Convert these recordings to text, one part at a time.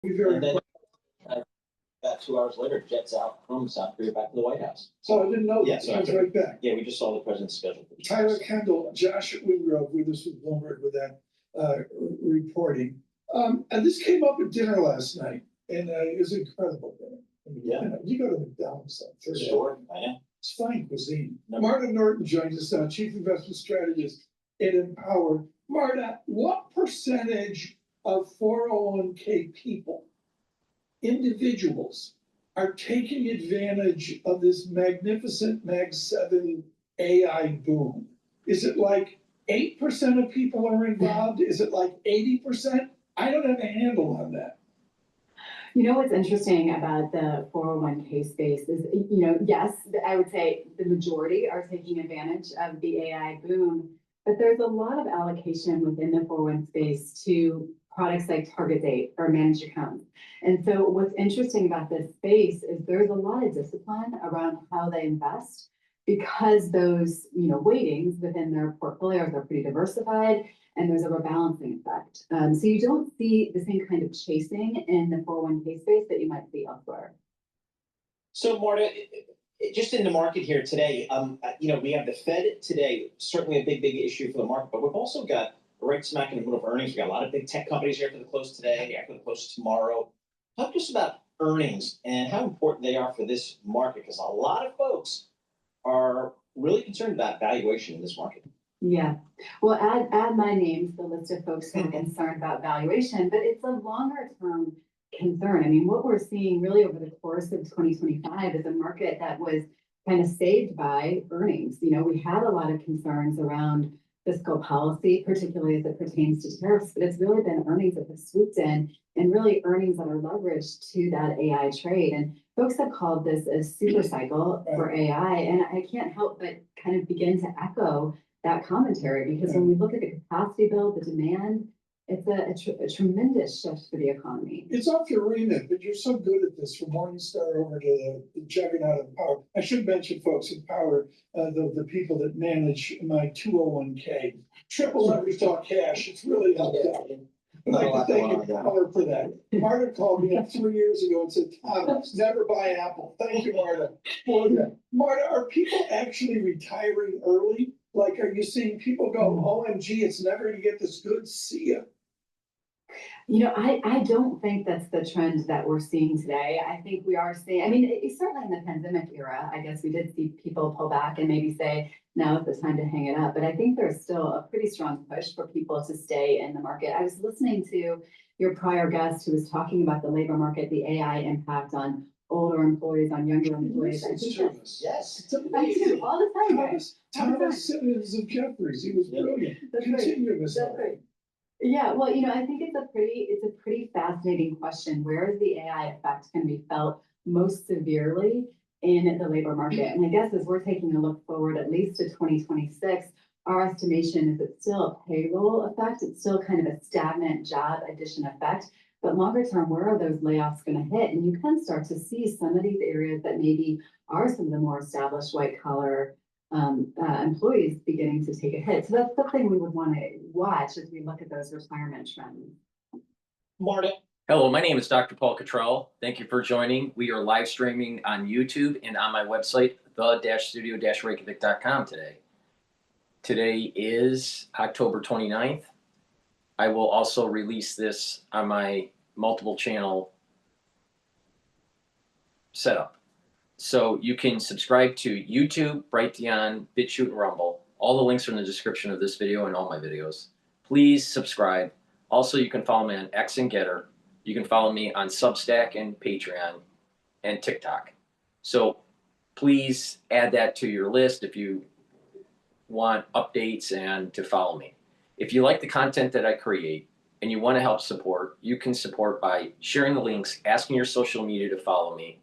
And then about 2 hours later, jets out from South Korea back to the White House. So I didn't know Yeah, that. so So it's right back. Yeah, we just saw the president's schedule. Tyler Kendall, Josh Wingrove with us with Bloomberg with that reporting. And this came up at dinner last night, and it was incredible dinner. I mean, Yeah. You go to McDonald's. Sure, I am. It's fine cuisine. No. Marta Norton joins us now, Chief Investment Strategist at Empower. Marta, what percentage of 401k people, individuals, are taking advantage of this magnificent Mag 7 AI boom? Is it like 8% of people are involved? Is it like 80%? I don't have a handle on that. You know what's interesting about the 401k space is, yes, I would say the majority are taking advantage of the AI boom, but there's a lot of allocation within the 401 space to products like target date or managed accounts. And so what's interesting about this space is there's a lot of discipline around how they invest because those, weightings within their portfolios are pretty diversified and there's a rebalancing effect. So you don't see the same kind of chasing in the 401k space that you might see elsewhere. So Marta, just in the market here today, we have the Fed today, certainly a big issue for the market, but we've also got right smack in the middle of earnings. We got a lot of big tech companies here for the close today, after the close tomorrow. Talk to us about earnings and how important they are for this market, because a lot of folks are really concerned about valuation in this market. Yeah, well, add my name to the list of folks who are concerned about valuation, but it's a longer term concern. I mean, what we're seeing really over the course of 2025 is a market that was kind of saved by earnings. We had a lot of concerns around fiscal policy, particularly as it pertains to tariffs, but it's really been earnings that have swooped in and really earnings that are leveraged to that AI trade. And folks have called this a super cycle for AI. And I can't help but kind of begin to echo that commentary, because when we look at the capacity build, the demand, it's a tremendous shift for the economy. It's off your remit, but you're so good at this, from Morningstar over to the juggernaut of Power. I should mention, folks, in Power, the people that manage my 201k, triple leverage talk cash. It's really helped out. I'd like to thank you, Power, for that. Marta called me up 3 years ago and said, Tom, never buy Apple. Thank you, Marta, for that. Marta, are people actually retiring early? Like, are you seeing people go, OMG, it's never gonna get this good, see ya? I don't think that's the trend that we're seeing today. I think we are seeing, certainly in the pandemic era, I guess we did see people pull back and maybe say, now is the time to hang it up. But I think there's still a pretty strong push for people to stay in the market. I was listening to your prior guest who was talking about the labor market, the AI impact on older employees, on younger employees. I think Yes. it's amazing. All the time. Thomas Simmons of Jefferies, he was brilliant. Continue, Ms. That's right. Yeah, well, I think it's a pretty fascinating question. Where is the AI effect going to be felt most severely in the labor market? And I guess as we're taking a look forward, at least to 2026, our estimation is it's still a payroll effect. It's still kind of a stagnant job addition effect. But longer term, where are those layoffs going to hit? And you can start to see some of these areas that maybe are some of the more established white collar employees beginning to take a hit. So that's something we would want to watch as we look at those retirement trends. Marta. Hello, my name is DrPaulCottrell. Thank you for joining. We are live streaming on YouTube and on my website, the-studio-reykjavik.com today. Today is October 29th. I will also release this on my multiple channel setup. So you can subscribe to YouTube, Brighteon, Bitchute, Rumble. All the links are in the description of this video and all my videos. Please subscribe. Also, you can follow me on X and GETTR. You can follow me on Substack and Patreon and TikTok. So please add that to your list if you want updates and to follow me. If you like the content that I create and you want to help support, you can support by sharing the links, asking your social media to follow me,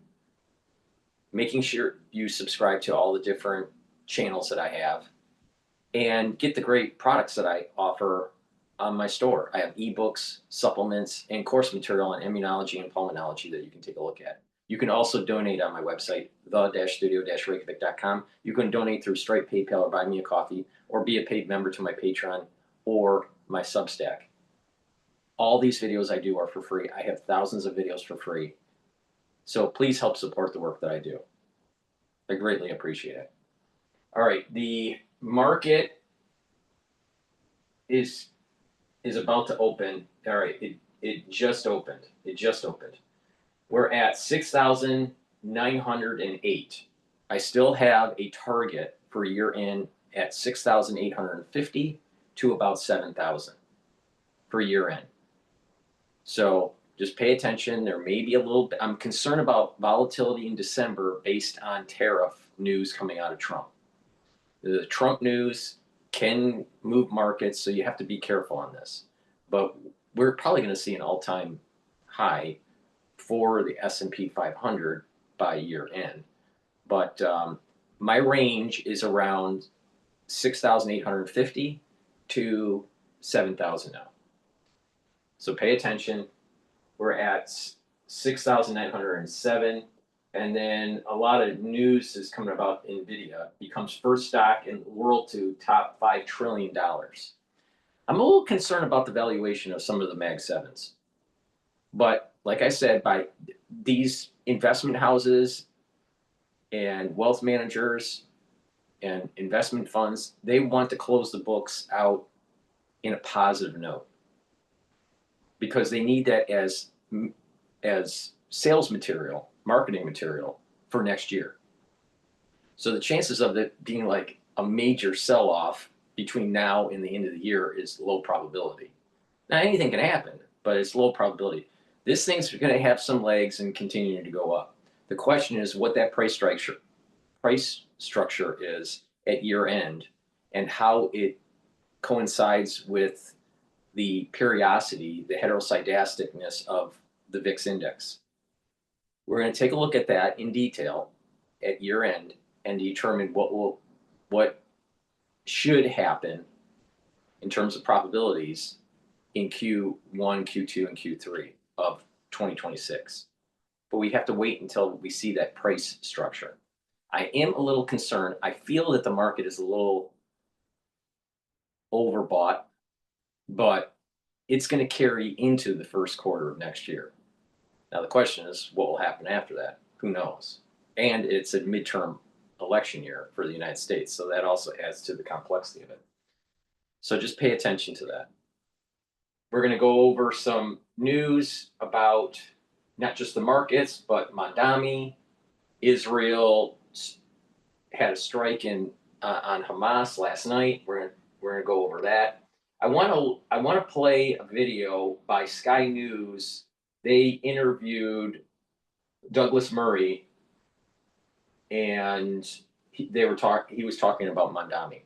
making sure you subscribe to all the different channels that I have, and get the great products that I offer on my store. I have ebooks, supplements, and course material on immunology and pulmonology that you can take a look at. You can also donate on my website, the-studio-reykjavik.com. You can donate through Stripe, PayPal, or buy me a coffee, or be a paid member to my Patreon or my Substack. all these videos I do are for free. I have thousands of videos for free. So please help support the work that I do. I greatly appreciate it. All right, the market is about to open. All right, it just opened. It just opened. We're at 6,908. I still have a target for year end at 6,850 to about 7,000 for year end. So just pay attention. There may be a little bit, I'm concerned about volatility in December based on tariff news coming out of Trump. The Trump news can move markets, so you have to be careful on this. But we're probably going to see an all-time high for the S&P 500 by year end. But my range is around 6,850 to 7,000 now. So pay attention. We're at 6,907. And then a lot of news is coming about NVIDIA becomes first stock in the world to top $5 trillion. I'm a little concerned about the valuation of some of the Mag 7s. But like I said, by these investment houses and wealth managers and investment funds, they want to close the books out in a positive note because they need that as sales material, marketing material for next year. So the chances of it being like a major sell-off between now and the end of the year is low probability. Now anything can happen, but it's low probability. This thing's going to have some legs and continue to go up. The question is what that price structure is at year end and how it coincides with the periodicity, the heteroscedasticness of the VIX index. We're going to take a look at that in detail at year end and determine what should happen in terms of probabilities in Q1, Q2, and Q3 of 2026. But we have to wait until we see that price structure. I am a little concerned. I feel that the market is a little overbought, but it's going to carry into the first quarter of next year. Now, the question is, what will happen after that? Who knows? And it's a midterm election year for the United States, so that also adds to the complexity of it. So just pay attention to that. We're going to go over some news about not just the markets, but Mamdani. Israel had a strike on Hamas last night. We're going to go over that. I want to play a video by Sky News. They interviewed Douglas Murray, and he was talking about Mamdani.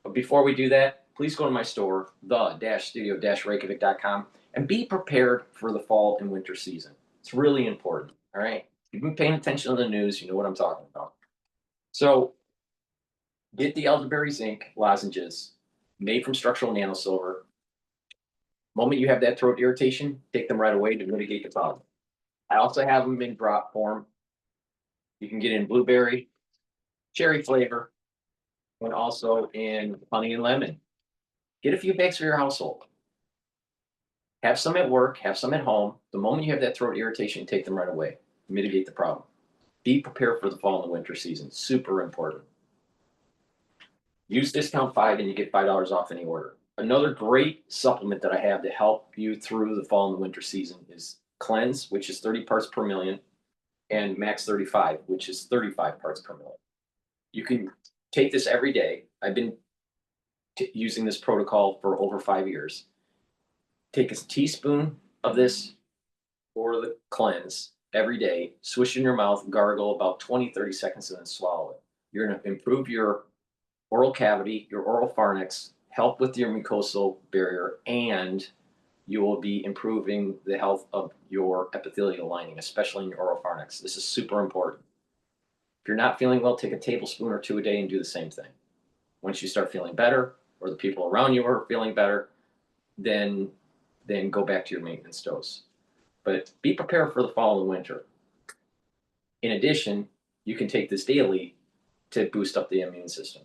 But before we do that, please go to my store, the-studio-reykjavik.com, and be prepared for the fall and winter season. It's really important, all right? If you've been paying attention to the news, you know what I'm talking about. So get the elderberry zinc lozenges made from structural nanosilver. Moment you have that throat irritation, take them right away to mitigate the problem. I also have them in drop form. You can get in blueberry, cherry flavor, and also in honey and lemon. Get a few bags for your household. Have some at work, have some at home. The moment you have that throat irritation, take them right away. Mitigate the problem. Be prepared for the fall and the winter season. Super important. Use discount 5 and you get $5 off any order. Another great supplement that I have to help you through the fall and the winter season is Cleanse, which is 30 parts per million, and Max 35, which is 35 parts per million. You can take this every day. I've been using this protocol for over 5 years. Take a teaspoon of this or the Cleanse every day, swish in your mouth, gargle about 20-30 seconds, and then swallow it. You're going to improve your oral cavity, your oral pharynx, help with your mucosal barrier, and you will be improving the health of your epithelial lining, especially in your oral pharynx. This is super important. If you're not feeling well, take a tablespoon or 2 a day and do the same thing. Once you start feeling better, or the people around you are feeling better, then go back to your maintenance dose. But be prepared for the fall and the winter. In addition, you can take this daily to boost up the immune system.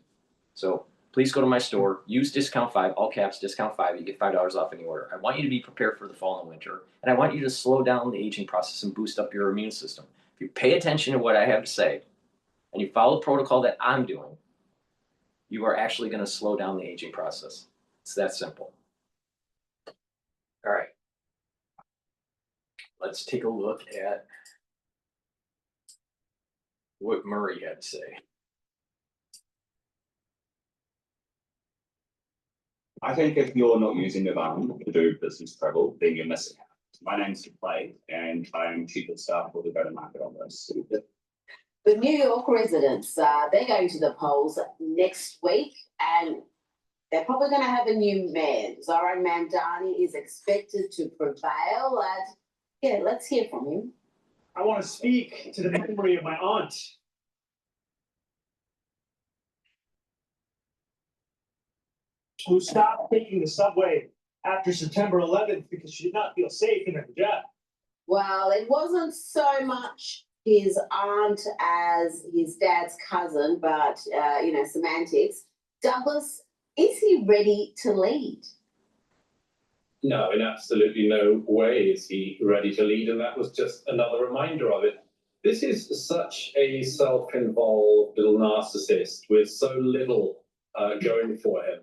So please go to my store, use discount 5, all caps, discount 5, you get $5 off any order. I want you to be prepared for the fall and winter, and I want you to slow down the aging process and boost up your immune system. If you pay attention to what I have to say, and you follow the protocol that I'm doing, you are actually going to slow down the aging process. It's that simple. All right. Let's take a look at what Murray had to say. I think if you're not using the van to do business travel, then you're missing out. My name's Clay, and I'm chief of staff for the go-to-market on this. The New York residents, they're going to the polls next week, and they're probably going to have a new mayor. Zoran Mamdani is expected to prevail. Yeah, let's hear from him. I want to speak to the memory of my aunt. Who stopped taking the subway after September 11th because she did not feel safe in her job. Well, it wasn't so much his aunt as his dad's cousin, but, semantics. Douglas, is he ready to lead? No, in absolutely no way is he ready to lead, and that was just another reminder of it. This is such a self-involved little narcissist with so little going for him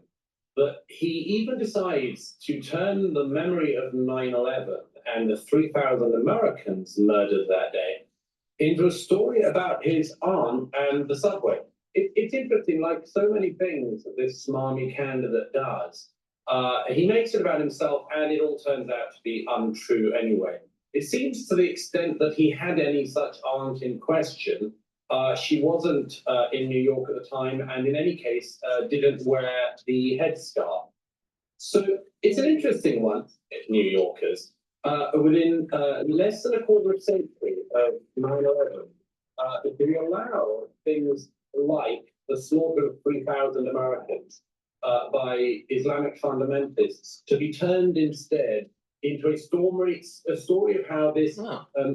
that he even decides to turn the memory of 9/11 and the 3,000 Americans murdered that day into a story about his aunt and the subway. It's interesting, like so many things that this smarmy candidate does, he makes it about himself and it all turns out to be untrue anyway. It seems to the extent that he had any such aunt in question, she wasn't in New York at the time, and in any case, didn't wear the headscarf. So it's an interesting one, New Yorkers. Within less than a quarter of a century of 9/11, do we allow things like the slaughter of 3,000 Americans by Islamic fundamentalists to be turned instead into a story of how this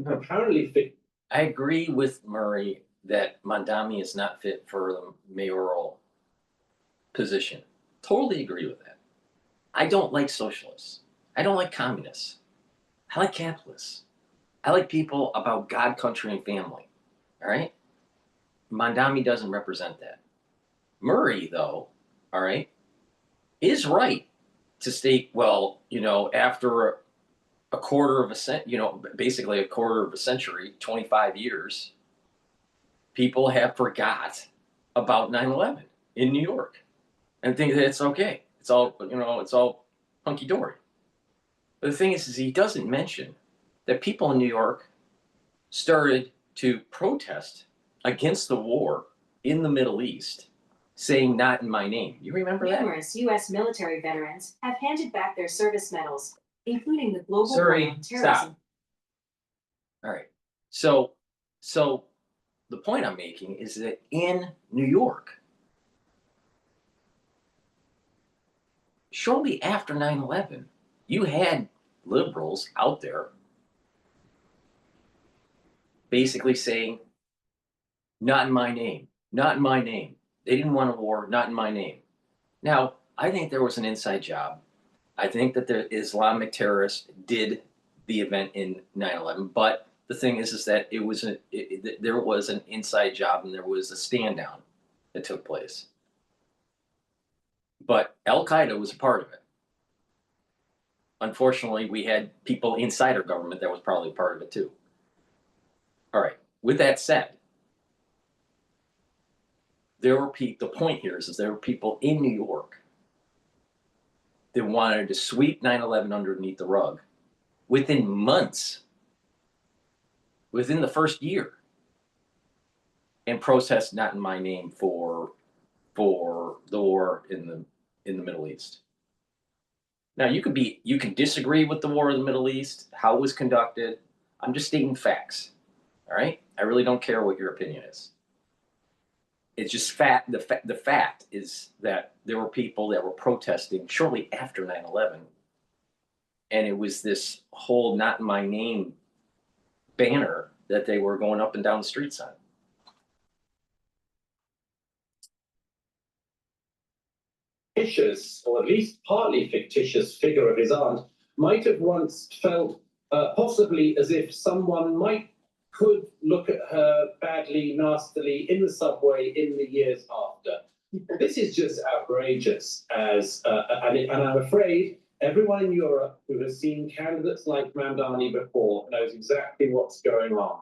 apparently fit? I agree with Murray that Mamdani is not fit for the mayoral position. Totally agree with that. I don't like socialists. I don't like communists. I like capitalists. I like people about God, country, and family. All right? Mamdani doesn't represent that. Murray, though, all right, is right to state, well, after a quarter of a century, basically a quarter of a century, 25 years, people have forgot about 9/11 in New York and think that it's okay. It's all, it's all hunky-dory. But the thing is he doesn't mention that people in New York started to protest against the war in the Middle East, saying not in my name. You remember that? Numerous U.S. military veterans have handed back their service medals, including the Global War on Terrorism. Stop. All right. So the point I'm making is that in New York, shortly after 9/11, you had liberals out there basically saying, not in my name, not in my name. They didn't want a war, not in my name. Now, I think there was an inside job. I think that the Islamic terrorists did the event in 9/11, but the thing is that there was an inside job and there was a stand down that took place. But Al-Qaeda was a part of it. Unfortunately, we had people inside our government that was probably a part of it too. All right, with that said, the point here is there were people in New York that wanted to sweep 9/11 underneath the rug within months, within the first year, and protest not in my name for the war in the Middle East. Now you can disagree with the war in the Middle East, how it was conducted. I'm just stating facts. All right? I really don't care what your opinion is. It's just fact. The fact is that there were people that were protesting shortly after 9/11, and it was this whole "not in my name" banner that they were going up and down the streets on. fictitious, or at least partly fictitious figure of his aunt might have once felt possibly as if someone could look at her badly, nastily in the subway in the years after. This is just outrageous, and I'm afraid everyone in Europe who has seen candidates like Mamdani before knows exactly what's going on.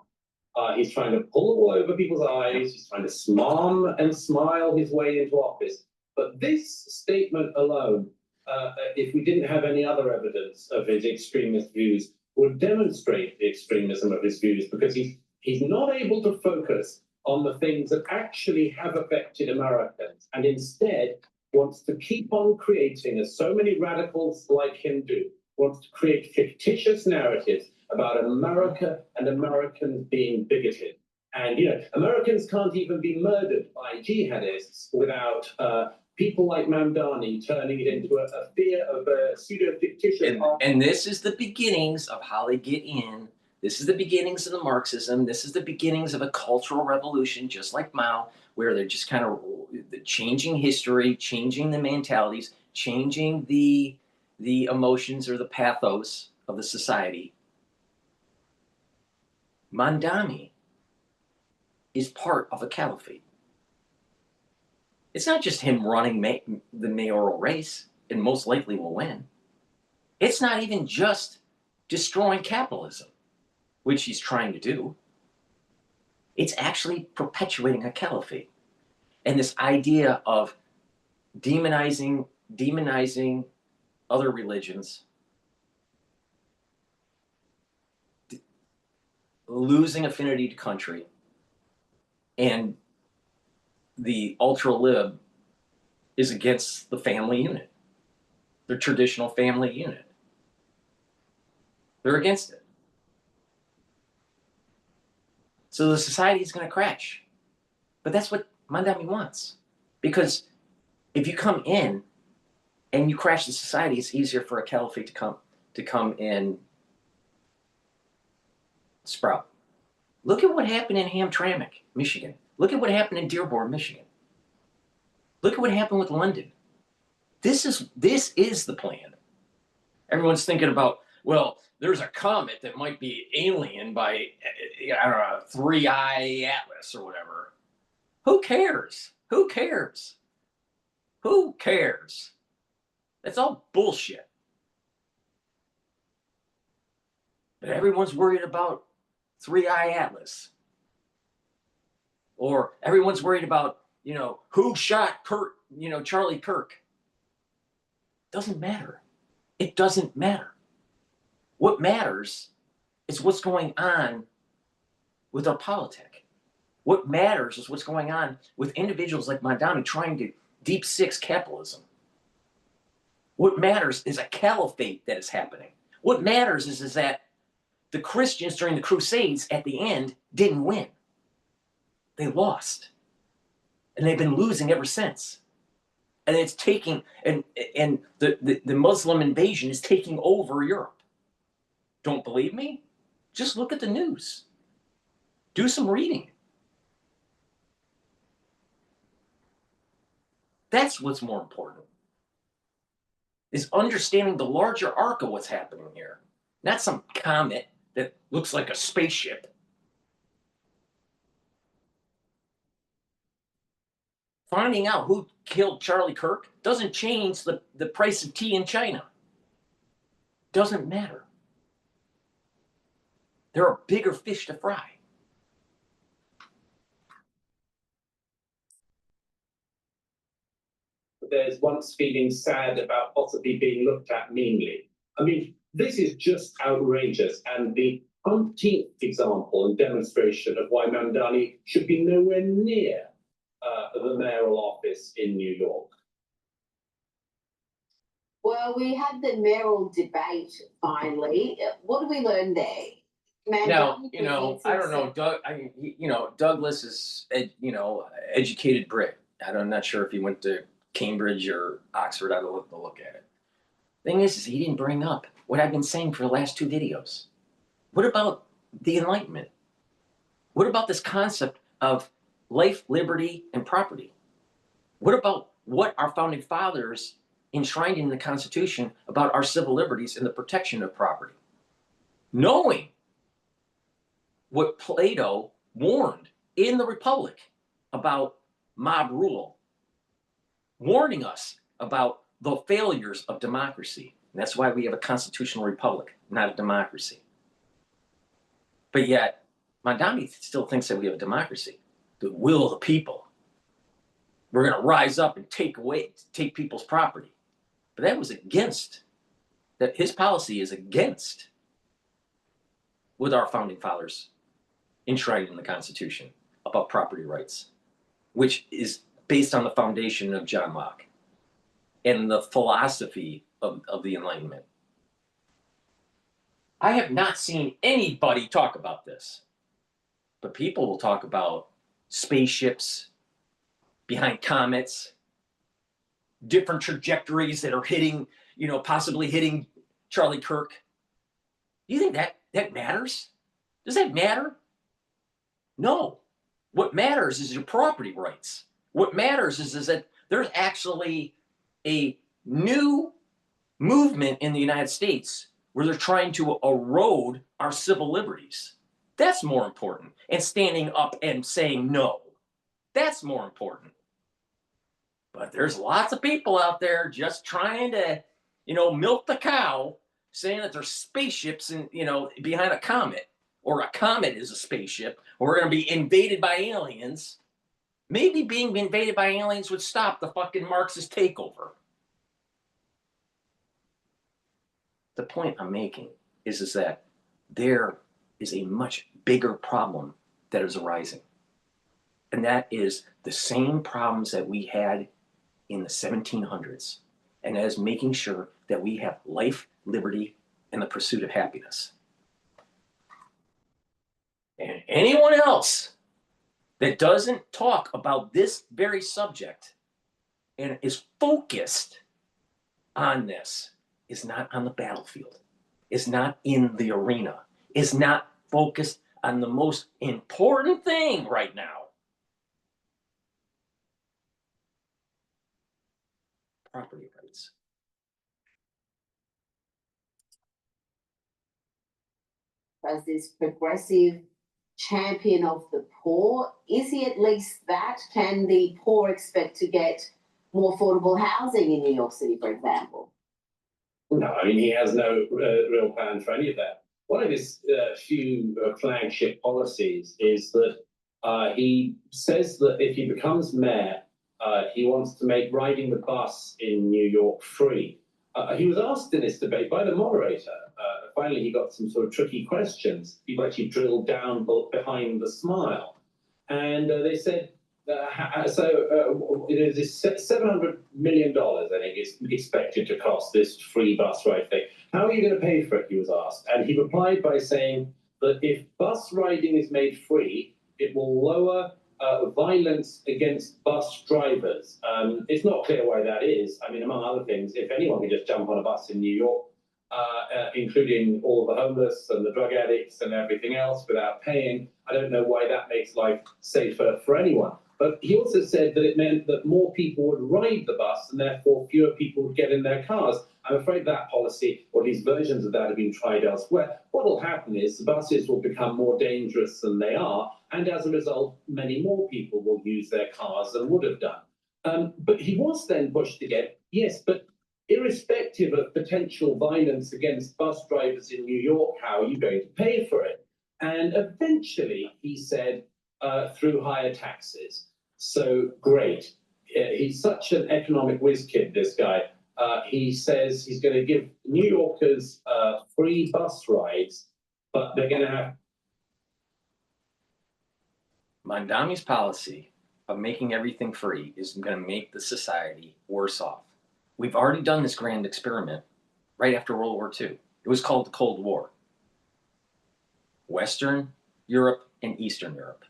He's trying to pull the wool over people's eyes. He's trying to smarm and smile his way into office. But this statement alone, if we didn't have any other evidence of his extremist views, would demonstrate the extremism of his views, because he's not able to focus on the things that actually have affected Americans, and instead wants to keep on creating, as so many radicals like him do, wants to create fictitious narratives about America and Americans being bigoted. And, Americans can't even be murdered by jihadists without people like Mamdani turning it into a fear of a pseudo-fictitious... And this is the beginnings of how they get in. This is the beginnings of the Marxism. This is the beginnings of a cultural revolution, just like Mao, where they're just kind of changing history, changing the mentalities, changing the emotions or the pathos of the society. Mamdani is part of a caliphate. It's not just him running the mayoral race, and most likely will win. It's not even just destroying capitalism, which he's trying to do. It's actually perpetuating a caliphate. And this idea of demonizing other religions, losing affinity to country, and the ultra-lib is against the family unit, the traditional family unit. They're against it. So the society is going to crash. But that's what Mamdani wants. Because if you come in and you crash the society, it's easier for a caliphate to come and sprout. Look at what happened in Hamtramck, Michigan. Look at what happened in Dearborn, Michigan. Look at what happened with London. This is the plan. Everyone's thinking about, well, there's a comet that might be alien by, I don't know, 3I Atlas or whatever. Who cares? Who cares? Who cares? That's all bullshit. But everyone's worried about 3I Atlas. Or everyone's worried about, who shot Charlie Kirk. Doesn't matter. It doesn't matter. What matters is what's going on with our politic. What matters is what's going on with individuals like Mamdani trying to deep six capitalism. What matters is a caliphate that is happening. What matters is that the Christians during the Crusades at the end didn't win. They lost. And they've been losing ever since. And it's taking, and the Muslim invasion is taking over Europe. Don't believe me? Just look at the news. Do some reading. That's what's more important. Is understanding the larger arc of what's happening here. Not some comet that looks like a spaceship. Finding out who killed Charlie Kirk doesn't change the price of tea in China. Doesn't matter. There are bigger fish to fry. There's once feeling sad about possibly being looked at meanly. I mean, this is just outrageous, and the umpteenth example and demonstration of why Mamdani should be nowhere near the mayoral office in New York. Well, we had the mayoral debate finally. What did we learn there? Now, I don't know, Doug. Douglas is, educated Brit. I'm not sure if he went to Cambridge or Oxford. I'd look at it. Thing is he didn't bring up what I've been saying for the last two videos. What about the Enlightenment? What about this concept of life, liberty, and property? What about what our founding fathers enshrined in the Constitution about our civil liberties and the protection of property. Knowing what Plato warned in the Republic about mob rule, warning us about the failures of democracy. And that's why we have a constitutional republic, not a democracy. But yet, Mamdani still thinks that we have a democracy. The will of the people. We're going to rise up and take people's property. But that was against, that his policy is against what our founding fathers enshrined in the Constitution about property rights, which is based on the foundation of John Locke and the philosophy of the Enlightenment. I have not seen anybody talk about this, but people will talk about spaceships behind comets, different trajectories that are hitting, possibly hitting Charlie Kirk. Do you think that matters? Does that matter? No. What matters is your property rights. What matters is that there's actually a new movement in the United States where they're trying to erode our civil liberties. That's more important. And standing up and saying no. That's more important. But there's lots of people out there just trying to, milk the cow, saying that there's spaceships and, behind a comet, or a comet is a spaceship, or we're going to be invaded by aliens. Maybe being invaded by aliens would stop the fucking Marxist takeover. The point I'm making is that there is a much bigger problem that is arising. And that is the same problems that we had in the 1700s. And that is making sure that we have life, liberty, and the pursuit of happiness. And anyone else that doesn't talk about this very subject and is focused on this is not on the battlefield, is not in the arena, is not focused on the most important thing right now. Property rights. As this progressive champion of the poor, is he at least that? Can the poor expect to get more affordable housing in New York City, for example? No, I mean, he has no real plan for any of that. One of his few flagship policies is that he says that if he becomes mayor, he wants to make riding the bus in New York free. He was asked in this debate by the moderator. Finally, he got some sort of tricky questions. People actually drilled down behind the smile. And they said, this $700 million, I think, is expected to cost this free bus ride thing. How are you going to pay for it, he was asked. And he replied by saying that if bus riding is made free, it will lower violence against bus drivers. It's not clear why that is. I mean, among other things, if anyone can just jump on a bus in New York, including all the homeless and the drug addicts and everything else without paying, I don't know why that makes life safer for anyone. But he also said that it meant that more people would ride the bus and therefore fewer people would get in their cars. I'm afraid that policy, or these versions of that, have been tried elsewhere. What will happen is the buses will become more dangerous than they are, and as a result, many more people will use their cars than would have done. But he was then pushed again, yes, but irrespective of potential violence against bus drivers in New York, how are you going to pay for it? And eventually, he said, through higher taxes. So great. He's such an economic whiz kid, this guy. He says he's going to give New Yorkers free bus rides, but they're going to have. Mamdani's policy of making everything free is going to make the society worse off. We've already done this grand experiment right after World War II. It was called the Cold War. Western Europe and Eastern Europe.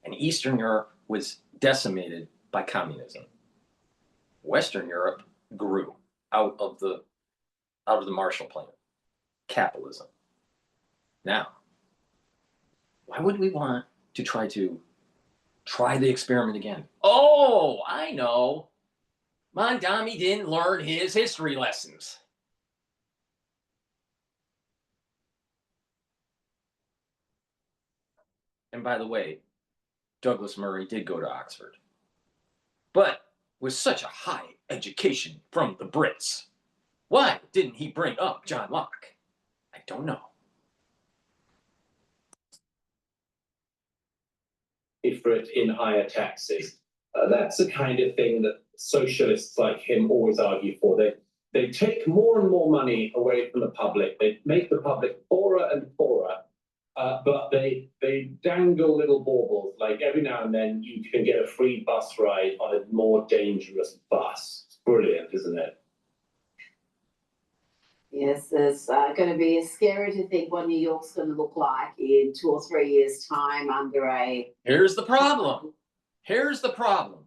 And Eastern Europe was decimated by communism. Western Europe grew out of the Marshall Plan, capitalism. Now, why would we want to try the experiment again? Oh, I know. Mamdani didn't learn his history lessons. And by the way, Douglas Murray did go to Oxford. But with such a high education from the Brits, why didn't he bring up John Locke? I don't know. For it in higher taxes. That's the kind of thing that socialists like him always argue for. They take more and more money away from the public. They make the public poorer and poorer, but they dangle little baubles. Like every now and then you can get a free bus ride on a more dangerous bus. It's brilliant, isn't it? Yes, it's going to be scary to think what New York's going to look like in 2 or 3 years' time under a. Here's the problem. Here's the problem.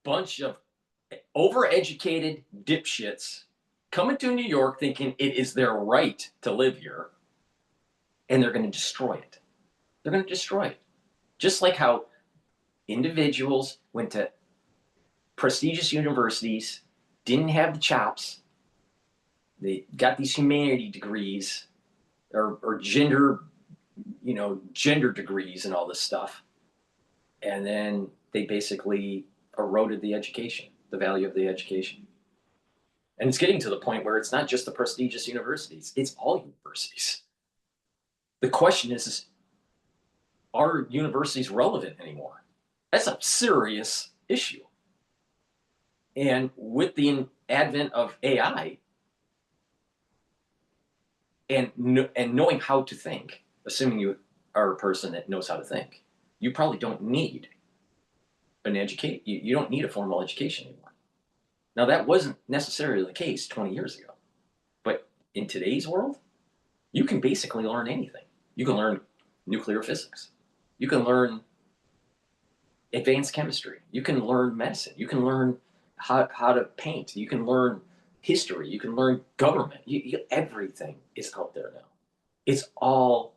Bunch of overeducated dipshits coming to New York thinking it is their right to live here, and they're going to destroy it. They're going to destroy it. Just like how individuals went to prestigious universities, didn't have the chops, they got these humanity degrees or gender degrees and all this stuff. And then they basically eroded the education, the value of the education. And it's getting to the point where it's not just the prestigious universities, it's all universities. The question is are universities relevant anymore? That's a serious issue. And with the advent of AI and knowing how to think, assuming you are a person that knows how to think, you probably don't need you don't need a formal education anymore. Now, that wasn't necessarily the case 20 years ago. But in today's world, you can basically learn anything. You can learn nuclear physics. You can learn advanced chemistry. You can learn medicine. You can learn how to paint. You can learn history. You can learn government. Everything is out there now. It's all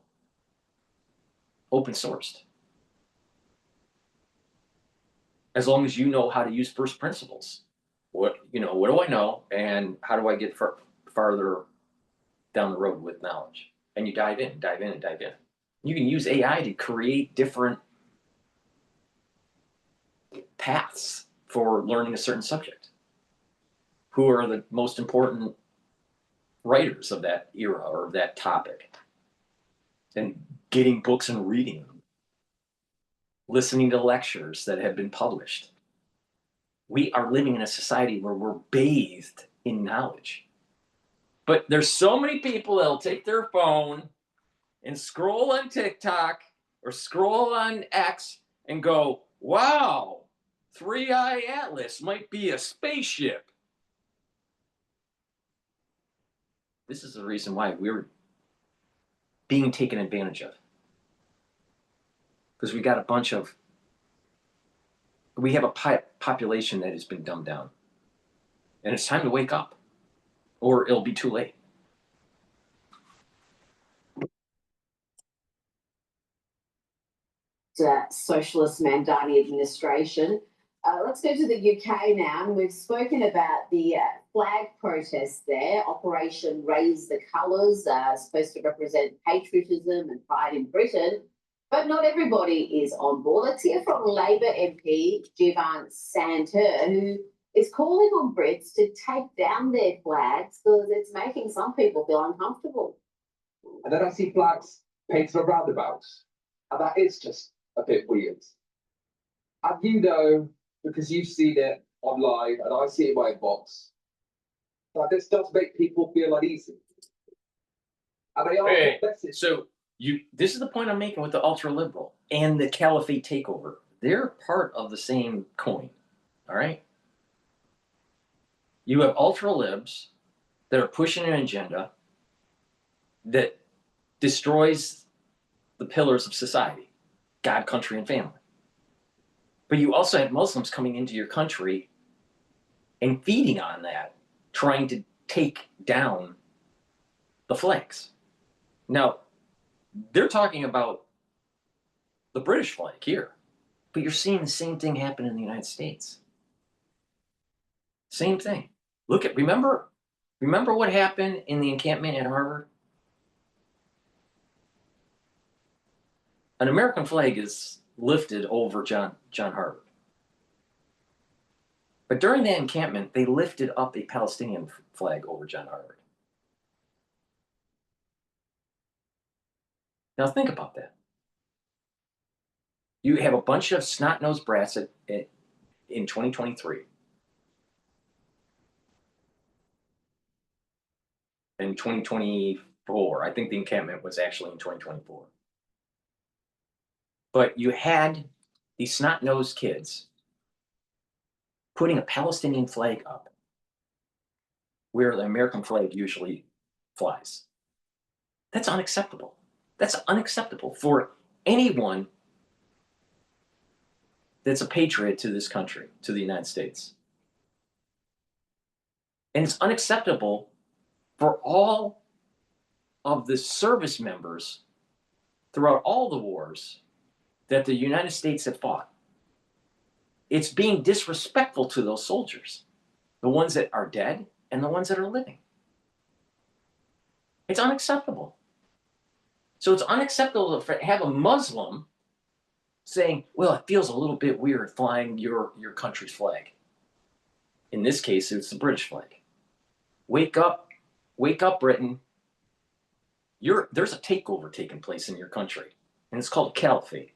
open sourced. As long as you know how to use first principles. What do I know, and how do I get farther down the road with knowledge? And you dive in. You can use AI to create different paths for learning a certain subject. Who are the most important writers of that era or that topic? And getting books and reading them. Listening to lectures that have been published. We are living in a society where we're bathed in knowledge. But there's so many people that'll take their phone and scroll on TikTok or scroll on X and go, wow, 3i Atlas might be a spaceship. This is the reason why we're being taken advantage of. Because we have a population that has been dumbed down. And it's time to wake up, or it'll be too late. Socialist Mamdani administration. Let's go to the UK now, and we've spoken about the flag protest there. Operation Raise the Colours, supposed to represent patriotism and pride in Britain. But not everybody is on board. Let's hear from Labor MP Jivan Santer, who is calling on Brits to take down their flags because it's making some people feel uncomfortable. And then I see flags painted on roundabouts, and that is just a bit weird. And you know, because you've seen it online and I see it in my inbox, that this does make people feel uneasy. And they are So this is the point I'm making with the ultra-liberal and the caliphate takeover. They're part of the same coin, all right? You have ultra-libs that are pushing an agenda that destroys the pillars of society, God, country, and family. But you also have Muslims coming into your country and feeding on that, trying to take down the flags. Now, they're talking about the British flag here, but you're seeing the same thing happen in the United States. Same thing. Look at, remember what happened in the encampment at Harvard? An American flag is lifted over John Harvard. But during that encampment, they lifted up a Palestinian flag over John Harvard. Now think about that. You have a bunch of snot-nosed brats in 2023. In 2024, I think the encampment was actually in 2024. But you had these snot-nosed kids putting a Palestinian flag up where the American flag usually flies. That's unacceptable. That's unacceptable for anyone that's a patriot to this country, to the United States. And it's unacceptable for all of the service members throughout all the wars that the United States have fought. It's being disrespectful to those soldiers, the ones that are dead and the ones that are living. It's unacceptable. So it's unacceptable to have a Muslim saying, well, it feels a little bit weird flying your country's flag. In this case, it's the British flag. Wake up, Britain. There's a takeover taking place in your country, and it's called a caliphate.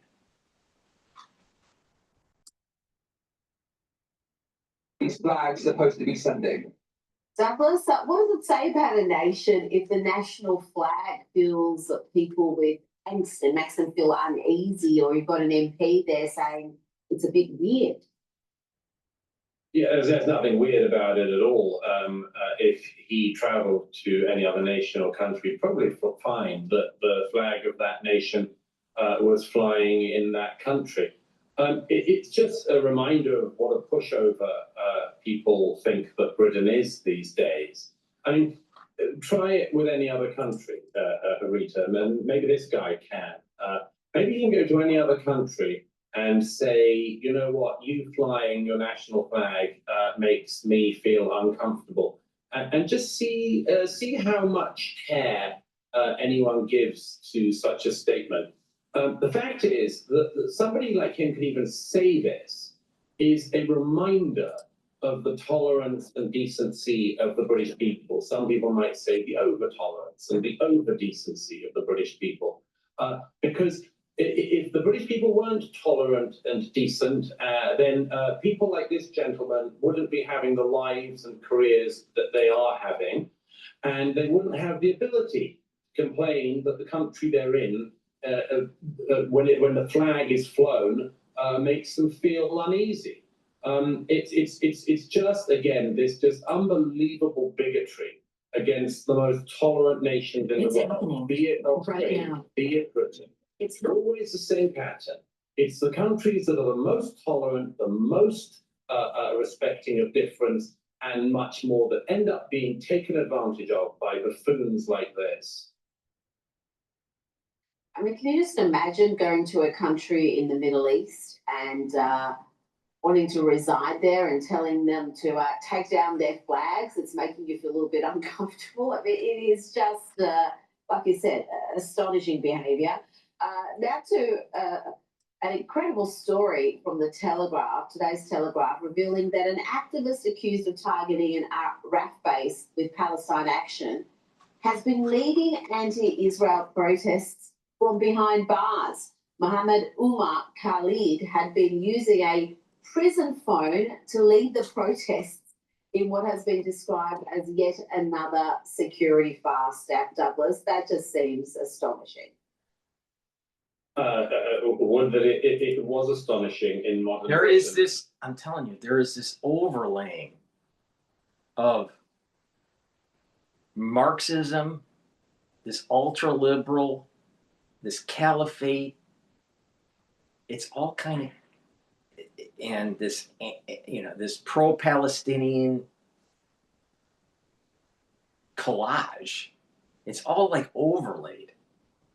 These flags supposed to be sending. Douglas, what does it say about a nation if the national flag fills people with angst and makes them feel uneasy, or you've got an MP there saying it's a bit weird? Yeah, there's nothing weird about it at all. If he travelled to any other nation or country, he'd probably find that the flag of that nation was flying in that country. It's just a reminder of what a pushover people think that Britain is these days. I mean, try it with any other country, Rita, and maybe this guy can. Maybe you can go to any other country and say, you know what, you flying your national flag makes me feel uncomfortable. And just see how much care anyone gives to such a statement. The fact is that somebody like him can even say this is a reminder of the tolerance and decency of the British people. Some people might say the over-tolerance and the over-decency of the British people. Because if the British people weren't tolerant and decent, then people like this gentleman wouldn't be having the lives and careers that they are having, and they wouldn't have the ability to complain that the country they're in, when the flag is flown, makes them feel uneasy. It's just, again, this just unbelievable bigotry against the most tolerant nations in the world, be it Australia, be it Britain. It's always the same pattern. It's the countries that are the most tolerant, the most respecting of difference, and much more that end up being taken advantage of by buffoons like this. I mean, can you just imagine going to a country in the Middle East and wanting to reside there and telling them to take down their flags? It's making you feel a little bit uncomfortable. I mean, it is just, like you said, astonishing behaviour. Now to an incredible story from the Telegraph, today's Telegraph, revealing that an activist accused of targeting an RAF base with Palestine Action has been leading anti-Israel protests from behind bars. Mohammed Umar Khalid had been using a prison phone to lead the protests in what has been described as yet another security farce. Douglas, that just seems astonishing. It was astonishing in modern. There is this, I'm telling you, there is this overlaying of Marxism, this ultra-liberal, this caliphate. It's all kind of, and this, this pro-Palestinian collage. It's all like overlaid.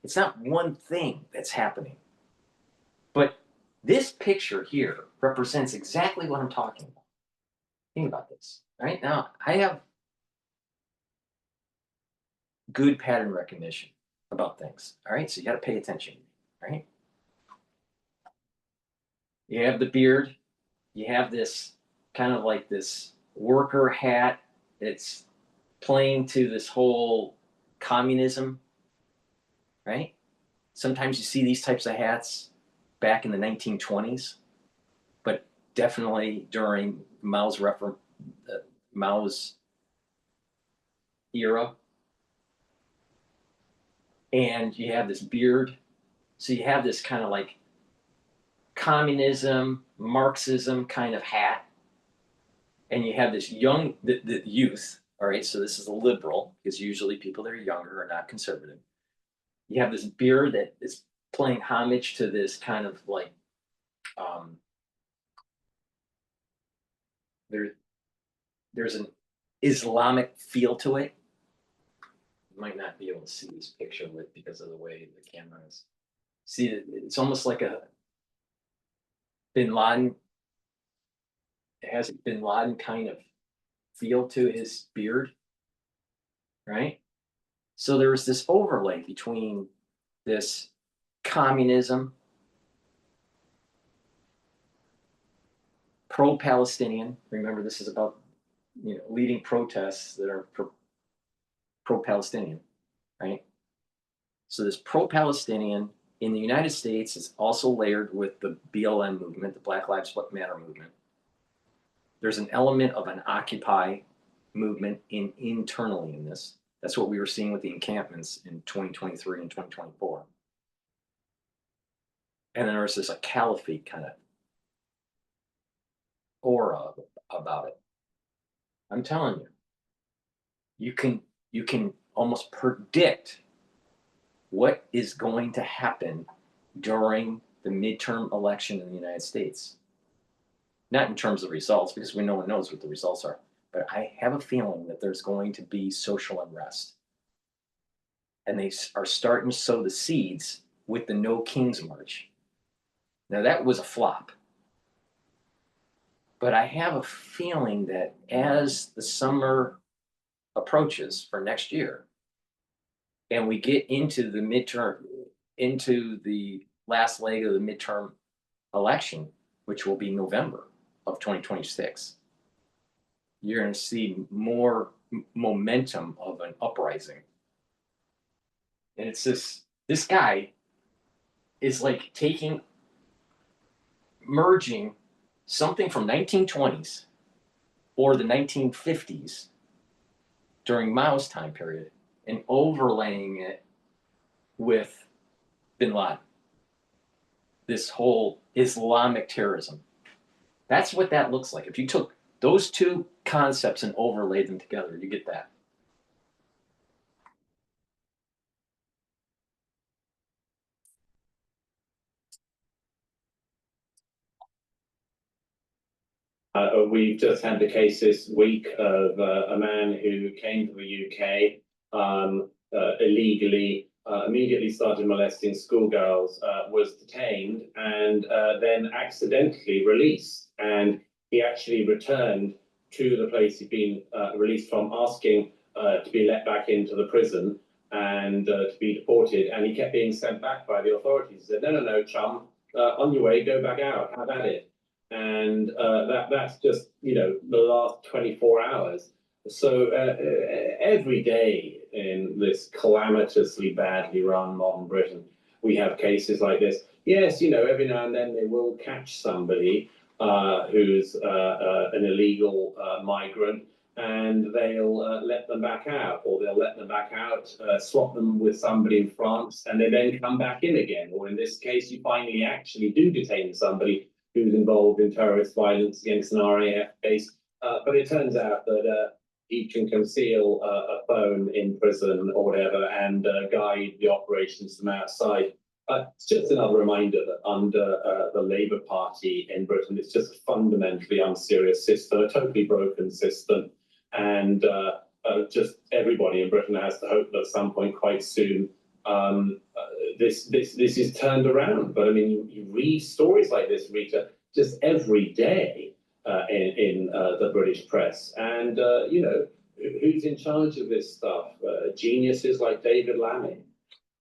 It's not one thing that's happening. But this picture here represents exactly what I'm talking about. Think about this. Right now, I have good pattern recognition about things. All right, so you got to pay attention, right? You have the beard, you have this kind of like this worker hat. It's playing to this whole communism, right? Sometimes you see these types of hats back in the 1920s, but definitely during Mao's era. And you have this beard, so you have this kind of like communism, Marxism kind of hat, and you have this young the youth. All right, so this is a liberal because usually people that are younger are not conservative. You have this beard that is playing homage to this kind of like there's an Islamic feel to it. You might not be able to see this picture with because of the way the camera is. See, it's almost like a Bin Laden. It has a Bin Laden kind of feel to his beard, right? So there was this overlay between this communism, pro-Palestinian. Remember, this is about leading protests that are pro-Palestinian, right? So this pro-Palestinian in the United States is also layered with the BLM movement, the Black Lives Matter movement. There's an element of an Occupy movement internally in this. That's what we were seeing with the encampments in 2023 and 2024. And then there was this a caliphate kind of aura about it. I'm telling you, you can almost predict what is going to happen during the midterm election in the United States. Not in terms of results, because no one knows what the results are. But I have a feeling that there's going to be social unrest. And they are starting to sow the seeds with the No Kings March. Now, that was a flop. But I have a feeling that as the summer approaches for next year, and we get into the midterm, into the last leg of the midterm election, which will be November of 2026, you're going to see more momentum of an uprising. And it's this guy is like merging something from 1920s or the 1950s during Mao's time period and overlaying it with Bin Laden. This whole Islamic terrorism. That's what that looks like. If you took those two concepts and overlaid them together, you get that. We've just had the case this week of a man who came to the UK illegally, immediately started molesting schoolgirls, was detained and then accidentally released. And he actually returned to the place he'd been released from, asking to be let back into the prison and to be deported. And he kept being sent back by the authorities. He said, no, chum, on your way, go back out, have at it. And that's just, the last 24 hours. So every day in this calamitously badly run modern Britain, we have cases like this. Yes, every now and then they will catch somebody who's an illegal migrant, and they'll let them back out, or they'll let them back out, swap them with somebody in France, and they then come back in again. Or in this case, you finally actually do detain somebody who's involved in terrorist violence against an RAF base. But it turns out that he can conceal a phone in prison or whatever and guide the operations from outside. It's just another reminder that under the Labour Party in Britain, it's just a fundamentally unserious system, a totally broken system. And just everybody in Britain has to hope that at some point quite soon this is turned around. But I mean, you read stories like this, Rita, just every day. in the British press. And, you know, who's in charge of this stuff? Geniuses like David Lammy.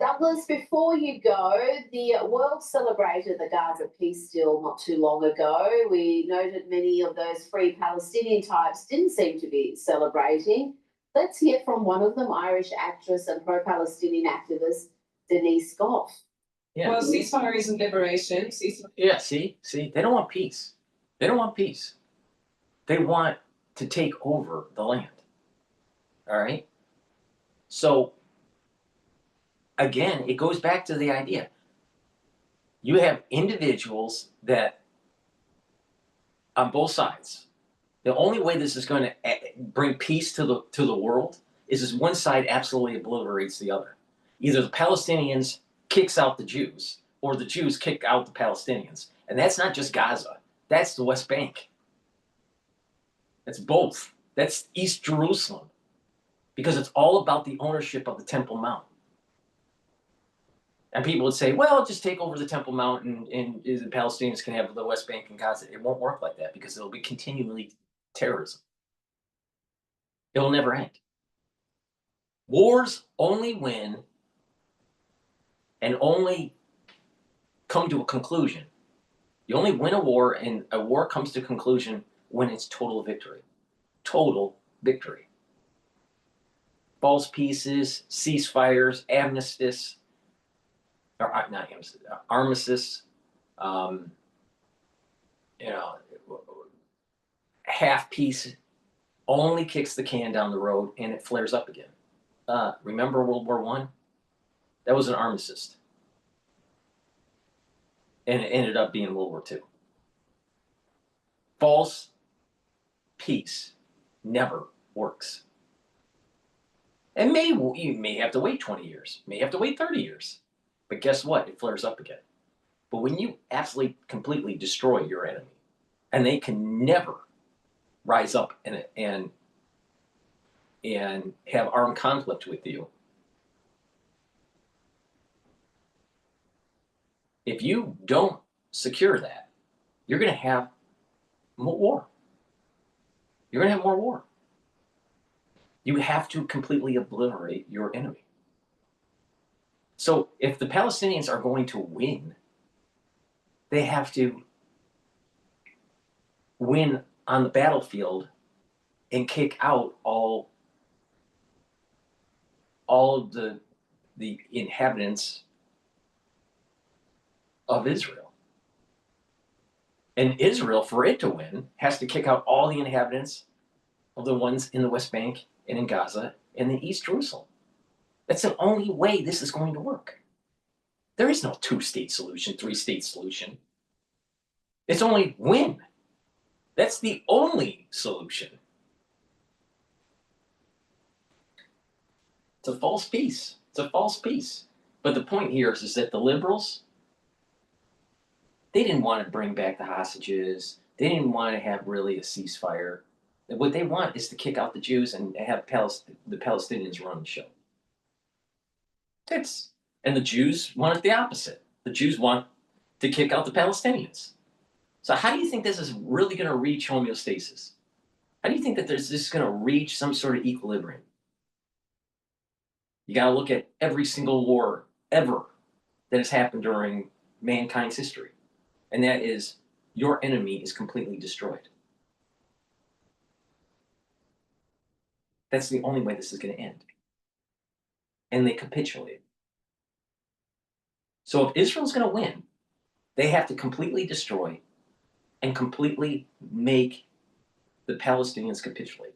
Douglas, before you go, the world celebrated the Gaza peace deal not too long ago. We noted many of those free Palestinian types didn't seem to be celebrating. Let's hear from one of them, Irish actress and pro-Palestinian activist Denise Goff. Yeah. Well, ceasefire isn't liberation. Yeah, see, they don't want peace. They don't want peace. They want to take over the land. All right? So, again, it goes back to the idea. You have individuals that, on both sides, the only way this is going to bring peace to the world is one side absolutely obliterates the other. Either the Palestinians kicks out the Jews, or the Jews kick out the Palestinians. And that's not just Gaza. That's the West Bank. That's both. That's East Jerusalem. Because it's all about the ownership of the Temple Mount. And people would say, well, just take over the Temple Mount and the Palestinians can have the West Bank and Gaza. It won't work like that because it'll be continually terrorism. It'll never end. Wars only win and only come to a conclusion. You only win a war, and a war comes to conclusion when it's total victory. Total victory. False peaces, ceasefires, armistice, or not armistice, armistice, you know, half peace only kicks the can down the road and it flares up again. Remember World War I? That was an armistice. And it ended up being World War II. False peace never works. And you may have to wait 20 years, may have to wait 30 years. But guess what? It flares up again. But when you absolutely, completely destroy your enemy, and they can never rise up and have armed conflict with you, if you don't secure that, you're going to have more war. You're going to have more war. You have to completely obliterate your enemy. So if the Palestinians are going to win, they have to win on the battlefield and kick out all of the inhabitants of Israel. And Israel, for it to win, has to kick out all the inhabitants of the ones in the West Bank and in Gaza and in East Jerusalem. That's the only way this is going to work. There is no two-state solution, three-state solution. It's only win. That's the only solution. It's a false peace. It's a false peace. But the point here is that the liberals, they didn't want to bring back the hostages. They didn't want to have really a ceasefire. What they want is to kick out the Jews and have the Palestinians run the show. And the Jews want it the opposite. The Jews want to kick out the Palestinians. So how do you think this is really going to reach homeostasis? How do you think that this is going to reach some sort of equilibrium? You got to look at every single war ever that has happened during mankind's history. And that is, your enemy is completely destroyed. That's the only way this is going to end. And they capitulate. So if Israel's going to win, they have to completely destroy and completely make the Palestinians capitulate.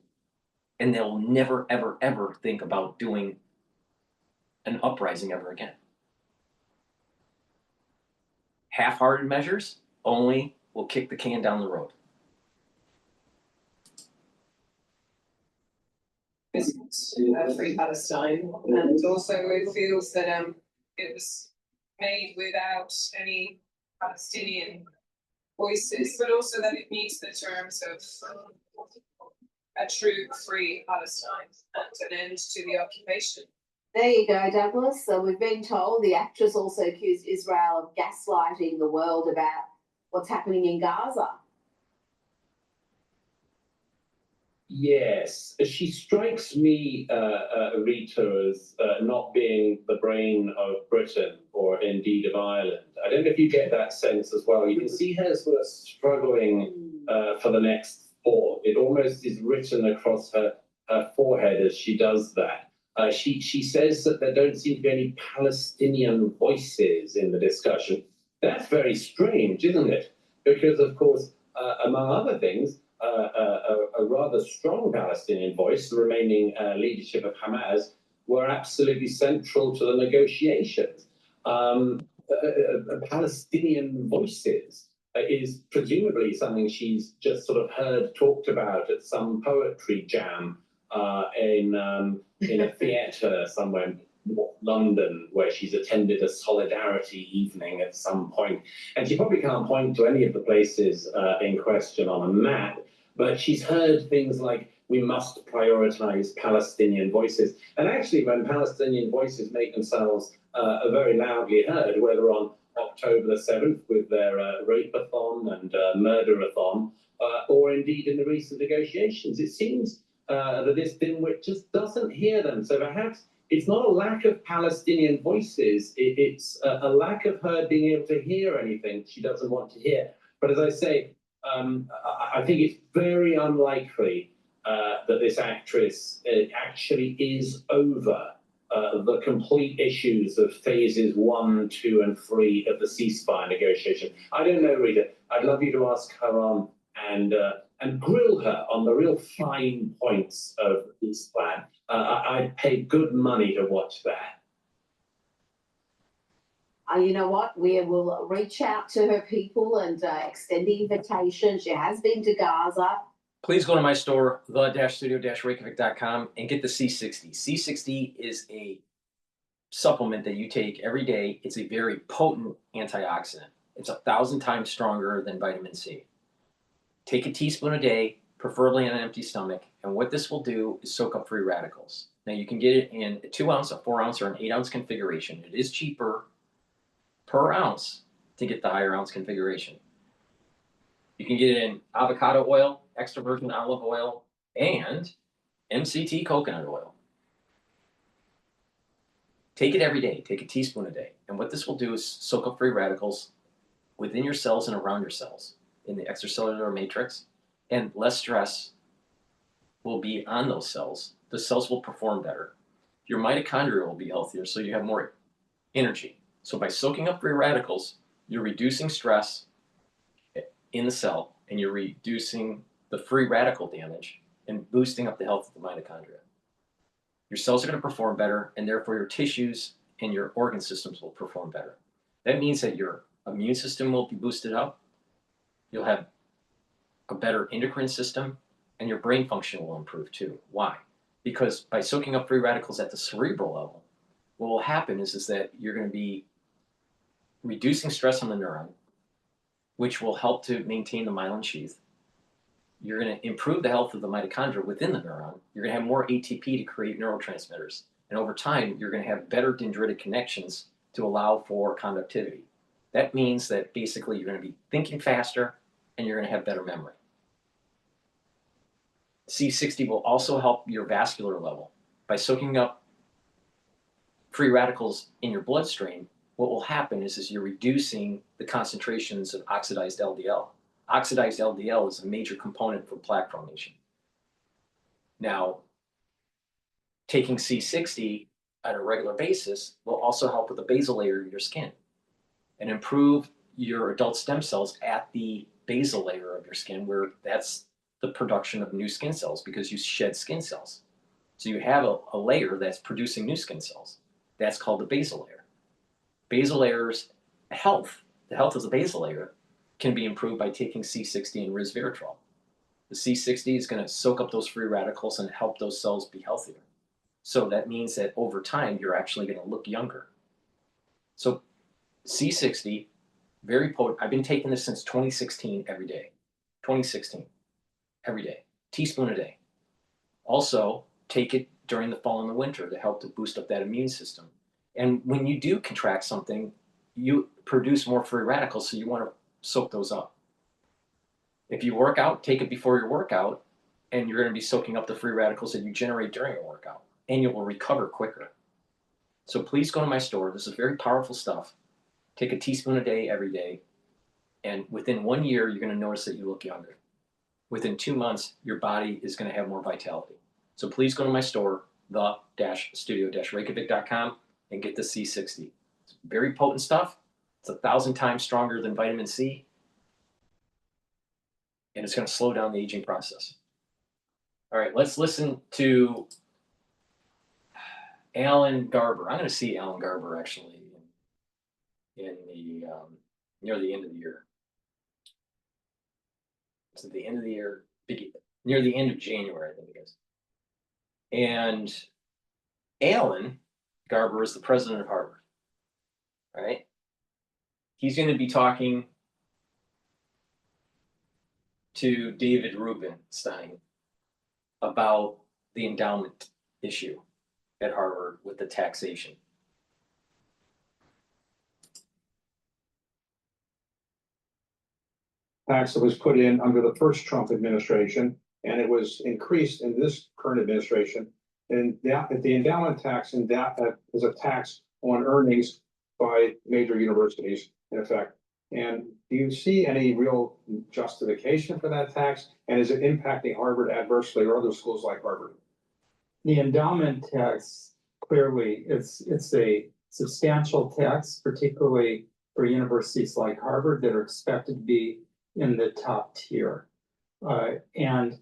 And they'll never, ever, ever think about doing an uprising ever again. Half-hearted measures only will kick the can down the road. Free Palestine, and also it feels that it was made without any Palestinian voices, but also that it meets the terms of a true free Palestine and an end to the occupation. There you go, Douglas. So we've been told the actress also accused Israel of gaslighting the world about what's happening in Gaza. Yes, she strikes me, Rita, as not being the brain of Britain or indeed of Ireland. I don't know if you get that sense as well. You can see her sort of struggling for the next thought. It almost is written across her forehead as she does that. She says that there don't seem to be any Palestinian voices in the discussion. That's very strange, isn't it? Because, of course, among other things, a rather strong Palestinian voice, the remaining leadership of Hamas, were absolutely central to the negotiations. Palestinian voices is presumably something she's just sort of heard talked about at some poetry jam in a theatre somewhere in London, where she's attended a solidarity evening at some point. And she probably can't point to any of the places in question on a map, but she's heard things like, we must prioritize Palestinian voices. And actually, when Palestinian voices make themselves very loudly heard, whether on October the 7th with their rape-a-thon and murder-a-thon, or indeed in the recent negotiations, it seems that this dimwit just doesn't hear them. So perhaps it's not a lack of Palestinian voices, it's a lack of her being able to hear anything she doesn't want to hear. But as I say, I think it's very unlikely that this actress actually is over the complete issues of phases 1, 2, and 3 of the ceasefire negotiation. I don't know, Rita. I'd love you to ask her on and grill her on the real fine points of this plan. I'd pay good money to watch that. You know what? We will reach out to her people and extend the invitation. She has been to Gaza. Please go to my store, the-studio-reykjavik.com, and get the C60. C60 is a supplement that you take every day. It's a very potent antioxidant. It's 1,000 times stronger than vitamin C. Take a teaspoon a day, preferably on an empty stomach, and what this will do is soak up free radicals. Now, you can get it in a 2 ounce, a 4 ounce, or an 8 ounce configuration. It is cheaper per ounce to get the higher ounce configuration. You can get it in avocado oil, extra virgin olive oil, and MCT coconut oil. Take it every day. Take a teaspoon a day. And what this will do is soak up free radicals within your cells and around your cells in the extracellular matrix, and less stress will be on those cells. The cells will perform better. Your mitochondria will be healthier, so you have more energy. So by soaking up free radicals, you're reducing stress in the cell, and you're reducing the free radical damage and boosting up the health of the mitochondria. Your cells are going to perform better, and therefore your tissues and your organ systems will perform better. That means that your immune system will be boosted up, you'll have a better endocrine system, and your brain function will improve too. Why? Because by soaking up free radicals at the cerebral level, what will happen is that you're going to be reducing stress on the neuron, which will help to maintain the myelin sheath. You're going to improve the health of the mitochondria within the neuron. You're going to have more ATP to create neurotransmitters. And over time, you're going to have better dendritic connections to allow for conductivity. That means that basically you're going to be thinking faster and you're going to have better memory. C60 will also help your vascular level. By soaking up free radicals in your bloodstream, what will happen is you're reducing the concentrations of oxidized LDL. Oxidized LDL is a major component for plaque formation. Now, taking C60 on a regular basis will also help with the basal layer of your skin and improve your adult stem cells at the basal layer of your skin, where that's the production of new skin cells, because you shed skin cells. So you have a layer that's producing new skin cells. That's called the basal layer. Basal layer's health, the health of the basal layer, can be improved by taking C60 and resveratrol. The C60 is going to soak up those free radicals and help those cells be healthier. So that means that over time, you're actually going to look younger. So C60, very potent. I've been taking this since 2016 every day. 2016, every day, teaspoon a day. Also, take it during the fall and the winter to help to boost up that immune system. And when you do contract something, you produce more free radicals, so you want to soak those up. If you work out, take it before your workout, and you're going to be soaking up the free radicals that you generate during a workout, and you will recover quicker. So please go to my store. This is very powerful stuff. Take a teaspoon a day, every day, and within 1 year, you're going to notice that you look younger. Within 2 months, your body is going to have more vitality. So please go to my store, the-studio-reykjavik.com, and get the C60. It's very potent stuff. It's 1,000 times stronger than vitamin C, and it's going to slow down the aging process. All right, let's listen to Alan Garber. I'm going to see Alan Garber actually in the near the end of the year. It's at the end of the year, near the end of January, I think it is. And Alan Garber is the president of Harvard. All right. He's going to be talking to David Rubenstein about the endowment issue at Harvard with the taxation. Tax that was put in under the first Trump administration, and it was increased in this current administration. And the endowment tax is a tax on earnings by major universities, in effect. And do you see any real justification for that tax? And is it impacting Harvard adversely or other schools like Harvard? The endowment tax, clearly, it's a substantial tax, particularly for universities like Harvard that are expected to be in the top tier. And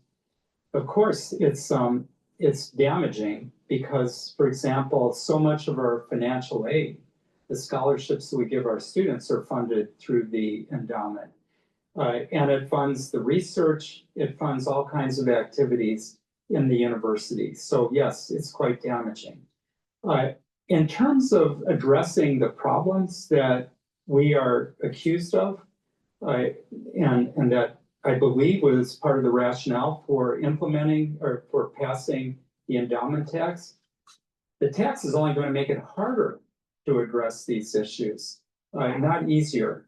of course, it's damaging because, for example, so much of our financial aid, the scholarships that we give our students, are funded through the endowment. And it funds the research, it funds all kinds of activities in the university. So yes, it's quite damaging. In terms of addressing the problems that we are accused of, and that I believe was part of the rationale for implementing or for passing the endowment tax, the tax is only going to make it harder to address these issues, not easier.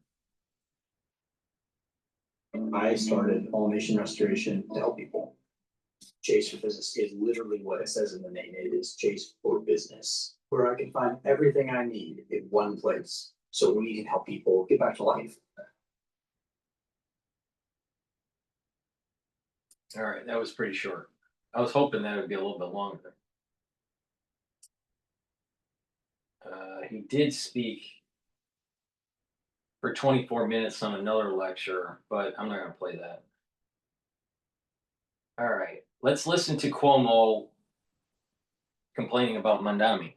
I started All Nation Restoration to help people. Chase for Business is literally what it says in the name. It is Chase for Business, where I can find everything I need in one place. So we can help people get back to life. All right, that was pretty short. I was hoping that would be a little bit longer. He did speak for 24 minutes on another lecture, but I'm not going to play that. All right, let's listen to Cuomo complaining about Mamdani.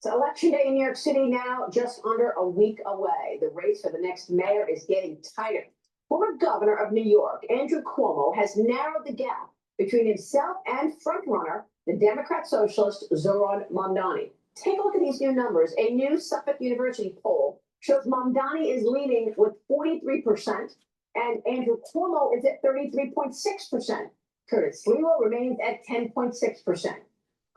So election day in New York City now just under a week away. The race for the next mayor is getting tighter. Former governor of New York, Andrew Cuomo, has narrowed the gap between himself and frontrunner, the Democrat socialist Zoran Mamdani. Take a look at these new numbers. A new Suffolk University poll shows Mamdani is leading with 43%, and Andrew Cuomo is at 33.6%. Curtis Sliwa remains at 10.6%.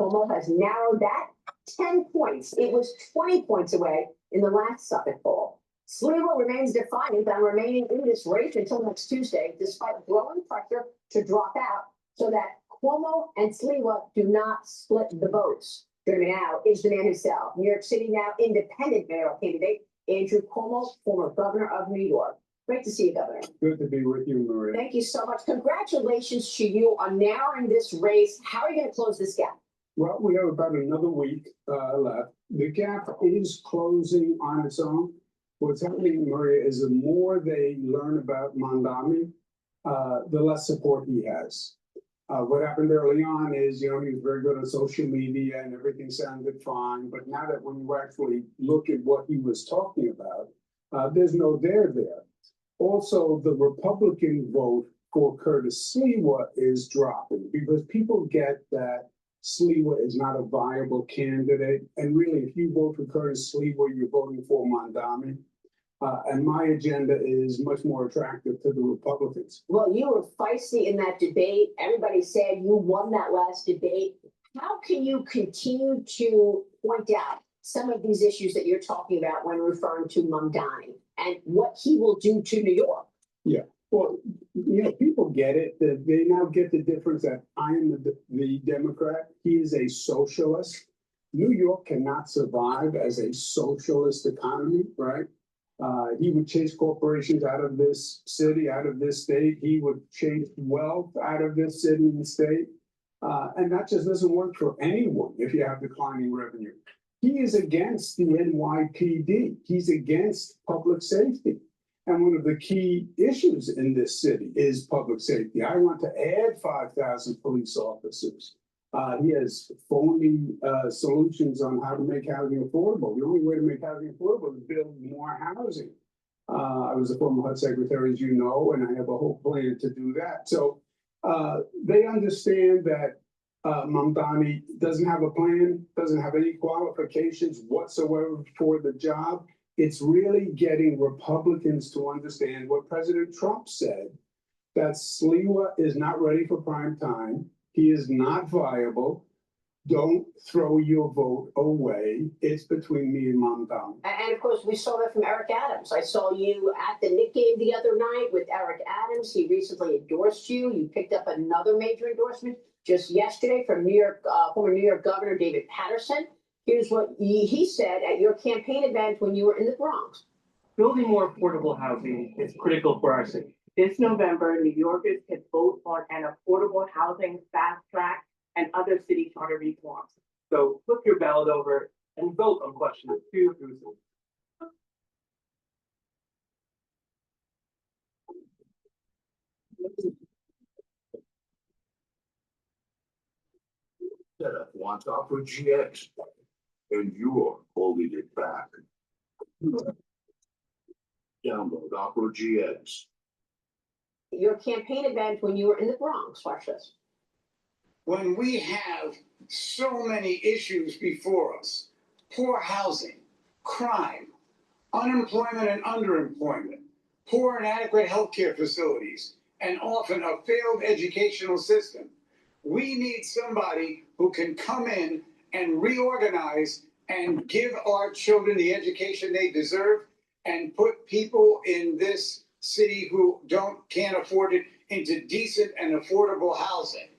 Cuomo has narrowed that 10 points. It was 20 points away in the last Suffolk poll. Sliwa remains defiant on remaining in this race until next Tuesday, despite growing pressure to drop out so that Cuomo and Sliwa do not split the votes. Joining me now is the man himself, New York City now independent mayoral candidate, Andrew Cuomo, former governor of New York. Great to see you, Governor. Good to be with you, Maria. Thank you so much. Congratulations to you on narrowing this race. How are you going to close this gap? Well, we have about another week left. The gap is closing on its own. What's happening, Maria, is the more they learn about Mamdani, the less support he has. What happened early on is, he was very good on social media and everything sounded fine. But now that when you actually look at what he was talking about, there's no there there. Also, the Republican vote for Curtis Sliwa is dropping because people get that Sliwa is not a viable candidate. And really, if you vote for Curtis Sliwa, you're voting for Mamdani. And my agenda is much more attractive to the Republicans. Well, you were feisty in that debate. Everybody said you won that last debate. How can you continue to point out some of these issues that you're talking about when referring to Mamdani and what he will do to New York? Yeah, Well, people get it, that they now get the difference that I am the Democrat, he is a socialist. New York cannot survive as a socialist economy, right? He would chase corporations out of this city, out of this state. He would chase wealth out of this city and state. And that just doesn't work for anyone if you have declining revenue. He is against the NYPD. He's against public safety. And one of the key issues in this city is public safety. I want to add 5,000 police officers. He has phony solutions on how to make housing affordable. The only way to make housing affordable is build more housing. I was a former HUD secretary, as you know, and I have a whole plan to do that. So they understand that Mamdani doesn't have a plan, doesn't have any qualifications whatsoever for the job. It's really getting Republicans to understand what President Trump said, that Sliwa is not ready for prime time. He is not viable. Don't throw your vote away. It's between me and Mamdani. And of course, we saw that from Eric Adams. I saw you at the Knick game the other night with Eric Adams. He recently endorsed you. You picked up another major endorsement just yesterday from former New York Governor David Paterson. Here's what he said at your campaign event when you were in the Bronx. Building more affordable housing is critical for our city. This November, New Yorkers can vote on an affordable housing fast track and other city charter reforms. So flip your ballot over and vote on questions 2 through 3. That wants Opera GX, and you're holding it back. Download Opera GX. Your campaign event when you were in the Bronx. Watch this. When we have so many issues before us, poor housing, crime, unemployment and underemployment, poor and inadequate healthcare facilities, and often a failed educational system, we need somebody who can come in and reorganize and give our children the education they deserve and put people in this city who can't afford it into decent and affordable housing.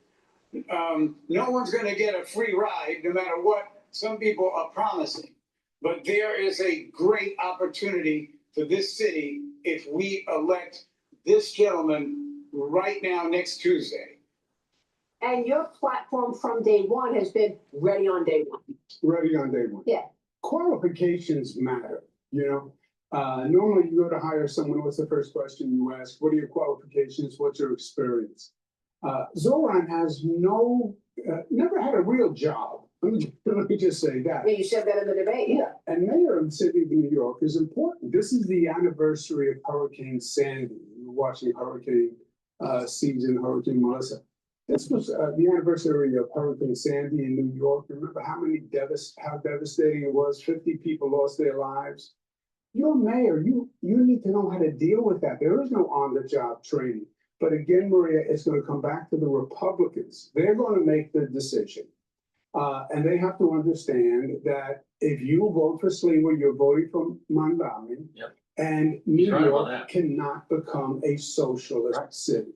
No one's going to get a free ride, no matter what some people are promising. But there is a great opportunity for this city if we elect this gentleman right now next Tuesday. And your platform from day one has been ready on day one. Ready on day one. Yeah. Qualifications matter, Normally you go to hire someone, what's the first question you ask? What are your qualifications? What's your experience? Zoran has never had a real job. Let me just say that. Yeah, you said that in the debate. Yeah, and mayor of the city of New York is important. This is the anniversary of Hurricane Sandy. We were watching hurricane season, Hurricane Melissa. This was the anniversary of Hurricane Sandy in New York. Remember how devastating it was? 50 people lost their lives. You're mayor. You need to know how to deal with that. There is no on-the-job training. But again, Maria, it's going to come back to the Republicans. They're going to make the decision. And they have to understand that if you vote for Sliwa, you're voting for Mamdani. Yep. And New York cannot become a socialist city.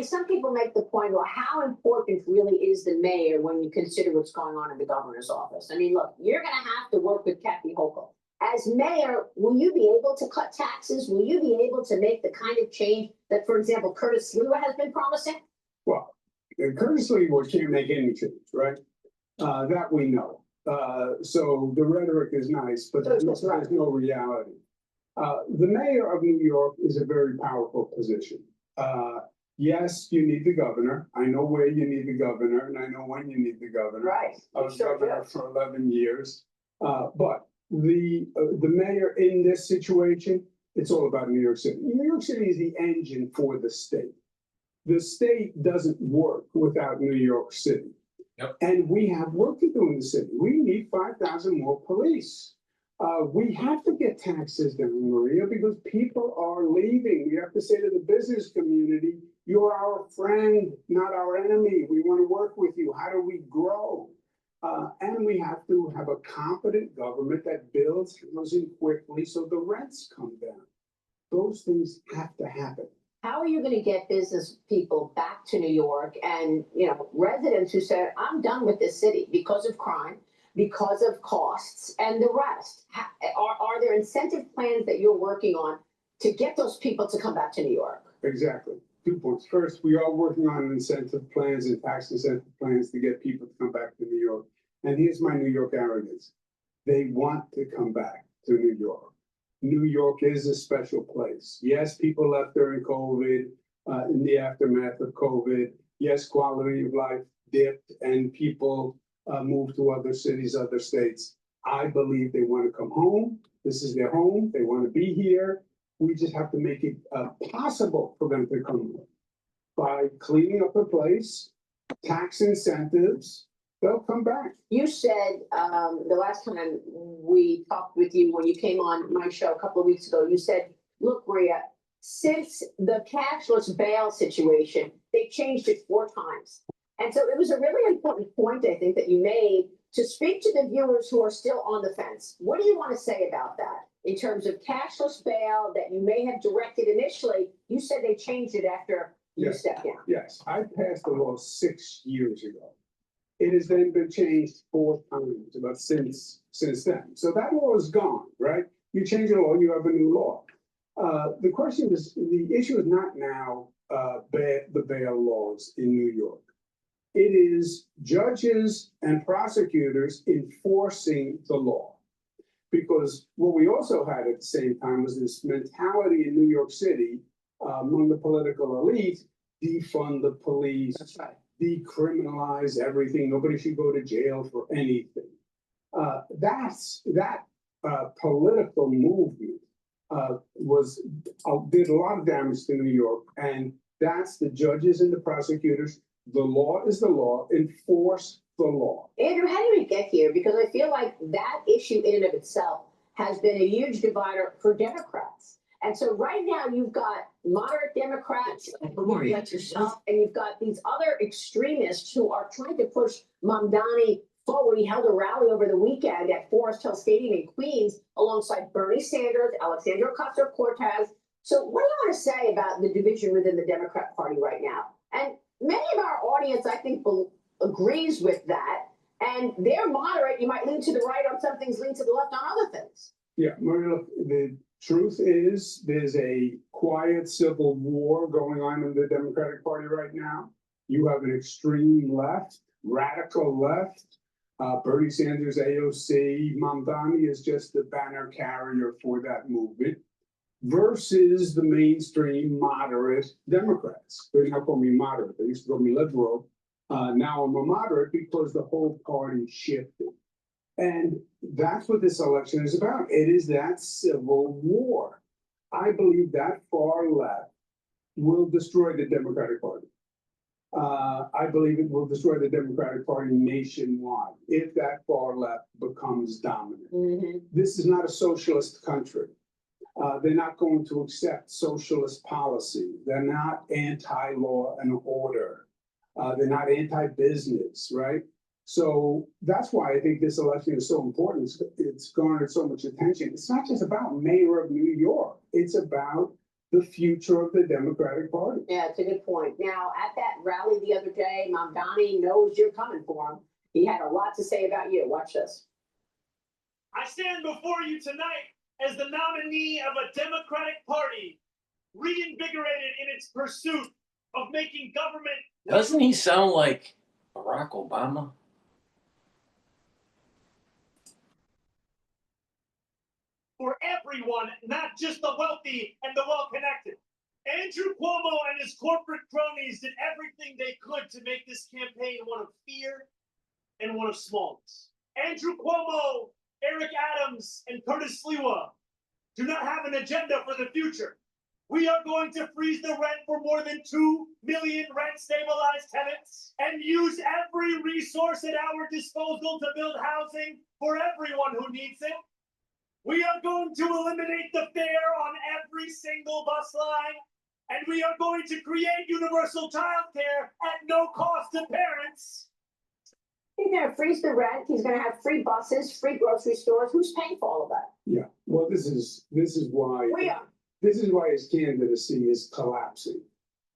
Some people make the point, well, how important really is the mayor when you consider what's going on in the governor's office? Look, you're going to have to work with Kathy Hochul. As mayor, will you be able to cut taxes? Will you be able to make the kind of change that, for example, Curtis Sliwa has been promising? Well, Curtis Sliwa can't make any change, right? That we know. So the rhetoric is nice, but there's no reality. The mayor of New York is a very powerful position. Yes, you need the governor. I know where you need the governor, and I know when you need the governor. Right. I was governor for 11 years. But the mayor in this situation, it's all about New York City. New York City is the engine for the state. The state doesn't work without New York City. Yep. And we have work to do in the city. We need 5,000 more police. We have to get taxes down, Maria, because people are leaving. We have to say to the business community, you're our friend, not our enemy. We want to work with you. How do we grow? And we have to have a competent government that builds housing quickly so the rents come down. Those things have to happen. how are you gonna get business people back to New York and, you know, residents who said, I'm done with this city because of crime, because of costs and the rest? Are there incentive plans that you're working on to get those people to come back to New York? Exactly. 2 points. First, we are working on incentive plans and tax incentive plans to get people to come back to New York. And here's my New York arrogance. They want to come back to New York. New York is a special place. Yes, people left during COVID, in the aftermath of COVID. Yes, quality of life dipped and people moved to other cities, other states. I believe they want to come home. This is their home. They want to be here. We just have to make it possible for them to come home by cleaning up the place, tax incentives. They'll come back. You said, the last time we talked with you, when you came on my show a couple of weeks ago, you said, look, Maria, since the cashless bail situation, they changed it 4 times. And so it was a really important point, I think, that you made to speak to the viewers who are still on the fence. What do you want to say about that? In terms of cashless bail that you may have directed initially, you said they changed it after you stepped down. Yes, I passed the law 6 years ago. It has then been changed 4 times about since then. So that law is gone, right? You change a law, you have a new law. The question is, the issue is not now the bail laws in New York. It is judges and prosecutors enforcing the law. Because what we also had at the same time was this mentality in New York City among the political elite, defund the police, decriminalize everything. Nobody should go to jail for anything. That political movement did a lot of damage to New York, and that's the judges and the prosecutors. The law is the law. Enforce the law. Andrew, how do we get here? Because I feel like that issue in and of itself has been a huge divider for Democrats. And so right now you've got moderate Democrats like yourself, and you've got these other extremists who are trying to push Mamdani forward. He held a rally over the weekend at Forest Hill Stadium in Queens alongside Bernie Sanders, Alexandria Ocasio-Cortez. So what do you want to say about the division within the Democrat Party right now? And many of our audience, I think, agrees with that. And they're moderate. You might lean to the right on some things, lean to the left on other things. Yeah, Maria, look, the truth is there's a quiet civil war going on in the Democratic Party right now. You have an extreme left, radical left. Bernie Sanders, AOC, Mamdani is just the banner carrier for that movement versus the mainstream moderate Democrats. They now call me moderate. They used to call me liberal. Now I'm a moderate because the whole party shifted. And that's what this election is about. It is that civil war. I believe that far left will destroy the Democratic Party. I believe it will destroy the Democratic Party nationwide if that far left becomes dominant. Mm-hmm. This is not a socialist country. They're not going to accept socialist policy. They're not anti-law and order. They're not anti-business, right? So that's why I think this election is so important. It's garnered so much attention. It's not just about mayor of New York. It's about the future of the Democratic Party. Yeah, it's a good point. Now, at that rally the other day, Mamdani knows you're coming for him. He had a lot to say about you. Watch this. I stand before you tonight as the nominee of a Democratic Party reinvigorated in its pursuit of making government. Doesn't he sound like Barack Obama? For everyone, not just the wealthy and the well-connected. Andrew Cuomo and his corporate cronies did everything they could to make this campaign one of fear and one of smallness. Andrew Cuomo, Eric Adams, and Curtis Sliwa do not have an agenda for the future. We are going to freeze the rent for more than 2 million rent-stabilized tenants and use every resource at our disposal to build housing for everyone who needs it. We are going to eliminate the fare on every single bus line, and we are going to create universal childcare at no cost to parents. He's going to freeze the rent. He's going to have free buses, free grocery stores. Who's paying for all of that? Yeah, well, this is why. We are. This is why his candidacy is collapsing.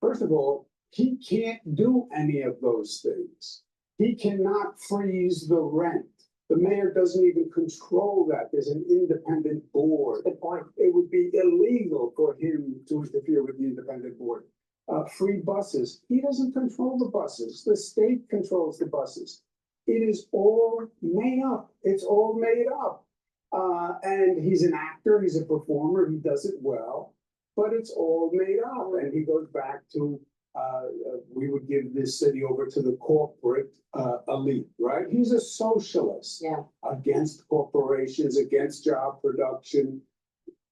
First of all, he can't do any of those things. He cannot freeze the rent. The mayor doesn't even control that. There's an independent board. Good point. It would be illegal for him to interfere with the independent board. Free buses. He doesn't control the buses. The state controls the buses. It is all made up. It's all made up. And he's an actor. He's a performer. He does it well. But it's all made up. And he goes back to we would give this city over to the corporate elite, right? He's a socialist against corporations, against job production.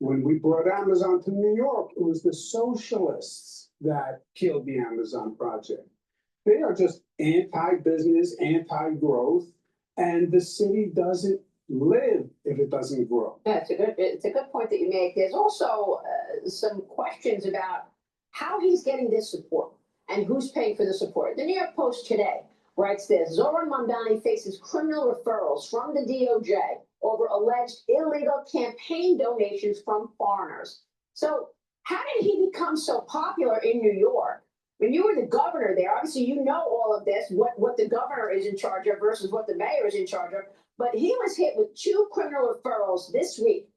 When we brought Amazon to New York, it was the socialists that killed the Amazon project. They are just anti-business, anti-growth, and the city doesn't live if it doesn't grow. Yeah, it's a good point that you make. There's also some questions about how he's getting this support and who's paying for the support. The New York Post today writes this: Zoran Mamdani faces criminal referrals from the DOJ over alleged illegal campaign donations from foreigners. So how did he become so popular in New York? When you were the governor there, obviously you know all of this, what the governor is in charge of versus what the mayor is in charge of. But he was hit with 2 criminal referrals this week,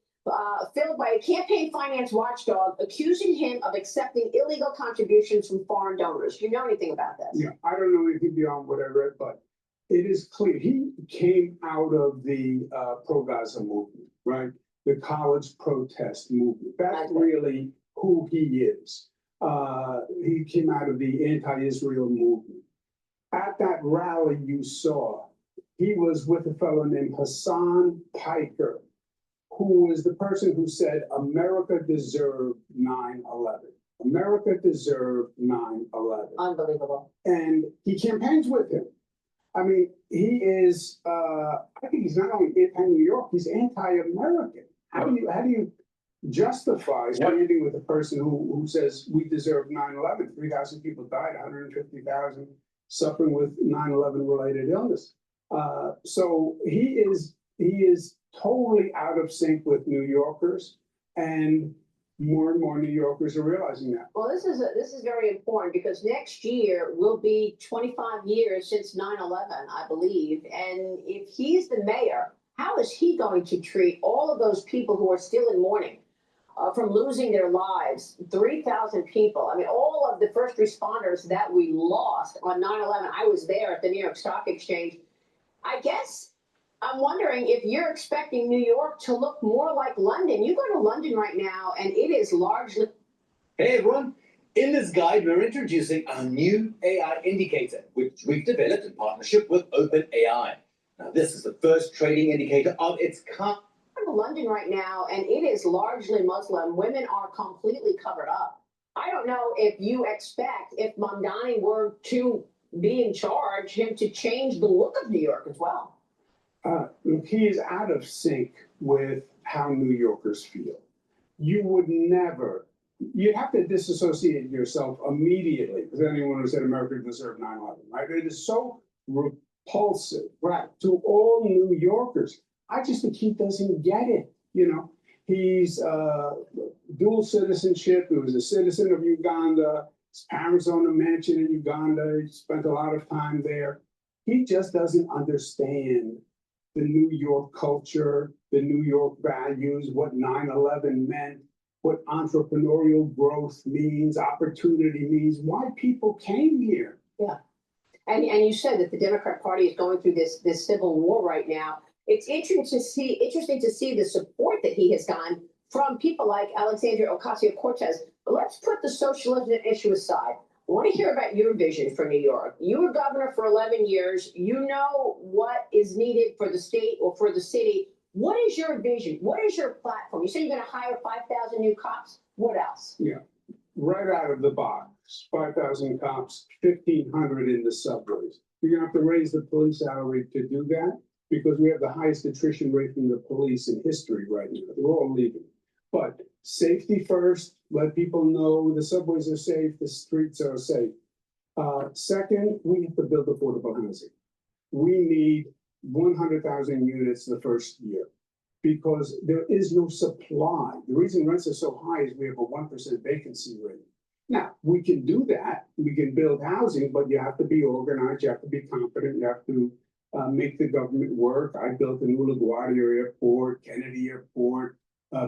filled by a campaign finance watchdog accusing him of accepting illegal contributions from foreign donors. Do you know anything about this? Yeah, I don't know anything beyond what I read, but it is clear. He came out of the pro-Gaza movement, right? The college protest movement. That's really who he is. He came out of the anti-Israel movement. At that rally you saw, he was with a fellow named Hassan Piker, who was the person who said America deserved 9/11. America deserved 9/11. Unbelievable. And he campaigns with him. I mean, he is, I think he's not only anti-New York, he's anti-American. How do you justify standing with a person who says we deserve 9/11? 3,000 people died, 150,000 suffering with 9/11 related illness. So he is totally out of sync with New Yorkers, and more New Yorkers are realizing that. Well, this is very important because next year will be 25 years since 9/11, I believe. And if he's the mayor, how is he going to treat all of those people who are still in mourning from losing their lives? 3,000 people. I mean, all of the first responders that we lost on 9/11. I was there at the New York Stock Exchange. I guess I'm wondering if you're expecting New York to look more like London. You go to London right now, and it is largely. Hey everyone, in this guide we're introducing our new AI indicator, which we've developed in partnership with OpenAI. Now this is the first trading indicator of its kind. I'm in London right now, and it is largely Muslim. Women are completely covered up. I don't know if you expect, if Mamdani were to be in charge, him to change the look of New York as well. He is out of sync with how New Yorkers feel. You would never, you have to disassociate yourself immediately with anyone who said America deserved 9/11, right? It is so repulsive, right, to all New Yorkers. I just think he doesn't get it, you know. He's dual citizenship. He was a citizen of Uganda. His parents own a mansion in Uganda. He spent a lot of time there. He just doesn't understand the New York culture, the New York values, what 9/11 meant, what entrepreneurial growth means, opportunity means, why people came here. Yeah. And you said that the Democrat Party is going through this civil war right now. It's interesting to see the support that he has gotten from people like Alexandria Ocasio-Cortez. But let's put the socialism issue aside. I want to hear about your vision for New York. You were governor for 11 years. You know what is needed for the state or for the city. What is your vision? What is your platform? You say you're going to hire 5,000 new cops. What else? Yeah, right out of the box, 5,000 cops, 1,500 in the subways. We're going to have to raise the police salary to do that because we have the highest attrition rate from the police in history right now. They're all leaving. But safety first, let people know the subways are safe, the streets are safe. Second, we have to build affordable housing. We need 100,000 units the first year. because there is no supply. The reason rents are so high is we have a 1% vacancy rate. Now, we can do that. We can build housing, but you have to be organized. You have to be confident. You have to make the government work. I built a new LaGuardia Airport, Kennedy Airport,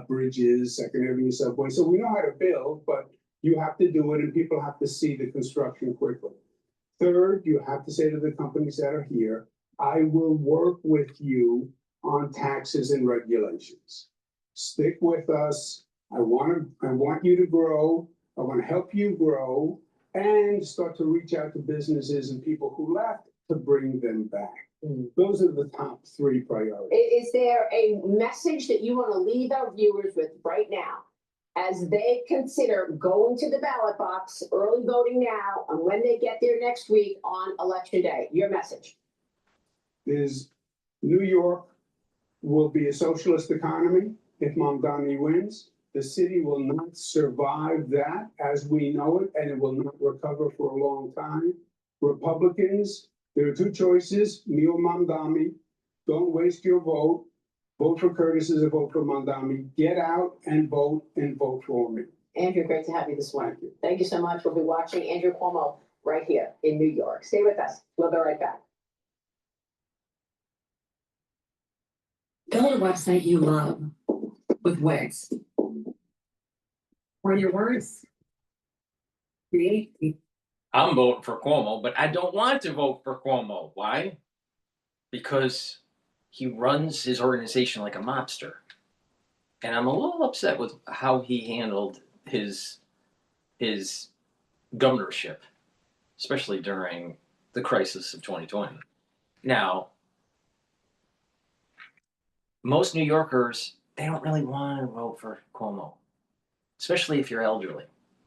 bridges, Second Avenue subway. So we know how to build, but you have to do it and people have to see the construction quickly. Third, you have to say to the companies that are here, I will work with you on taxes and regulations. Stick with us. I want you to grow. I want to help you grow and start to reach out to businesses and people who left to bring them back. Those are the top 3 priorities. Is there a message that you want to leave our viewers with right now as they consider going to the ballot box, early voting now, and when they get there next week on election day? Your message. Is New York will be a socialist economy if Mamdani wins. The city will not survive that as we know it, and it will not recover for a long time. Republicans, there are 2 choices, me or Mamdani. Don't waste your vote. Vote for Curtis as a vote for Mamdani. Get out and vote for me. Andrew, great to have you this morning. Thank you so much. We'll be watching Andrew Cuomo right here in New York. Stay with us. We'll be right back. Build a website you love with Wix. What are your words? Create. I'm voting for Cuomo, but I don't want to vote for Cuomo. Why? Because he runs his organization like a mobster. And I'm a little upset with how he handled his governorship, especially during the crisis of 2020. Now, most New Yorkers, they don't really want to vote for Cuomo, especially if you're elderly.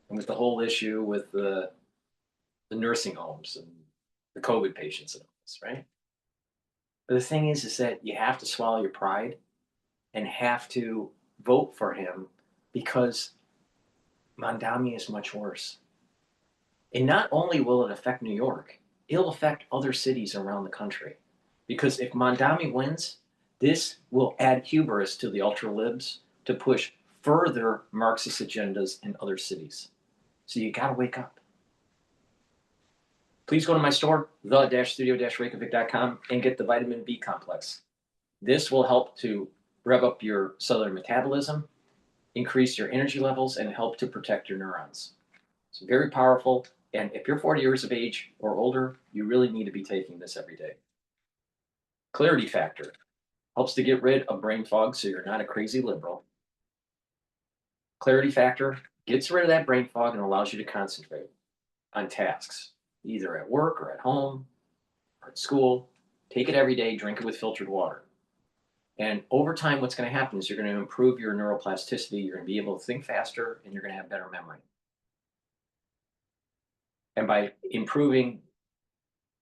And with the whole issue with the nursing homes and the COVID patients and all this, right? But the thing is that you have to swallow your pride and have to vote for him because Mamdani is much worse. And not only will it affect New York, it'll affect other cities around the country. Because if Mamdani wins, this will add hubris to the ultra-libs to push further Marxist agendas in other cities. So you gotta wake up. Please go to my store, the-studio-reykjavik.com, and get the vitamin B complex. This will help to rev up your cellular metabolism, increase your energy levels, and help to protect your neurons. It's very powerful, and if you're 40 years of age or older, you really need to be taking this every day. Clarity Factor helps to get rid of brain fog so you're not a crazy liberal. Clarity Factor gets rid of that brain fog and allows you to concentrate on tasks, either at work or at home or at school. Take it every day, drink it with filtered water. And over time, what's going to happen is you're going to improve your neuroplasticity, you're going to be able to think faster, and you're going to have better memory. And by improving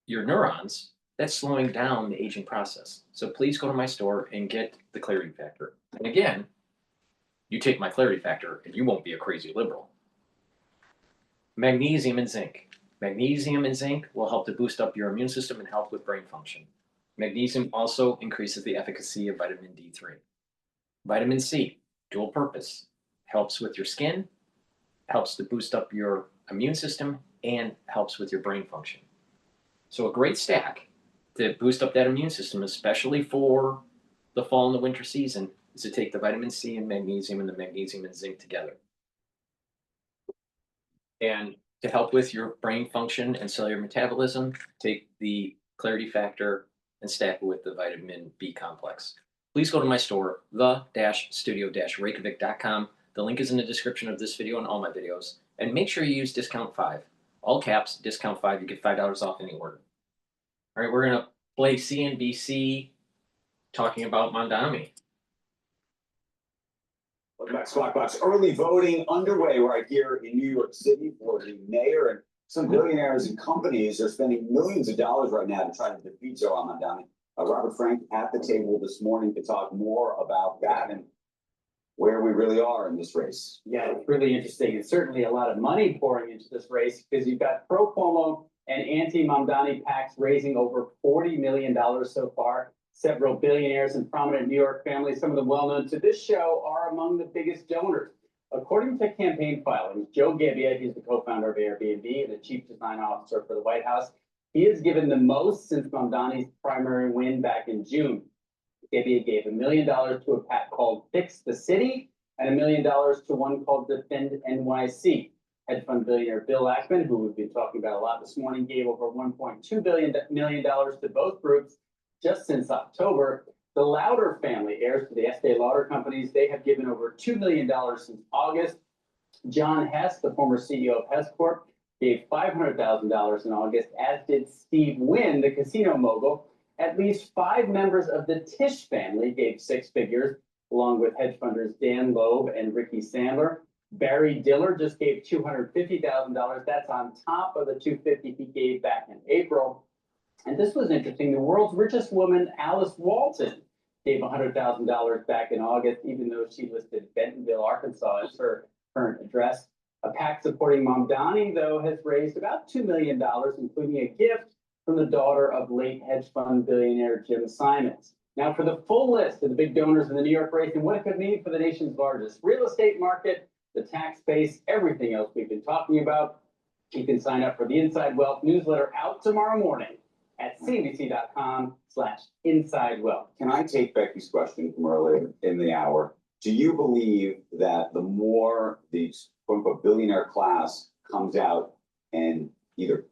your neurons, that's slowing down the aging process. So please go to my store and get the Clarity Factor. And again, you take my Clarity Factor and you won't be a crazy liberal. Magnesium and zinc. Magnesium and zinc will help to boost up your immune system and help with brain function. Magnesium also increases the efficacy of vitamin D3. Vitamin C, dual purpose, helps with your skin, helps to boost up your immune system, and helps with your brain function. So a great stack to boost up that immune system, especially for the fall and the winter season, is to take the vitamin C and the magnesium and zinc together. And to help with your brain function and cellular metabolism, take the Clarity Factor and stack it with the vitamin B complex. Please go to my store, the-studio-reykjavik.com. The link is in the description of this video and all my videos. And make sure you use discount 5. All caps, discount 5, you get $5 off any order. All right, we're gonna play CNBC talking about Mamdani. Welcome back, Squawk Box. Early voting underway right here in New York City for the mayor, and some billionaires and companies are spending millions of dollars right now to try to defeat Joe Mamdani. Robert Frank at the table this morning to talk more about that and where we really are in this race. Yeah, it's really interesting. It's certainly a lot of money pouring into this race because you've got pro Cuomo and anti Mamdani PACs raising over $40 million so far. Several billionaires and prominent New York families, some of them well known to this show, are among the biggest donors. According to campaign filings, Joe Gebbia, he's the co-founder of Airbnb and the chief design officer for the White House, he has given the most since Mamdani's primary win back in June. Gebbia gave $1 million to a PAC called Fix the City and $1 million to one called Defend NYC. Hedge fund billionaire Bill Ackman, who we've been talking about a lot this morning, gave over $1.2 million to both groups just since October. The Lauder family, heirs to the Estee Lauder companies, they have given over $2 million since August. John Hess, the former CEO of Hess Corp, gave $500,000 in August, as did Steve Wynn, the casino mogul. At least 5 members of the Tisch family gave 6 figures, along with hedge funders Dan Loeb and Ricky Sandler. Barry Diller just gave $250,000. That's on top of the $250,000 he gave back in April. And this was interesting. The world's richest woman, Alice Walton, gave $100,000 back in August, even though she listed Bentonville, Arkansas as her current address. A PAC supporting Mamdani, though, has raised about $2 million, including a gift from the daughter of late hedge fund billionaire Jim Simons. Now, for the full list of the big donors in the New York race and what it could mean for the nation's largest real estate market, the tax base, everything else we've been talking about, you can sign up for the Inside Wealth newsletter out tomorrow morning at cnbc.com/InsideWealth. Can I take Becky's question from earlier in the hour? Do you believe that the more the quote unquote billionaire class comes out and either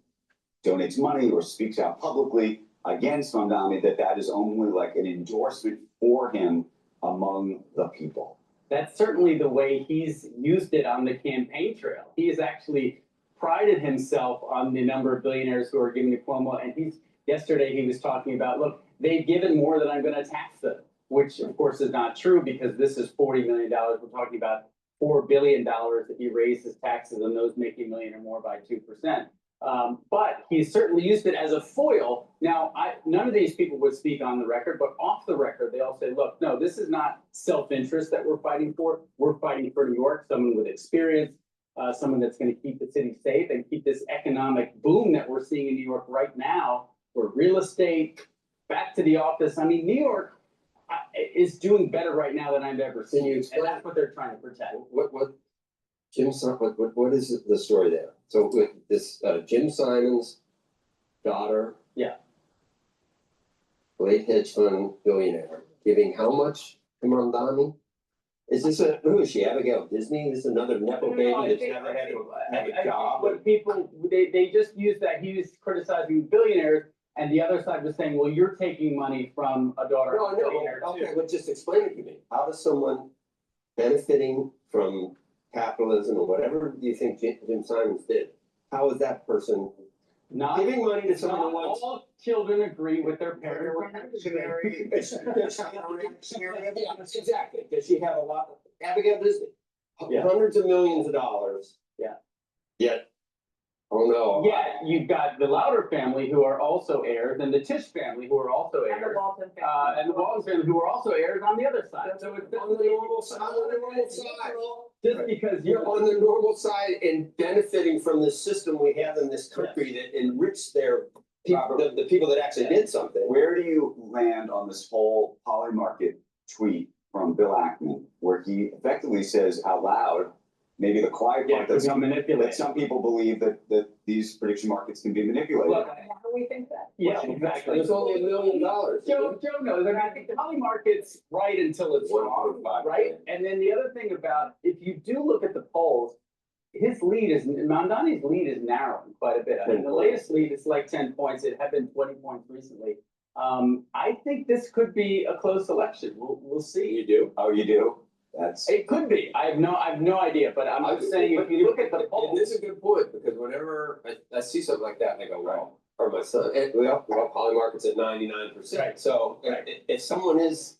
donates money or speaks out publicly against Mamdani, that is only like an endorsement for him among the people? That's certainly the way he's used it on the campaign trail. He has actually prided himself on the number of billionaires who are giving to Cuomo. And yesterday he was talking about, look, they've given more than I'm going to tax them, which of course is not true because this is $40 million. We're talking about $4 billion if he raises taxes on those making $1 million or more by 2%. But he's certainly used it as a foil. Now, none of these people would speak on the record, but off the record, they all say, look, no, this is not self-interest that we're fighting for. We're fighting for New York, someone with experience, someone that's going to keep the city safe and keep this economic boom that we're seeing in New York right now, for real estate, back to the office. I mean, New York is doing better right now than I've ever seen. And that's what they're trying to protect. Jim, what is the story there? So with this Jim Simons' daughter, late hedge fund billionaire, giving how much to Mamdani? Is this who is she, Abigail Disney? This is another Nepo baby that's never had a job? But people, they just use that. He was criticizing billionaires, and the other side was saying, well, you're taking money from a daughter of a billionaire too. Okay, but just explain it to me. How does someone benefiting from capitalism or whatever do you think Jim Simons did? How is that person giving money to someone who wants? All children agree with their parents. Exactly. Does she have a lot? Abigail Disney, hundreds of millions of dollars. Yeah. Yet, oh no. Yeah, you've got the Lauder family who are also heirs, and the Tisch family who are also heirs, and the Walton family who are also heirs on the other side. So it's on the normal side. Just because you're on the normal side and benefiting from this system we have in this country that enriched the people that actually did something. Where do you land on this whole polymarket tweet from Bill Ackman, where he effectively says out loud, maybe the quiet part, that some people believe that these prediction markets can be manipulated? Look, How do we think that? yeah, exactly. It's only $1 million. Joe knows. I mean, I think the poly market's right until it's wrong, right? And then the other thing about, if you do look at the polls, Mamdani's lead is narrowing quite a bit. I mean, the latest lead is like 10 points. It had been 20 points recently. I think this could be a close election. We'll see. You do? Oh, you do? It could be. I have no idea. But I'm just saying, if you look at the polls, and this is a good point, because whenever I see something like that, and I go, well, or my son, well, poly market's at 99%. Right. So if someone is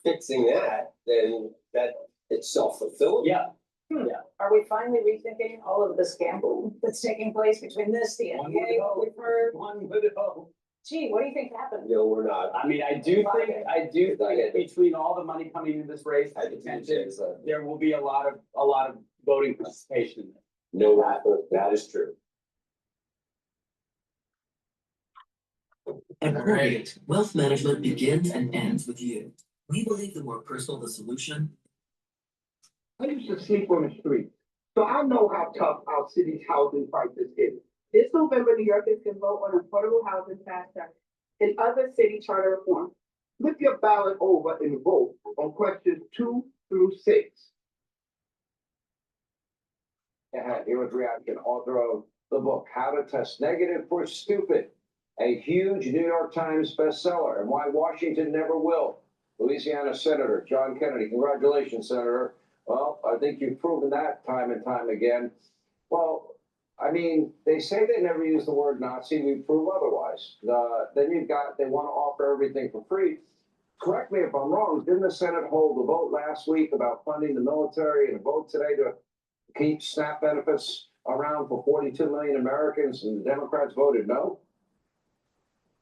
fixing that, then that it's self-fulfilling. Yeah. Are we finally rethinking all of the scam boom that's taking place between this, the NBA, what we've heard? One would hope. Gee, what do you think happened? No, we're not. I mean, I do think between all the money coming into this race, there will be a lot of voting participation. No, that is true. At All Corient, wealth management begins and ends with you. We believe the more personal the solution. I used to sleep on the street, so I know how tough our city's housing crisis is. This November, New Yorkers can vote on affordable housing fast track and other city charter reform. Flip your ballot over and vote on questions 2 through 6. Here was reaction, author of the book, How to Test Negative for Stupid, a huge New York Times bestseller, and why Washington never will. Louisiana Senator John Kennedy. Congratulations, Senator. Well, I think you've proven that time and time again. Well, I mean, they say they never use the word Nazi. We prove otherwise. Then you've got, they want to offer everything for free. Correct me if I'm wrong. Didn't the Senate hold a vote last week about funding the military and a vote today to keep SNAP benefits around for 42 million Americans, and the Democrats voted no?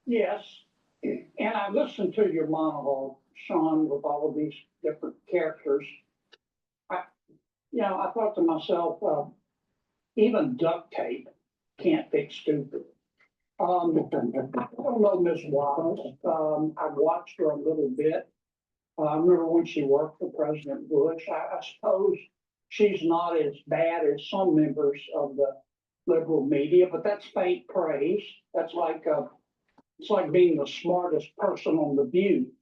Yes, and I listened to your monologue, Sean, with all of these different characters. I thought to myself, even duct tape can't fix stupid. I don't know Ms. Wallace. I watched her a little bit. I remember when she worked for President Bush. I suppose she's not as bad as some members of the liberal media, but that's faint praise. That's like it's like being the smartest person on the view.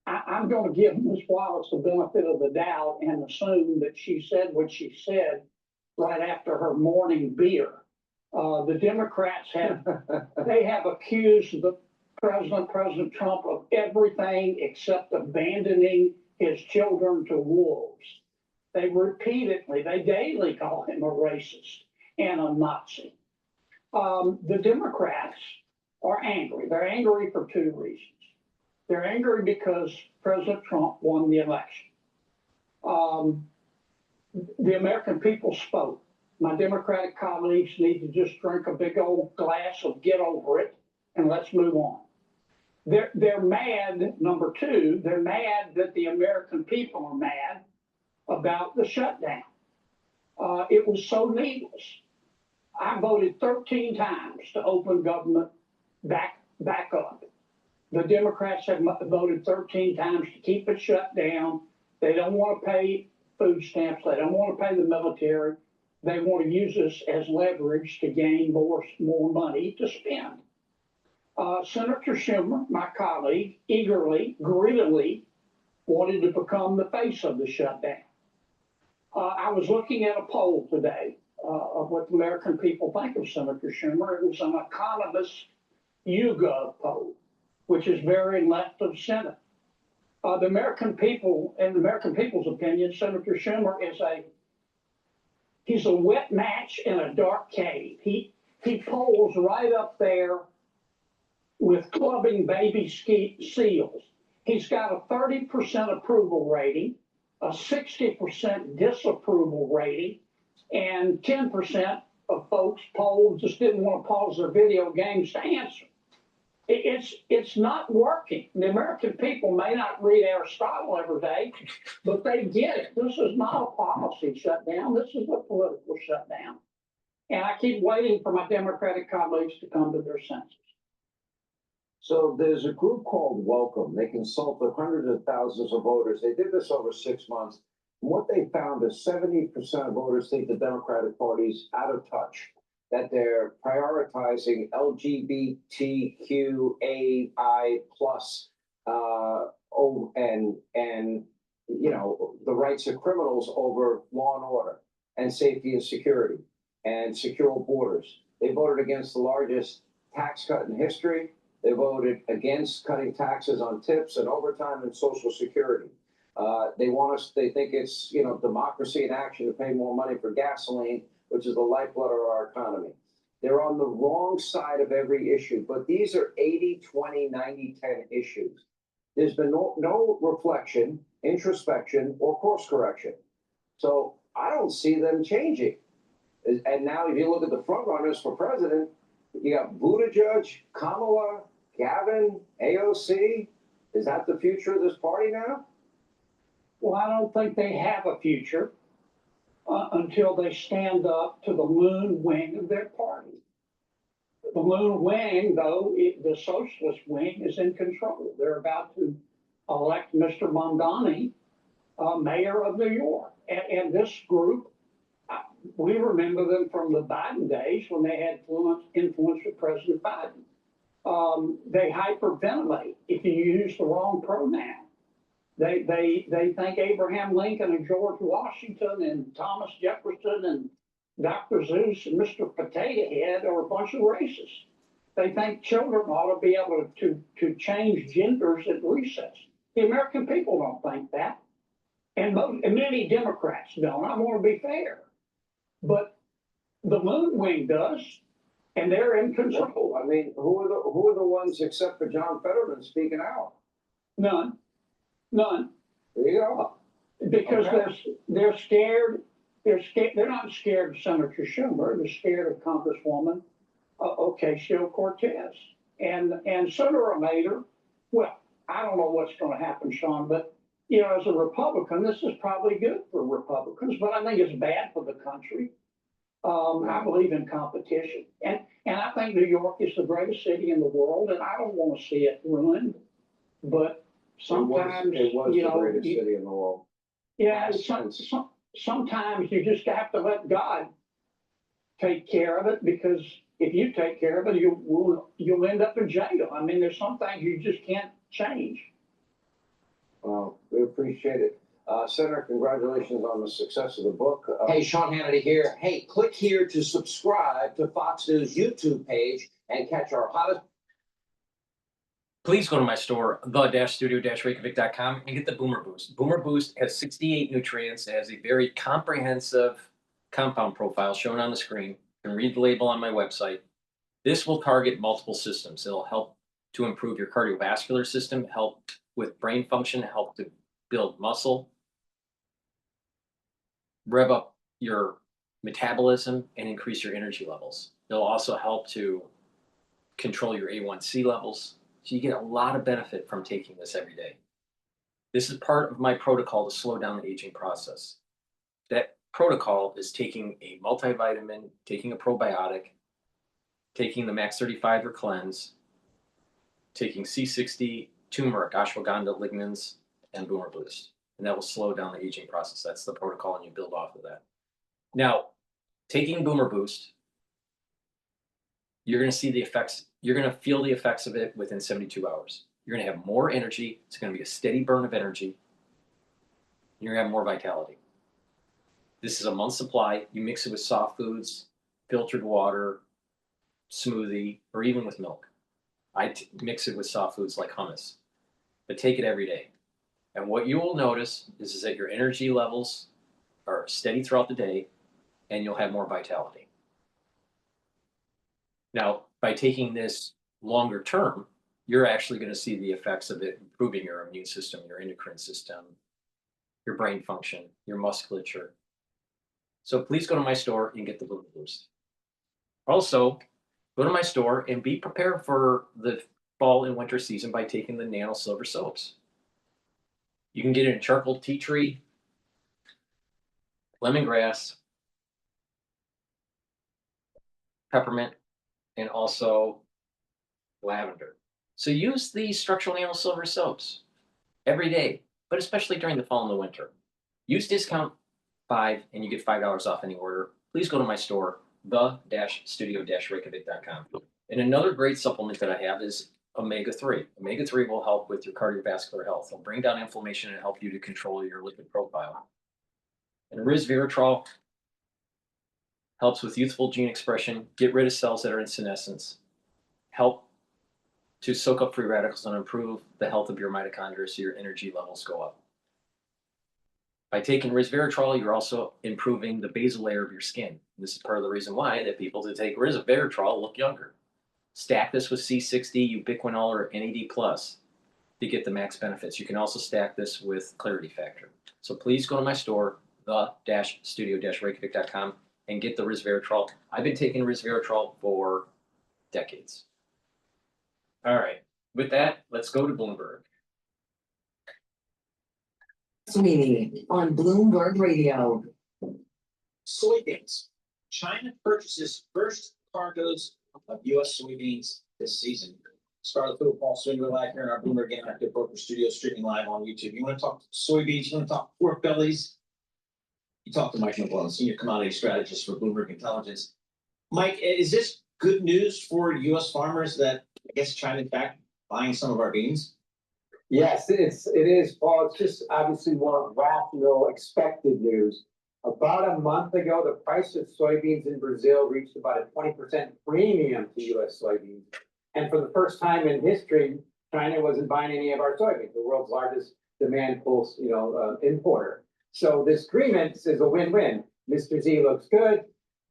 I'm going to give Ms. Wallace the benefit of the doubt and assume that she said what she said right after her morning beer. The Democrats have accused the President Trump of everything except abandoning his children to wolves. They daily call him a racist and a Nazi. The Democrats are angry. They're angry for two reasons. They're angry because President Trump won the election. The American people spoke. My Democratic colleagues need to just drink a big old glass of get over it and let's move on. They're mad, number two, they're mad that the American people are mad about the shutdown. It was so needless. I voted 13 times to open government back up. The Democrats have voted 13 times to keep it shut down. They don't want to pay food stamps. They don't want to pay the military. They want to use this as leverage to gain more money to spend. Senator Schumer, my colleague, greedily wanted to become the face of the shutdown. I was looking at a poll today of what the American people think of Senator Schumer. It was an Economist YouGov poll, which is very left of center. The American people, in the American people's opinion, Senator Schumer he's a wet match in a dark cave. He polls right up there with clubbing baby seals. He's got a 30% approval rating, a 60% disapproval rating, and 10% of folks polled just didn't want to pause their video games to answer. It's not working. The American people may not read Aristotle every day, but they get it. This is not a policy shutdown. This is a political shutdown. And I keep waiting for my Democratic colleagues to come to their senses. So there's a group called Welcome. They consulted hundreds of thousands of voters. They did this over 6 months. And what they found is 70% of voters think the Democratic Party's out of touch, that they're prioritizing LGBTQAI plus and the rights of criminals over law and order and safety and security and secure borders. They voted against the largest tax cut in history. They voted against cutting taxes on tips and overtime and Social Security. They think it's, democracy in action to pay more money for gasoline, which is the lifeblood of our economy. They're on the wrong side of every issue, but these are 80, 20, 90, 10 issues. There's been no reflection, introspection, or course correction. So I don't see them changing. And now if you look at the front runners for president, you got Buttigieg, Kamala, Gavin, AOC. Is that the future of this party now? Well, I don't think they have a future until they stand up to the moon wing of their party. The moon wing, though, the socialist wing is in control. They're about to elect Mr. Mamdani, mayor of New York. And this group, we remember them from the Biden days when they had influence with President Biden. They hyperventilate if you use the wrong pronoun. They think Abraham Lincoln and George Washington and Thomas Jefferson and Dr. Zeus and Mr. Potato Head are a bunch of racists. They think children ought to be able to change genders at recess. The American people don't think that. And many Democrats don't. I want to be fair. But the moon wing does, and they're in control. I mean, who are the ones except for John Fetterman speaking out? None. There you go. Because Okay. they're scared. They're scared. They're not scared of Senator Schumer. They're scared of Congresswoman Ocasio-Cortez. And sooner or later, well, I don't know what's going to happen, Sean, but you know, as a Republican, this is probably good for Republicans, but I think it's bad for the country. I believe in competition, and I think New York is the greatest city in the world, and I don't want to see it ruined. But sometimes, it was you the know, greatest city in the world. yeah, sometimes you just have to let God take care of it, because if you take care of it, you'll end up in jail. I mean, there's some things you just can't change. Well, we appreciate it. Senator, congratulations on the success of the book. Hey, Sean Hannity here. Hey, click here to subscribe to Fox News YouTube page and catch our hottest. Please go to my store, the-studio-reykjavik.com, and get the Boomer Boost. Boomer Boost has 68 nutrients. It has a very comprehensive compound profile shown on the screen. You can read the label on my website. This will target multiple systems. It'll help to improve your cardiovascular system, help with brain function, help to build muscle, rev up your metabolism, and increase your energy levels. It'll also help to control your A1C levels. So you get a lot of benefit from taking this every day. This is part of my protocol to slow down the aging process. That protocol is taking a multivitamin, taking a probiotic, taking the Max 35 or Cleanse, taking C60, turmeric, ashwagandha, lignans, and Boomer Boost. And that will slow down the aging process. That's the protocol, and you build off of that. Now, taking Boomer Boost, you're going to see the effects. You're going to feel the effects of it within 72 hours. You're going to have more energy. It's going to be a steady burn of energy. You're going to have more vitality. This is a month's supply. You mix it with soft foods, filtered water, smoothie, or even with milk. I mix it with soft foods like hummus, but take it every day. And what you will notice is that your energy levels are steady throughout the day, and you'll have more vitality. Now, by taking this longer term, you're actually going to see the effects of it improving your immune system, your endocrine system, your brain function, your musculature. So please go to my store and get the Boomer Boost. Also, go to my store and be prepared for the fall and winter season by taking the Nano Silver soaps. You can get it in charcoal, tea tree, lemongrass, peppermint, and also lavender. So use these structural nano silver soaps every day, but especially during the fall and the winter. Use discount 5 and you get $5 off any order. Please go to my store, the-studio-reykjavik.com. And another great supplement that I have is omega-3. Omega-3 will help with your cardiovascular health. It'll bring down inflammation and help you to control your lipid profile. And resveratrol helps with youthful gene expression, get rid of cells that are in senescence, help to soak up free radicals and improve the health of your mitochondria so your energy levels go up. By taking resveratrol, you're also improving the basal layer of your skin. And this is part of the reason why that people that take resveratrol look younger. Stack this with C60, ubiquinol, or NAD+, to get the max benefits. You can also stack this with Clarity Factor. So please go to my store, the-studio-reykjavik.com, and get the resveratrol. I've been taking resveratrol for decades. All right, with that, let's go to Bloomberg. Sweeney on Bloomberg Radio. Soybeans. China purchases first cargoes of US soybeans this season. Scarlet Field, Paul Swingler live here in our Bloomberg Interactive Broker Studio, streaming live on YouTube. You want to talk soybeans, you want to talk pork bellies? You talk to Mike McClellan, Senior Commodity Strategist for Bloomberg Intelligence. Mike, is this good news for US farmers that I guess China's back buying some of our beans? Yes, it is, Paul. It's just obviously more rational, expected news. About a month ago, the price of soybeans in Brazil reached about a 20% premium to US soybeans. And for the first time in history, China wasn't buying any of our soybeans, the world's largest demand pull, importer. So this agreement is a win-win. Mr. Z looks good.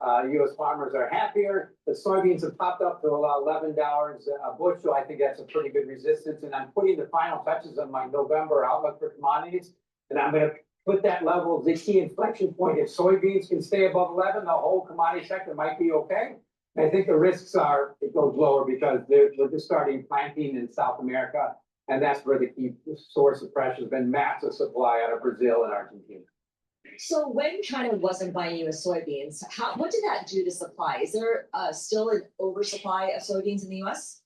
US farmers are happier. The soybeans have popped up to $11 a bushel. I think that's a pretty good resistance. And I'm putting the final touches on my November outlook for commodities. And I'm going to put that level as the key inflection point. If soybeans can stay above 11, the whole commodity sector might be okay. I think the risks are it goes lower because we're just starting planting in South America. And that's where the key source of pressure has been massive supply out of Brazil and Argentina. So when China wasn't buying US soybeans, what did that do to supply? Is there still an oversupply of soybeans in the US?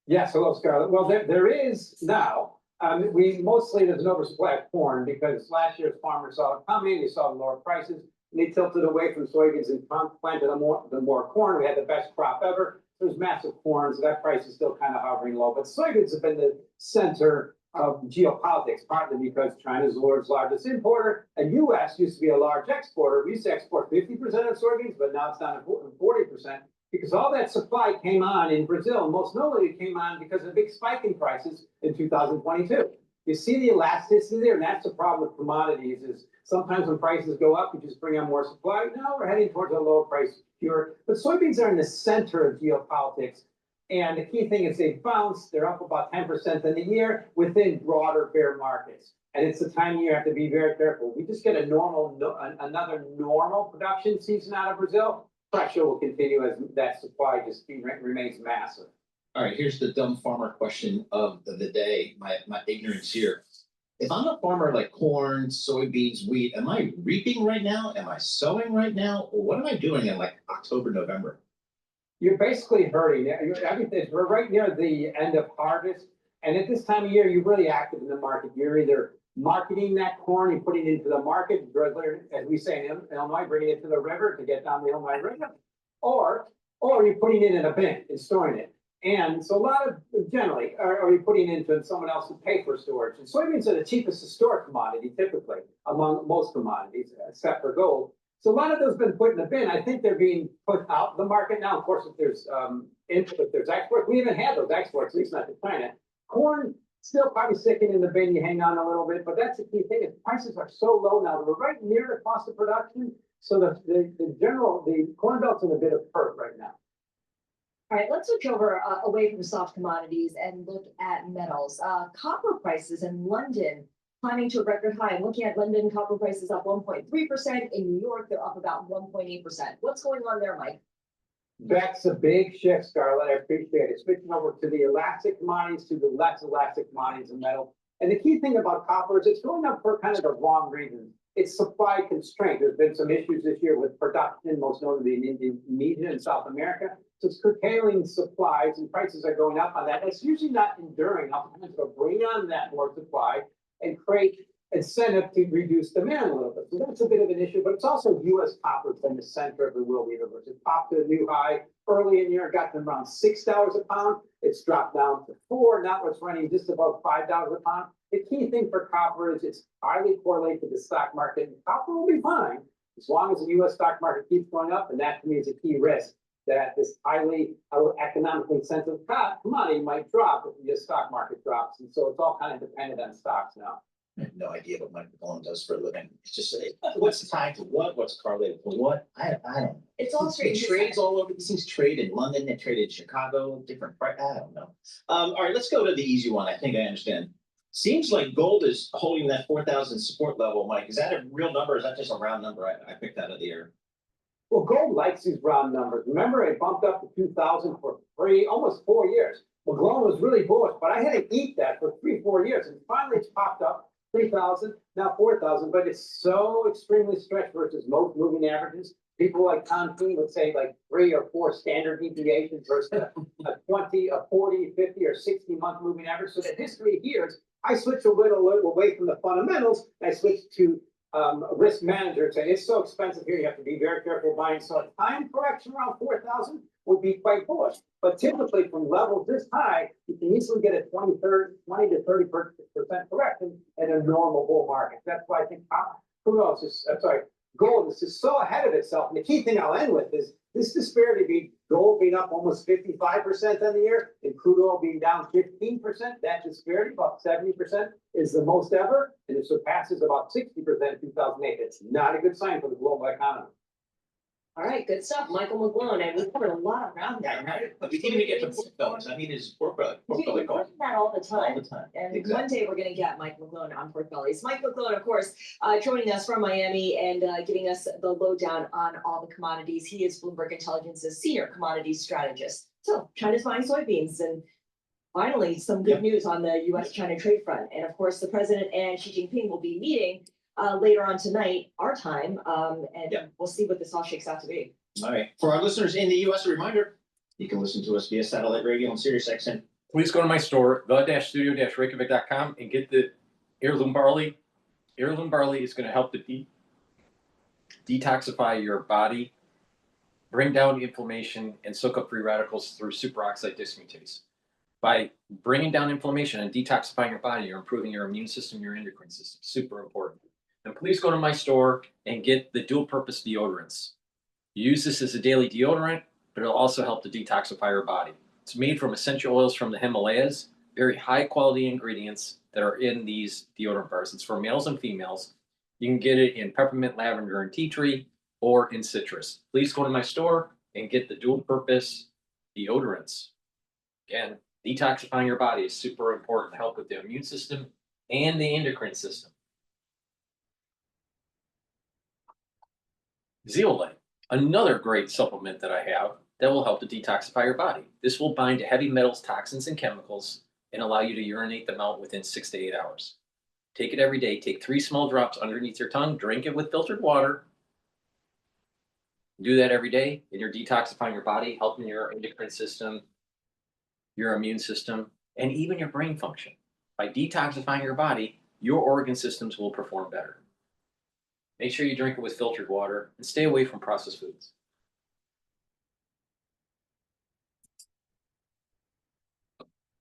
Yes, hello, Scarlett. Well, there is now. There's an oversupply of corn because last year's farmers saw it coming, they saw the lower prices, and they tilted away from soybeans and planted the more corn. We had the best crop ever. There's massive corn, so that price is still kind of hovering low. But soybeans have been the center of geopolitics, partly because China's the world's largest importer, and U.S. used to be a large exporter. We used to export 50% of soybeans, but now it's down to 40% because all that supply came on in Brazil. Most notably, it came on because of a big spike in prices in 2022. You see the elasticity there, and that's the problem with commodities is sometimes when prices go up, you just bring on more supply. Now we're heading towards a lower price cure. But soybeans are in the center of geopolitics. And the key thing is they bounce, they're up about 10% in the year within broader bear markets. And it's the time you have to be very careful. We just get another normal production season out of Brazil. Pressure will continue as that supply just remains massive. All right, here's the dumb farmer question of the day, my ignorance here. If I'm a farmer like corn, soybeans, wheat, am I reaping right now? Am I sowing right now? Or what am I doing in like October, November? You're basically hurting. We're right near the end of harvest. And at this time of year, you're really active in the market. You're either marketing that corn and putting it into the market, as we say in Illinois, bringing it to the river to get down the Illinois River, or you're putting it in a bin and storing it. And so generally, are you putting it into someone else to pay for storage? And soybeans are the cheapest to store commodity, typically, among most commodities, except for gold. So a lot of those have been put in the bin. I think they're being put out of the market now. Of course, if there's exports, we haven't had those exports, at least not to China. Corn still probably sticking in the bin. You hang on a little bit, but that's the key thing. Is prices are so low now that we're right near the cost of production. So the corn belt's in a bit of hurt right now. All right, let's switch over away from soft commodities and look at metals. Copper prices in London climbing to a record high. I'm looking at London copper prices up 1.3%. In New York, they're up about 1.8%. What's going on there, Mike? That's a big shift, Scarlett. I appreciate it. Switching over to the elastic commodities to the less elastic commodities and metal. And the key thing about copper is it's going up for kind of the wrong reasons. It's supply constraint. There's been some issues this year with production, most notably in Indonesia and South America. So it's curtailing supplies and prices are going up on that. It's usually not enduring. Oftentimes it'll bring on that more supply and create incentive to reduce demand a little bit. So that's a bit of an issue, but it's also U.S. copper's been the center of the world universe. It popped to a new high early in the year, got to around $6 a pound. It's dropped down to $4. Now it's running just above $5 a pound. The key thing for copper is it's highly correlated to the stock market. And copper will be fine as long as the U.S. stock market keeps going up, and that to me is a key risk that this highly economically sensitive commodity might drop if the stock market drops. And so it's all kind of dependent on stocks now. I have no idea what Mike McClellan does for a living. It's just what's tied to what? What's correlated to what? I don't know. It's all It trades all over. These things trade in London. They trade in Chicago. Different price. I don't know. All right, let's go to the easy one. I think I understand. Seems like gold is holding that 4,000 support level, Mike. Is that a real number? Or is that just a round number I picked out of the air? Well, gold likes these round numbers. Remember, it bumped up to 2,000 for almost 4 years. Well, gold was really bullish, but I had to eat that for 3-4 years. And finally, it's popped up 3,000, now 4,000, but it's so extremely stretched versus most moving averages. People like Tom King would say like 3 or 4 standard deviations versus a 20, a 40, 50, or 60-month moving average. So that history of years, I switched a little away from the fundamentals. I switched to risk manager, saying it's so expensive here, you have to be very careful buying. So a time correction around 4,000 would be quite bullish. But typically from levels this high, you can easily get a 20 to 30% correction in a normal bull market. That's why I think gold is just so ahead of itself. And the key thing I'll end with is this disparity gold being up almost 55% on the year and crude oil being down 15%. That disparity, about 70%, is the most ever, and it surpasses about 60% in 2008. It's not a good sign for the global economy. All right, good stuff, Michael McGlone, and we covered a lot around that, right? But we didn't even get to pork bellies. I mean, is pork belly We're called? doing that all the time. All the time. And Exactly. one day we're gonna get Mike McGlone on Pork Bellies. Mike McGlone, of course, joining us from Miami and giving us the lowdown on all the commodities. He is Bloomberg Intelligence's senior commodities strategist. So China's buying soybeans, and finally some good news on the U.S.-China trade front. And of course, the president and Xi Jinping will be meeting later on tonight, our time, and we'll see what this all shakes out to be. All right. For our listeners in the US, a reminder, you can listen to us via satellite radio on Sirius XM. Please go to my store, the-studio-reykjavik.com, and get the heirloom barley. Heirloom barley is going to help to detoxify your body, bring down inflammation, and soak up free radicals through superoxide dismutase. By bringing down inflammation and detoxifying your body, you're improving your immune system, your endocrine system. Super important. And please go to my store and get the dual-purpose deodorants. You use this as a daily deodorant, but it'll also help to detoxify your body. It's made from essential oils from the Himalayas, very high-quality ingredients that are in these deodorant bars. It's for males and females. You can get it in peppermint, lavender, and tea tree, or in citrus. Please go to my store and get the dual-purpose deodorants. Again, detoxifying your body is super important to help with the immune system and the endocrine system. Zeolite, another great supplement that I have that will help to detoxify your body. This will bind to heavy metals, toxins, and chemicals and allow you to urinate them out within 6 to 8 hours. Take it every day. Take 3 small drops underneath your tongue. Drink it with filtered water. Do that every day, and you're detoxifying your body, helping your endocrine system, your immune system, and even your brain function. By detoxifying your body, your organ systems will perform better. Make sure you drink it with filtered water and stay away from processed foods.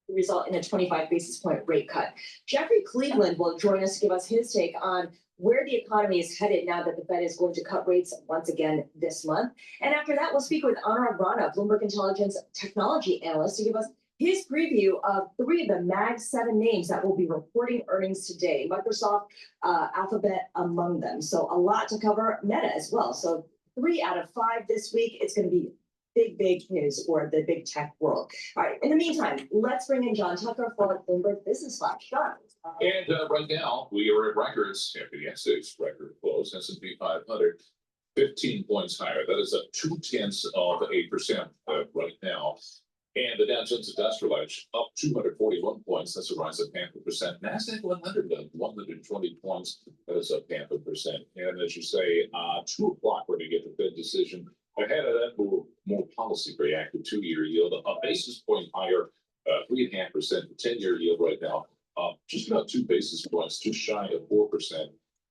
Result in a 25 basis point rate cut. Jeffrey Cleveland will join us to give us his take on where the economy is headed now that the Fed is going to cut rates once again this month. And after that, we'll speak with Anurag Rana, Bloomberg Intelligence technology analyst, to give us his preview of 3 of the Mag 7 names that will be reporting earnings today. Microsoft, Alphabet among them. So a lot to cover. Meta as well. So 3 out of 5 this week. It's going to be big news for the big tech world. All right. In the meantime, let's bring in John Tucker for Bloomberg Business Flash. John. And right now, we are at records after yesterday's record close. S&P 500, 15 points higher. That is up 0.2% right now. And the Dow Jones Industrial Average up 241 points. That's a rise of 0.5%. NASDAQ 100 up 120 points. That is up 0.5%. And as you say, 2 o'clock, we're going to get the Fed decision. Ahead of that, more policy reactive 2-year yield, a basis point higher, 3.5%. The 10-year yield right now, just about 2 basis points, just shy of 4%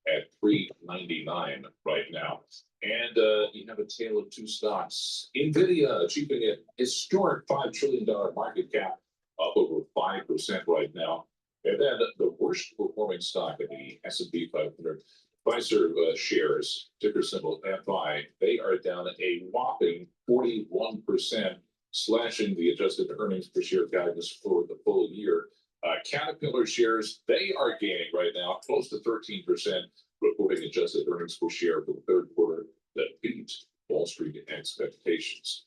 at 3.99 right now. And you have a tale of 2 stocks. NVIDIA achieving a historic $5 trillion market cap, up over 5% right now. And then the worst performing stock in the S&P 500, Pfizer shares, ticker symbol FI, they are down a whopping 41%, slashing the adjusted earnings per share guidance for the full year. Caterpillar shares, they are gaining right now close to 13%, reporting adjusted earnings per share for the 3rd quarter that beat Wall Street expectations.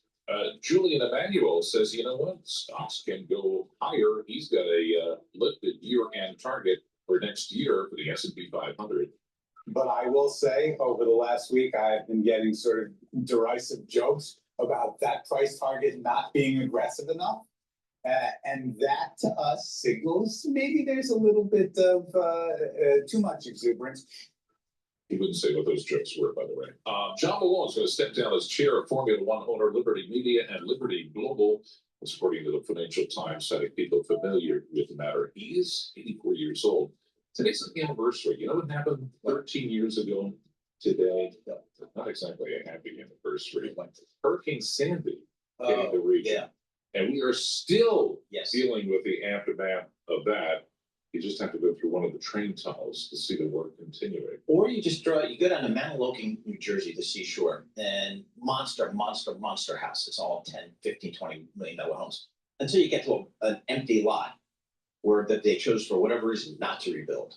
Julian Emanuel says, you know what, stocks can go higher. He's got a lifted year-end target for next year for the S&P 500. But I will say, over the last week, I've been getting sort of derisive jokes about that price target not being aggressive enough. And that to us signals maybe there's a little bit of too much exuberance. He wouldn't say what those jokes were, by the way. John Malone is going to step down as chair of Formula One owner Liberty Media and Liberty Global. That's according to the Financial Times, citing people familiar with the matter. He is 84 years old. Today's the anniversary. You know what happened 13 years ago today? Not exactly a happy anniversary. Hurricane Sandy hitting the region. And we are still dealing with the aftermath of that. You just have to go through one of the train tunnels to see the work continuing. Or you just you go down to Mount Logan, New Jersey, the seashore, and monster house. It's all 10, 15, $20 million homes. Until you get to an empty lot where that they chose for whatever reason not to rebuild.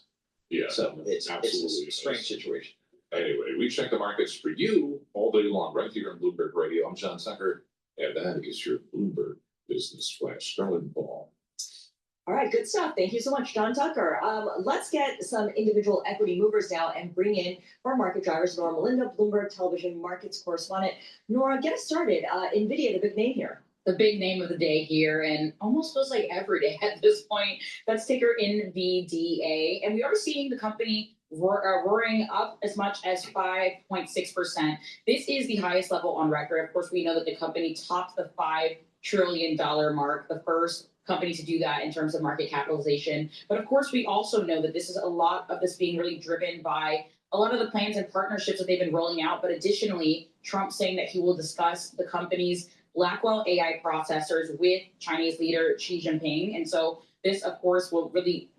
Yeah. So it's a strange situation. Anyway, we check the markets for you all day long, right here on Bloomberg Radio. I'm John Tucker, and that is your Bloomberg Business Flash. Sterling Ball. All right, good stuff. Thank you so much, John Tucker. Let's get some individual equity movers now and bring in our market drivers, Nora Melinda, Bloomberg Television Markets correspondent. Nora, get us started. NVIDIA, the big name here. The big name of the day here, and almost feels like every day at this point. That's ticker NVDA, and we are seeing the company roaring up as much as 5.6%. This is the highest level on record. Of course, we know that the company topped the $5 trillion mark, the first company to do that in terms of market capitalization. But of course, we also know that this is a lot of this being really driven by a lot of the plans and partnerships that they've been rolling out. But additionally, Trump saying that he will discuss the company's Blackwell AI processors with Chinese leader Xi Jinping. And so this, of course, will really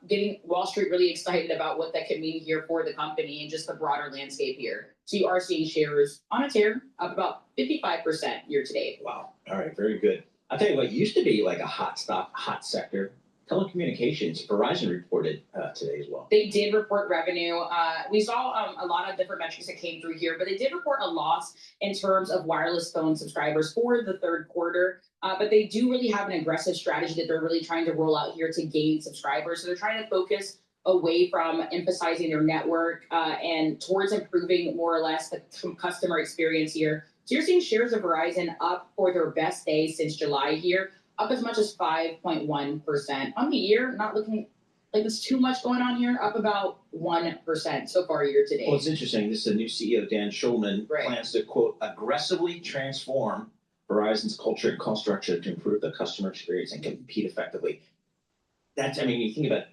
getting Wall Street really excited about what that could mean here for the company and just the broader landscape here. So you are seeing shares on a tear up about 55% year to date. Wow. All right. Very good. I'll tell you what used to be like a hot stock, hot sector. Telecommunications. Verizon reported today as well. They did report revenue. We saw a lot of different metrics that came through here, but they did report a loss in terms of wireless phone subscribers for the third quarter. But they do really have an aggressive strategy that they're really trying to roll out here to gain subscribers. So they're trying to focus away from emphasizing their network and towards improving more or less the customer experience here. So you're seeing shares of Verizon up for their best day since July here, up as much as 5.1%. On the year, not looking like there's too much going on here, up about 1% so far year to date. Well, it's interesting. This is a new CEO, Dan Schulman, plans to, quote, aggressively transform Verizon's culture and cost structure to improve the customer experience and compete effectively. That's, I mean, you think about,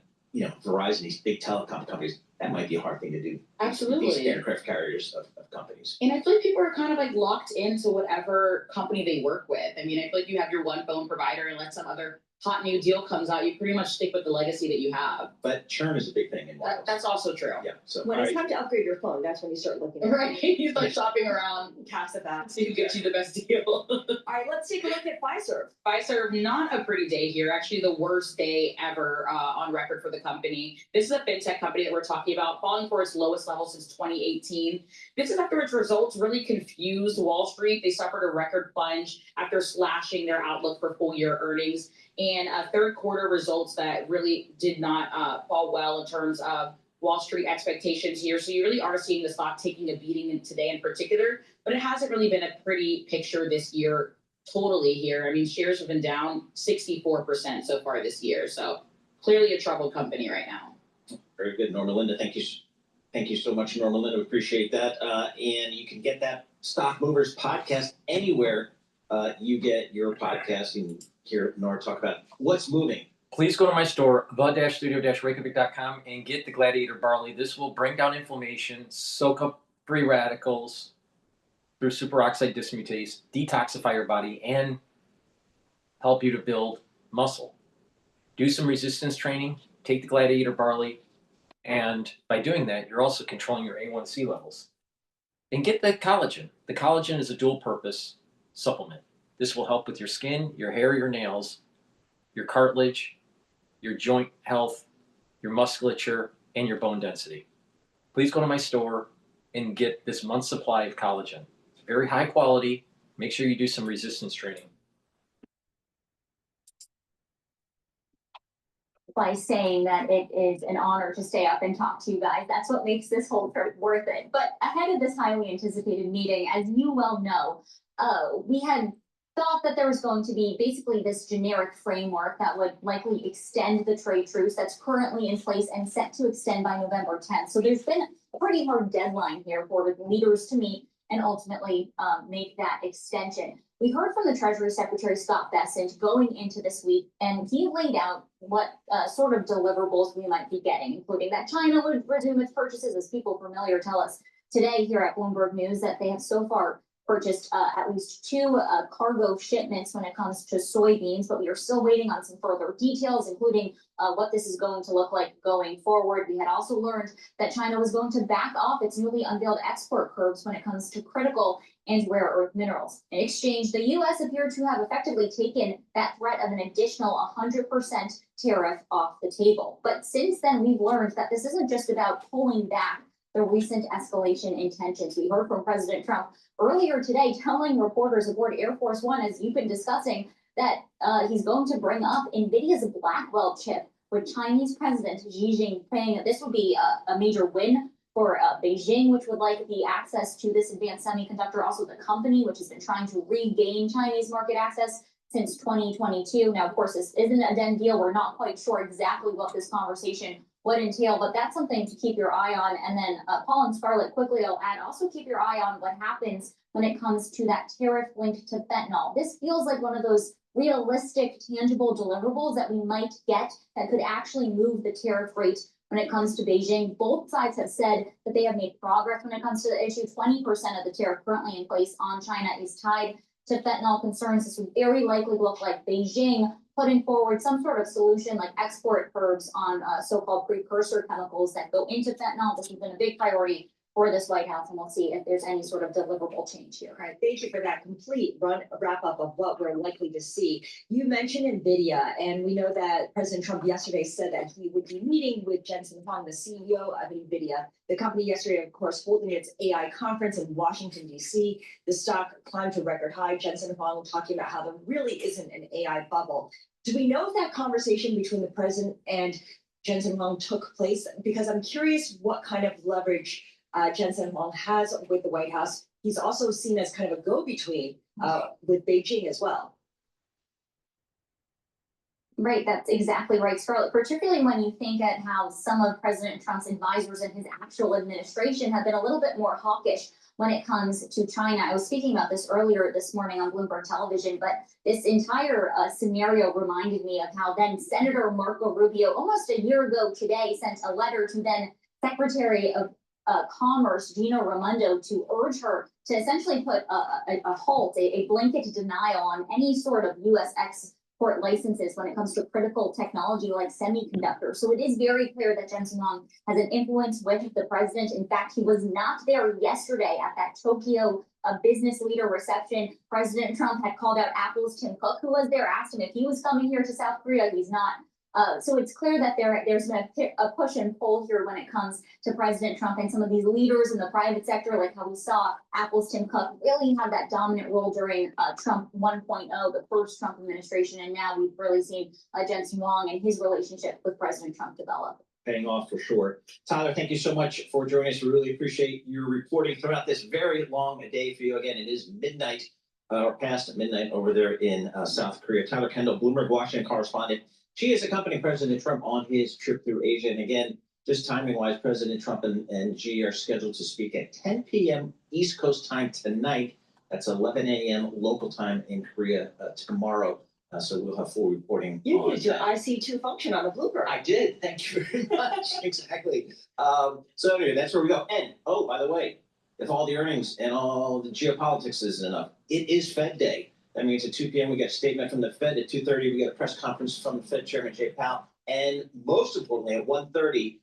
Verizon, these big telecom companies, that might be a hard thing to do. Absolutely. These aircraft carriers of companies. And I feel like people are kind of like locked into whatever company they work with. I mean, I feel like you have your one phone provider, and let some other hot new deal comes out, you pretty much stick with the legacy that you have. But churn is a big thing in wireless. That's also true. Yeah. So when it's time to upgrade your phone, that's when you start looking at right. You start shopping around, cast at that, see who gets you the best deal. All right, let's take a look at Pfizer. Pfizer, not a pretty day here. Actually, the worst day ever on record for the company. This is a fintech company that we're talking about, falling for its lowest level since 2018. This is after its results really confused Wall Street. They suffered a record plunge after slashing their outlook for full year earnings. And third quarter results that really did not fall well in terms of Wall Street expectations here. So you really are seeing the stock taking a beating today in particular, but it hasn't really been a pretty picture this year totally here. I mean, shares have been down 64% so far this year. So clearly a troubled company right now. Very good, Norma Linda. Thank you. Thank you so much, Norma Linda. Appreciate that. And you can get that Stock Movers podcast anywhere you get your podcast. You can hear Nora talk about what's moving. Please go to my store, the-studio-reykjavik.com, and get the Gladiator Barley. This will bring down inflammation, soak up free radicals through superoxide dismutase, detoxify your body, and help you to build muscle. Do some resistance training, take the Gladiator Barley, and by doing that, you're also controlling your A1C levels. And get the collagen. The collagen is a dual-purpose supplement. This will help with your skin, your hair, your nails, your cartilage, your joint health, your musculature, and your bone density. Please go to my store and get this month's supply of collagen. It's very high quality. Make sure you do some resistance training. By saying that it is an honor to stay up and talk to you guys. That's what makes this whole trip worth it. But ahead of this highly anticipated meeting, as you well know, we had thought that there was going to be basically this generic framework that would likely extend the trade truce that's currently in place and set to extend by November 10th. So there's been a pretty hard deadline here for the leaders to meet and ultimately make that extension. We heard from the Treasury Secretary Scott Bessent going into this week, and he laid out what sort of deliverables we might be getting, including that China would resume its purchases, as people familiar tell us today here at Bloomberg News that they have so far purchased at least 2 cargo shipments when it comes to soybeans, but we are still waiting on some further details, including what this is going to look like going forward. We had also learned that China was going to back off its newly unveiled export curbs when it comes to critical and rare earth minerals. In exchange, the U.S. appeared to have effectively taken that threat of an additional 100% tariff off the table. But since then, we've learned that this isn't just about pulling back the recent escalation in tensions. We heard from President Trump earlier today telling reporters aboard Air Force One, as you've been discussing, that he's going to bring up NVIDIA's Blackwell chip with Chinese President Xi Jinping. This would be a major win for Beijing, which would like the access to this advanced semiconductor. Also, the company, which has been trying to regain Chinese market access since 2022. Now, of course, this isn't a done deal. We're not quite sure exactly what this conversation would entail, but that's something to keep your eye on. And then Paul and Scarlett, quickly I'll add, also keep your eye on what happens when it comes to that tariff linked to fentanyl. This feels like one of those realistic, tangible deliverables that we might get that could actually move the tariff rate when it comes to Beijing. Both sides have said that they have made progress when it comes to the issue. 20% of the tariff currently in place on China is tied to fentanyl concerns. This would very likely look like Beijing putting forward some sort of solution like export curbs on so-called precursor chemicals that go into fentanyl. This has been a big priority for this White House, and we'll see if there's any sort of deliverable change here. All right, thank you for that complete wrap up of what we're likely to see. You mentioned NVIDIA, and we know that President Trump yesterday said that he would be meeting with Jensen Huang, the CEO of NVIDIA. The company yesterday, of course, holding its AI conference in Washington, D.C. The stock climbed to record high. Jensen Huang talking about how there really isn't an AI bubble. Do we know if that conversation between the president and Jensen Huang took place? Because I'm curious what kind of leverage Jensen Huang has with the White House. He's also seen as kind of a go-between with Beijing as well. Right, that's exactly right, Scarlett, particularly when you think at how some of President Trump's advisors and his actual administration have been a little bit more hawkish when it comes to China. I was speaking about this earlier this morning on Bloomberg Television, but this entire scenario reminded me of how then Senator Marco Rubio, almost a year ago today, sent a letter to then Secretary of Commerce Gina Raimondo to urge her to essentially put a halt, a blanket denial on any sort of U.S. export licenses when it comes to critical technology like semiconductors. So it is very clear that Jensen Huang has an influence with the president. In fact, he was not there yesterday at that Tokyo business leader reception. President Trump had called out Apple's Tim Cook, who was there, asked him if he was coming here to South Korea. He's not. So it's clear that there's been a push and pull here when it comes to President Trump and some of these leaders in the private sector, like how we saw Apple's Tim Cook really have that dominant role during Trump 1.0, the first Trump administration. And now we've really seen Jensen Huang and his relationship with President Trump develop. Paying off for sure. Tyler, thank you so much for joining us. We really appreciate your reporting throughout this very long day for you. Again, it is midnight or past midnight over there in South Korea. Tyler Kendall, Bloomberg Washington correspondent. She is accompanying President Trump on his trip through Asia. And again, just timing-wise, President Trump and Xi are scheduled to speak at 10 p.m. East Coast time tonight. That's 11 a.m. local time in Korea tomorrow. So we'll have full reporting. You used your IC2 function on the Bloomberg. I did. Thank you very much. Exactly. So anyway, that's where we go. And, oh, by the way, if all the earnings and all the geopolitics isn't enough, it is Fed Day. That means at 2 p.m. we get a statement from the Fed. At 2:30 we get a press conference from the Fed Chairman Jay Powell. And most importantly, at 1:30,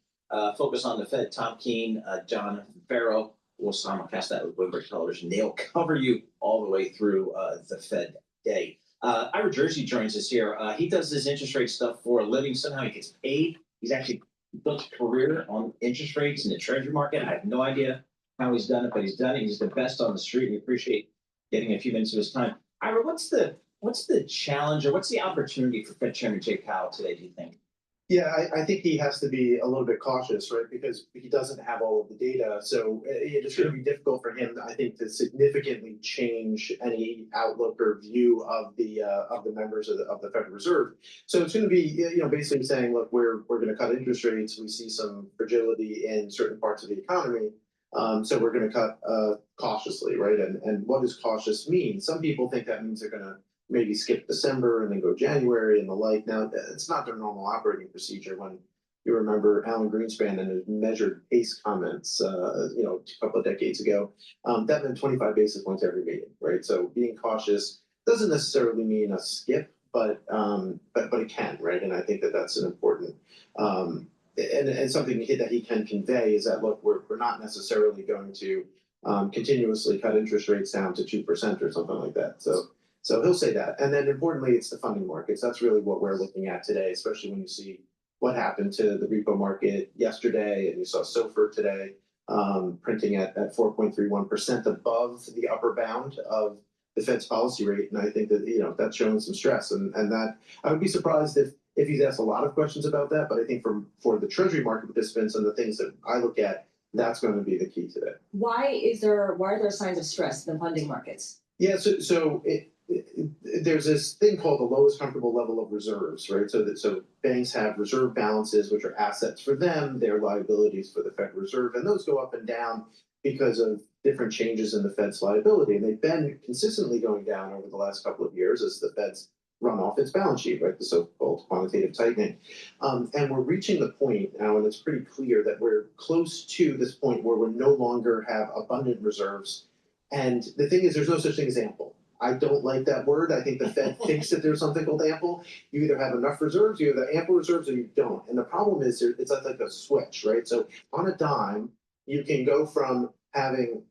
focus on the Fed. Tom Keene, John Farrow will simulcast that with Bloomberg Television. They'll cover you all the way through the Fed Day. Ira Jersey joins us here. He does this interest rate stuff for a living. Somehow he gets paid. He's actually built a career on interest rates in the treasury market. I have no idea how he's done it, but he's done it. He's the best on the street. We appreciate getting a few minutes of his time. Ira, what's the challenge or what's the opportunity for Fed Chairman Jay Powell today, do you think? Yeah, I think he has to be a little bit cautious, right? Because he doesn't have all of the data. So it's going to be difficult for him, I think, to significantly change any outlook or view of the members of the Federal Reserve. So it's going to be, basically saying, look, we're going to cut interest rates. We see some fragility in certain parts of the economy. So we're going to cut cautiously, right? And what does cautious mean? Some people think that means they're going to maybe skip December and then go January and the like. Now, it's not their normal operating procedure. When you remember Alan Greenspan and his measured pace comments, a couple of decades ago, that meant 25 basis points every meeting, right? So being cautious doesn't necessarily mean a skip, but it can, right? And I think that that's an important and something that he can convey is that, look, we're not necessarily going to continuously cut interest rates down to 2% or something like that. So he'll say that. And then importantly, it's the funding markets. That's really what we're looking at today, especially when you see what happened to the repo market yesterday, and you saw SOFR today printing at 4.31% above the upper bound of the Fed's policy rate. And I think that, that's showing some stress. And that I would be surprised if he's asked a lot of questions about that. But I think for the Treasury market participants and the things that I look at, that's going to be the key today. Why are there signs of stress in the funding markets? Yeah, so there's this thing called the lowest comfortable level of reserves, right? So banks have reserve balances, which are assets for them, they're liabilities for the Federal Reserve, and those go up and down because of different changes in the Fed's liability. And they've been consistently going down over the last couple of years as the Fed's run off its balance sheet, right? The so-called quantitative tightening. And we're reaching the point now, and it's pretty clear that we're close to this point where we no longer have abundant reserves. And the thing is, there's no such thing as ample. I don't like that word. I think the Fed thinks that there's something called ample. You either have enough reserves, you have ample reserves, or you don't. And the problem is it's like a switch, right? So on a dime, you can go from having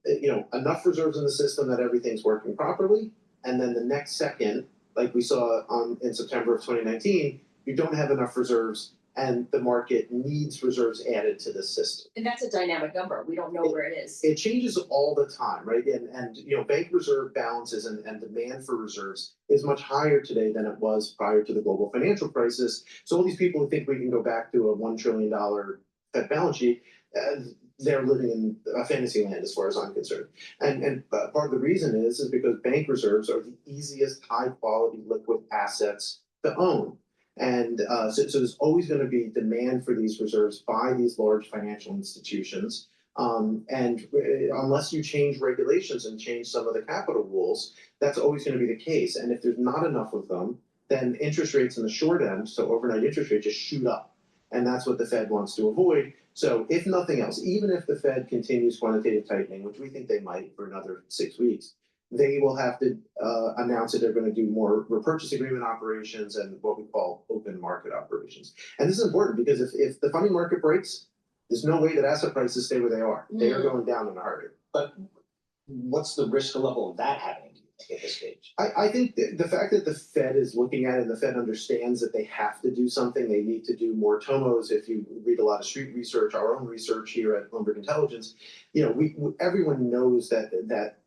enough reserves in the system that everything's working properly, and then the next second, like we saw in September of 2019, you don't have enough reserves, and the market needs reserves added to the system. And that's a dynamic number. We don't know where it is. It changes all the time, right? And bank reserve balances and demand for reserves is much higher today than it was prior to the global financial crisis. So all these people who think we can go back to a $1 trillion Fed balance sheet, they're living in a fantasy land as far as I'm concerned. And part of the reason is because bank reserves are the easiest high quality liquid assets to own. And so there's always going to be demand for these reserves by these large financial institutions. And unless you change regulations and change some of the capital rules, that's always going to be the case. And if there's not enough of them, then interest rates in the short end, so overnight interest rates, just shoot up. And that's what the Fed wants to avoid. So if nothing else, even if the Fed continues quantitative tightening, which we think they might for another 6 weeks, they will have to announce that they're going to do more repurchase agreement operations and what we call open market operations. And this is important because if the funding market breaks, there's no way that asset prices stay where they are. They are going down in a hurry. But what's the risk level of that happening at this stage? I think the fact that the Fed is looking at it and the Fed understands that they have to do something, they need to do more TOMOs. If you read a lot of street research, our own research here at Bloomberg Intelligence, everyone knows that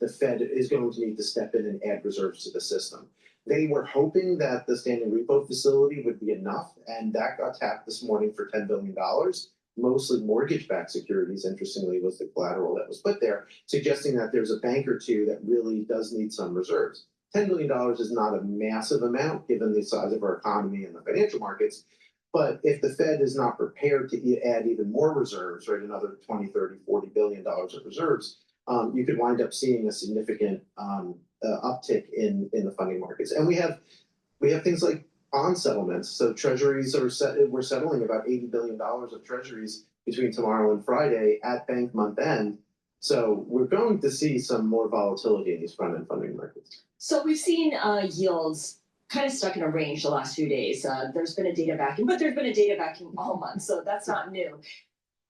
the Fed is going to need to step in and add reserves to the system. They were hoping that the standing repo facility would be enough, and that got tapped this morning for $10 billion. Mostly mortgage-backed securities, interestingly, was the collateral that was put there, suggesting that there's a bank or two that really does need some reserves. $10 billion is not a massive amount given the size of our economy and the financial markets. But if the Fed is not prepared to add even more reserves, right, another 20, 30, $40 billion of reserves, you could wind up seeing a significant uptick in the funding markets. And we have things like bond settlements. So treasuries we're settling about $80 billion of treasuries between tomorrow and Friday at bank month end. So we're going to see some more volatility in these front end funding markets. So we've seen yields kind of stuck in a range the last few days. There's been a data vacuum, but there's been a data vacuum all month, so that's not new.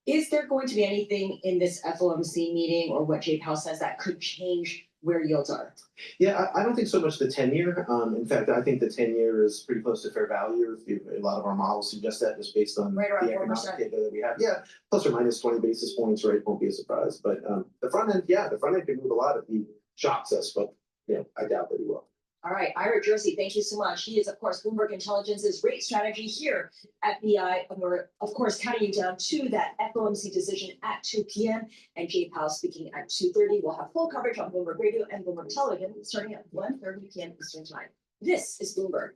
Is there going to be anything in this FOMC meeting or what Jay Powell says that could change where yields are? Yeah, I don't think so much the 10-year. In fact, I think the 10-year is pretty close to fair value. A lot of our models suggest that just based on right around the 4%. economic data that we have. Yeah, plus or minus 20 basis points, right? Won't be a surprise. But the front end, the front end can move a lot if he shocks us, but I doubt that he will. All right, Ira Jersey, thank you so much. He is, of course, Bloomberg Intelligence's rate strategy here at BI. And we're, of course, counting you down to that FOMC decision at 2 p.m. And Jay Powell speaking at 2:30. We'll have full coverage on Bloomberg Radio and Bloomberg Television starting at 1:30 p.m. Eastern Time. This is Bloomberg.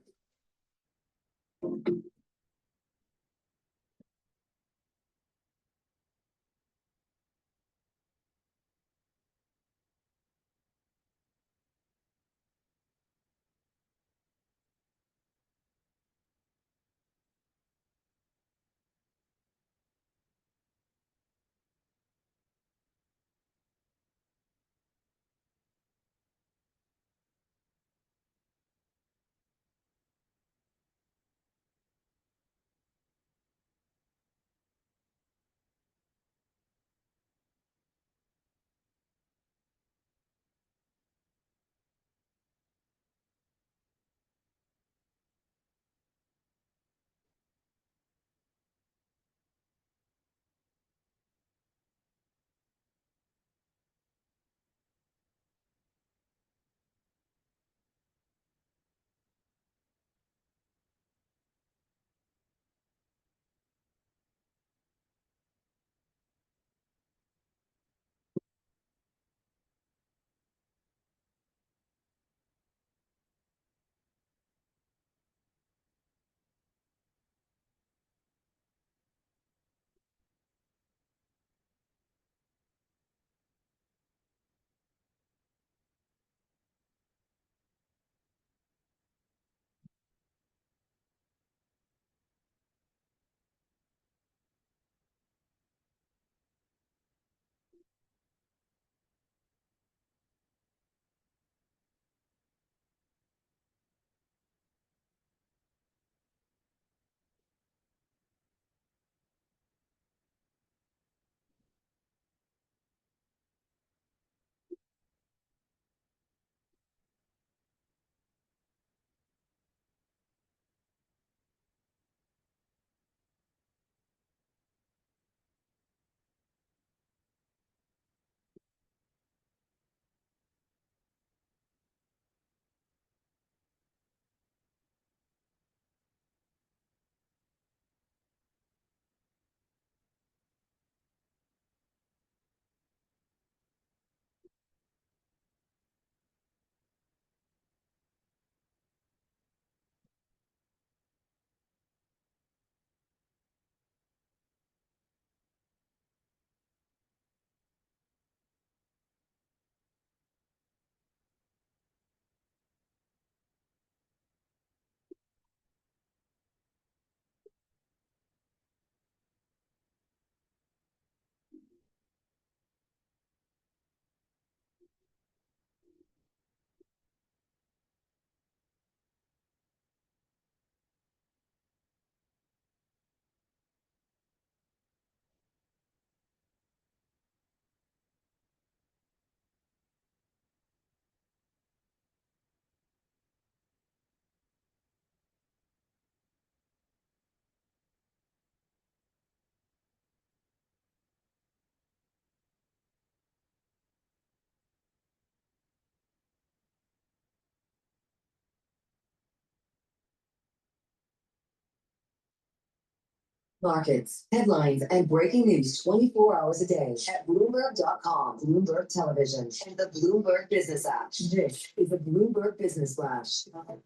Markets, headlines, and breaking news 24 hours a day at Bloomberg.com, Bloomberg Television, and the Bloomberg Business app. This is the Bloomberg Business Flash. And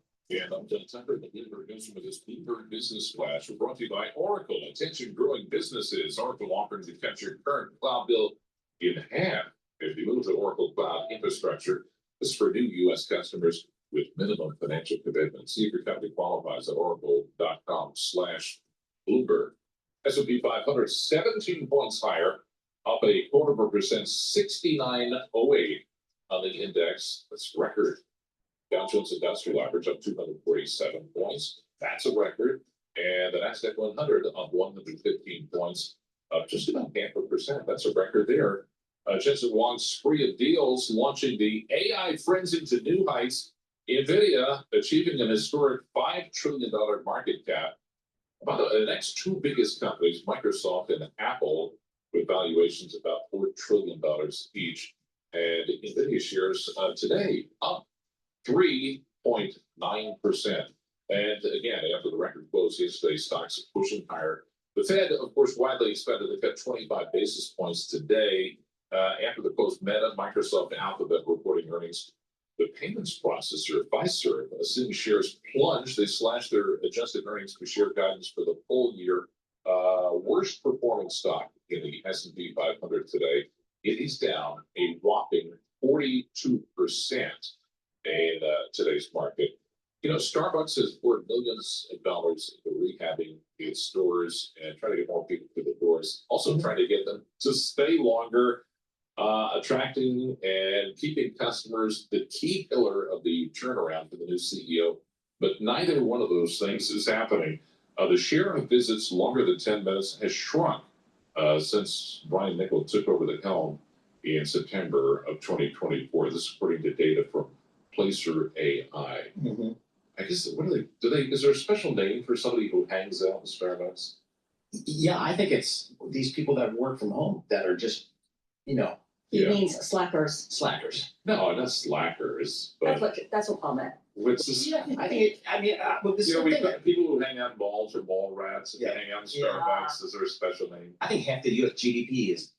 I'm John Tucker, the Bloomberg Newsroom with this Bloomberg Business Flash. We're brought to you by Oracle. Attention growing businesses. Oracle offering to cut your current cloud bill in half if you move to Oracle Cloud Infrastructure. This is for new U.S. customers with minimum financial commitments. See if your company qualifies at oracle.com/Bloomberg. S&P 500, 17 points higher, up 0.25%, 6908 on the index. That's record. Dow Jones Industrial Average up 247 points. That's a record. And the Nasdaq 100 up 115 points, up just about 0.5%. That's a record there. Jensen Huang's spree of deals launching the AI frenzy to new heights. NVIDIA achieving an historic $5 trillion market cap. About the next two biggest companies, Microsoft and Apple, with valuations about $4 trillion each. And NVIDIA shares today up 3 And again, after the record close yesterday, stocks are pushing higher. The Fed, of course, widely expected to cut 25 basis points today. After the close, Meta, Microsoft, and Alphabet reporting earnings. The payments processor, Fiserv, seeing shares plunge. They slashed their adjusted earnings per share guidance for the full year. Worst performing stock in the S&P 500 today. It is down a whopping 42% in today's market. You know, Starbucks has poured millions of dollars into rehabbing its stores and trying to get more people through the doors. Also trying to get them to stay longer, attracting and keeping customers, the key pillar of the turnaround for the new CEO. But neither one of those things is happening. The share of visits longer than 10 minutes has shrunk since Brian Niccol took over the helm in September of 2024. This is according to data from Placer AI. I guess, what do they, is there a special name for somebody who hangs out in Starbucks? Yeah, I think it's these people that work from home that are just, you know. He means slackers. Slackers. No, not slackers, but. That's what Paul meant. What's this? Yeah, I think, well, this You know, is we've the thing. got people who hang out in malls or mall rats and Yeah. hang out in Starbucks. Is there a special name? I think half the US GDP is,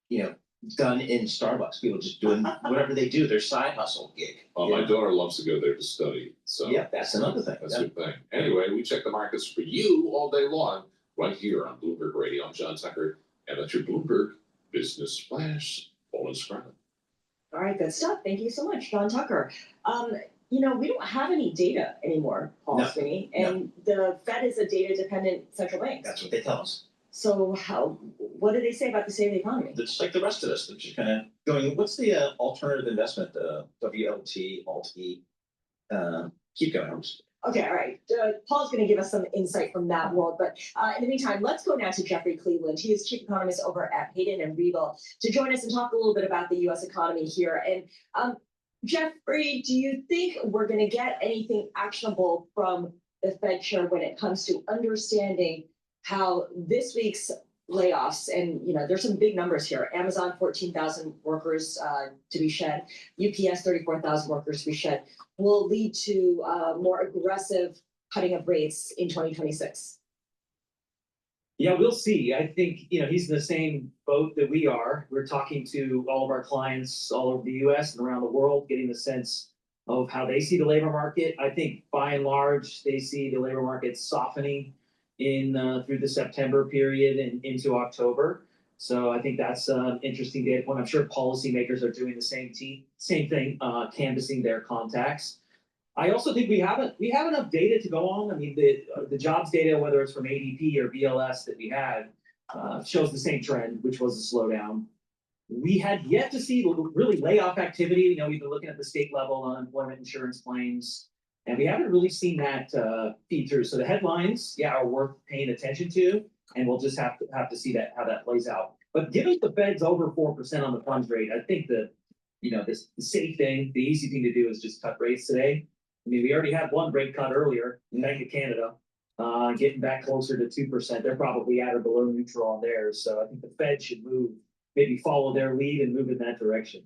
you know, done in Starbucks. People just doing whatever they do, their side hustle gig. My daughter loves to go there to study, so. Yeah, that's another thing. That's a good thing. Anyway, we check the markets for you all day long, right here on Bloomberg Radio. I'm John Tucker, and that's your Bloomberg Business Flash. Poland Scribe. All right, good stuff. Thank you so much, John Tucker. You know, we don't have any data anymore, Paul Sweeney, and the Fed is a data-dependent central bank. That's what they tell us. So what do they say about the state of the economy? They're just like the rest of us. They're just kind of going, what's the alternative investment, WLT, ALT-E? Keep going. Okay, all right. Paul's going to give us some insight from that world. But in the meantime, let's go now to Jeffrey Cleveland. He is chief economist over at Hayden and Regal to join us and talk a little bit about the U.S. economy here. And Jeffrey, do you think we're going to get anything actionable from the Fed chair when it comes to understanding how this week's layoffs, and you know, there's some big numbers here. Amazon, 14,000 workers to be shed. UPS, 34,000 workers to be shed, will lead to more aggressive cutting of rates in 2026? Yeah, we'll see. I think, you know, he's in the same boat that we are. We're talking to all of our clients all over the US and around the world, getting the sense of how they see the labor market. I think by and large, they see the labor market softening in through the September period and into October. So I think that's an interesting data point. I'm sure policymakers are doing the same thing, canvassing their contacts. I also think we have enough data to go on. I mean, the jobs data, whether it's from ADP or BLS that we had, shows the same trend, which was a slowdown. We had yet to see really layoff activity. You know, we've been looking at the state level unemployment insurance claims, and we haven't really seen that feed through. So the headlines, are worth paying attention to, and we'll just have to see how that plays out. But given the Fed's over 4% on the funds rate, I think the safe thing, the easy thing to do is just cut rates today. I mean, we already had one rate cut earlier, Bank of Canada, getting back closer to 2%. They're probably at or below neutral on theirs. So I think the Fed should maybe follow their lead and move in that direction.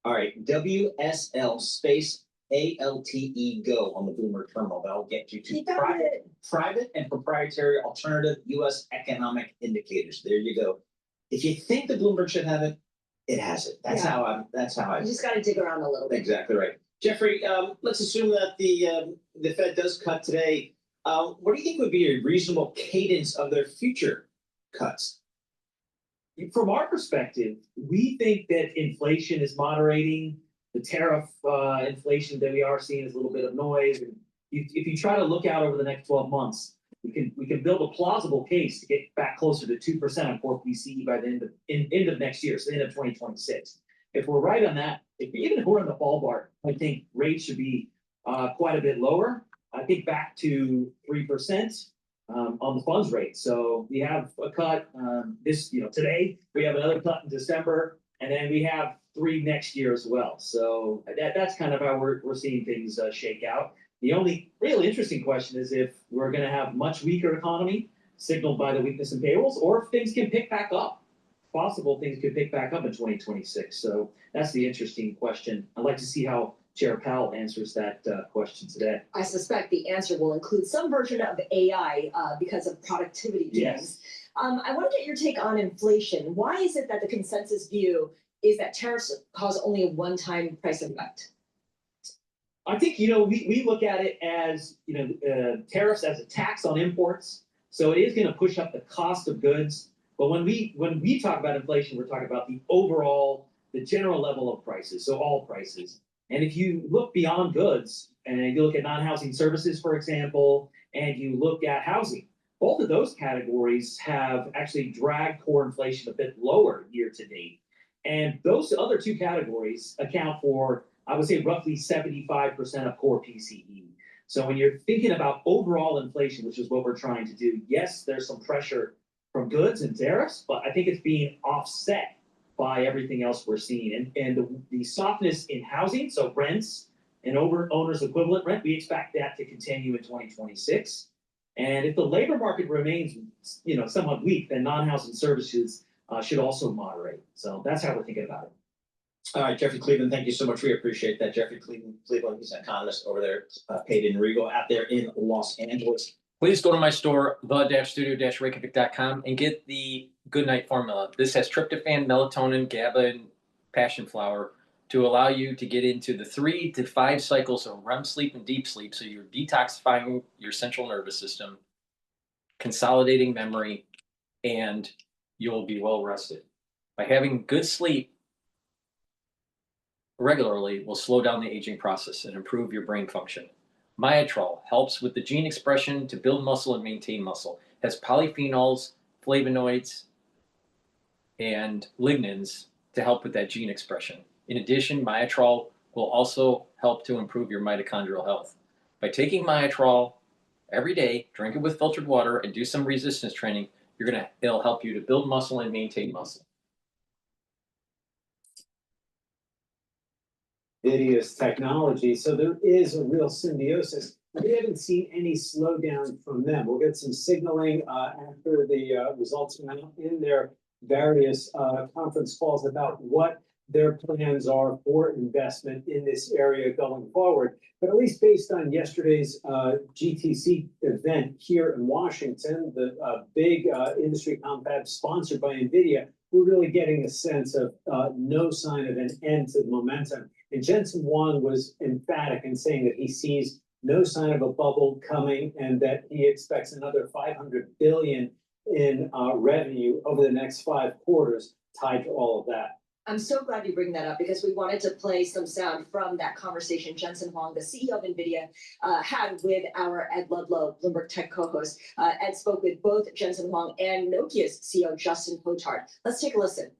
All right, WSL space ALTE go on the Bloomberg terminal. That'll get you to private and proprietary alternative U.S. economic indicators. There you go. If you think the Bloomberg should have it, it has it. That's how I. You just got to dig around a little bit. Exactly right. Jeffrey, let's assume that the Fed does cut today. What do you think would be a reasonable cadence of their future cuts? From our perspective, we think that inflation is moderating. The tariff inflation that we are seeing is a little bit of noise. And if you try to look out over the next 12 months, we can build a plausible case to get back closer to 2% on core PCE by the end of next year, so the end of 2026. If we're right on that, even if we're in the ballpark, I think rates should be quite a bit lower. I think back to 3% on the funds rate. So we have a cut today. We have another cut in December, and then we have 3 next year as well. So that's kind of how we're seeing things shake out. The only real interesting question is if we're going to have much weaker economy signaled by the weakness in payrolls, or if things can pick back up. Possible things could pick back up in 2026. So that's the interesting question. I'd like to see how Chair Powell answers that question today. I suspect the answer will include some version of AI because of productivity gains. Yes. I want to get your take on inflation. Why is it that the consensus view is that tariffs cause only a one-time price effect? I think, we look at it as, tariffs as a tax on imports. So it is going to push up the cost of goods. But when we talk about inflation, we're talking about the general level of prices, so all prices. And if you look beyond goods and you look at non-housing services, for example, and you look at housing, both of those categories have actually dragged core inflation a bit lower year to date. And those other two categories account for, I would say, roughly 75% of core PCE. So when you're thinking about overall inflation, which is what we're trying to do, yes, there's some pressure from goods and tariffs, but I think it's being offset by everything else we're seeing. And the softness in housing, so rents and owner's equivalent rent, we expect that to continue in 2026. And if the labor market remains, somewhat weak, then non-housing services should also moderate. So that's how we're thinking about it. All right, Jeffrey Cleveland, thank you so much. We appreciate that. Jeffrey Cleveland, he's an economist over there, paid in Regal out there in Los Angeles. Please go to my store, the-studio-reykjavik.com, and get the Good Night Formula. This has tryptophan, melatonin, GABA, and passion flower to allow you to get into the 3 to 5 cycles of REM sleep and deep sleep. So you're detoxifying your central nervous system, consolidating memory, and you'll be well rested. By having good sleep regularly will slow down the aging process and improve your brain function. Myotrol helps with the gene expression to build muscle and maintain muscle. It has polyphenols, flavonoids, and lignans to help with that gene expression. In addition, Myotrol will also help to improve your mitochondrial health. By taking Myotrol every day, drink it with filtered water, and do some resistance training, it'll help you to build muscle and maintain muscle. NVIDIA's technology. So there is a real symbiosis. We haven't seen any slowdown from them. We'll get some signaling after the results come out in their various conference calls about what their plans are for investment in this area going forward. But at least based on yesterday's GTC event here in Washington, the big industry confab sponsored by NVIDIA, we're really getting a sense of no sign of an end to the momentum. And Jensen Huang was emphatic in saying that he sees no sign of a bubble coming and that he expects another $500 billion in revenue over the next 5 quarters tied to all of that. I'm so glad you bring that up because we wanted to play some sound from that conversation Jensen Huang, the CEO of NVIDIA, had with our Ed Ludlow, Bloomberg Tech co-host. Ed spoke with both Jensen Huang and Nokia's CEO, Justin Hotard. Let's take a listen.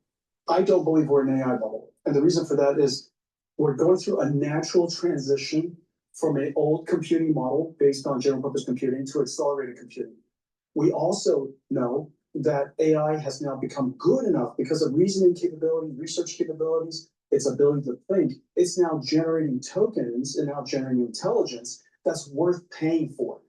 I don't believe we're in an AI bubble. And the reason for that is we're going through a natural transition from an old computing model based on general purpose computing to accelerated computing. We also know that AI has now become good enough because of reasoning capability, research capabilities, its ability to think. It's now generating tokens and now generating intelligence that's worth paying for.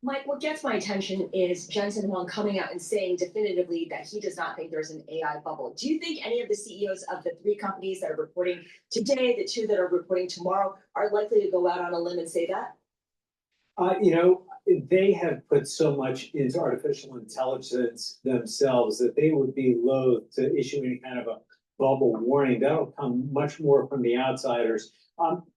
Mike, what gets my attention is Jensen Huang coming out and saying definitively that he does not think there's an AI bubble. Do you think any of the CEOs of the 3 companies that are reporting today, the 2 that are reporting tomorrow, are likely to go out on a limb and say that? They have put so much into artificial intelligence themselves that they would be loath to issue any kind of a bubble warning. That'll come much more from the outsiders.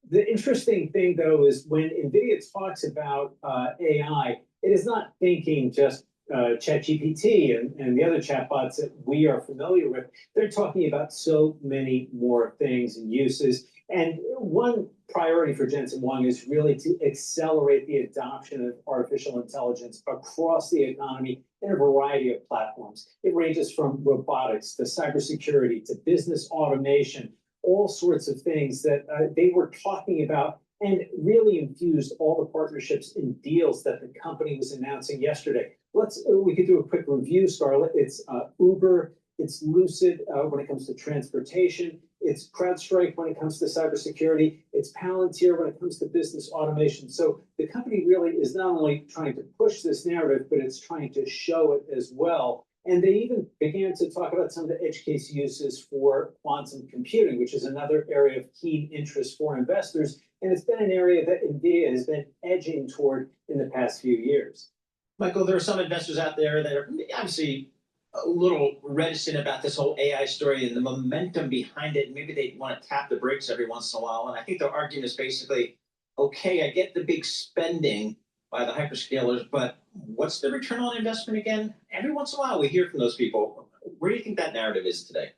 The interesting thing, though, is when NVIDIA talks about AI, it is not thinking just ChatGPT and the other chatbots that we are familiar with. They're talking about so many more things and uses. And one priority for Jensen Huang is really to accelerate the adoption of artificial intelligence across the economy in a variety of platforms. It ranges from robotics to cybersecurity to business automation, all sorts of things that they were talking about and really infused all the partnerships and deals that the company was announcing yesterday. We could do a quick review, Scarlett. It's Uber, it's Lucid when it comes to transportation, it's CrowdStrike when it comes to cybersecurity, it's Palantir when it comes to business automation. So the company really is not only trying to push this narrative, but it's trying to show it as well. And they even began to talk about some of the edge case uses for quantum computing, which is another area of keen interest for investors. And it's been an area that NVIDIA has been edging toward in the past few years. Michael, there are some investors out there that are obviously a little reticent about this whole AI story and the momentum behind it. Maybe they want to tap the brakes every once in a while. And I think their argument is basically, okay, I get the big spending by the hyperscalers, but what's the return on investment again? Every once in a while we hear from those people. Where do you think that narrative is today?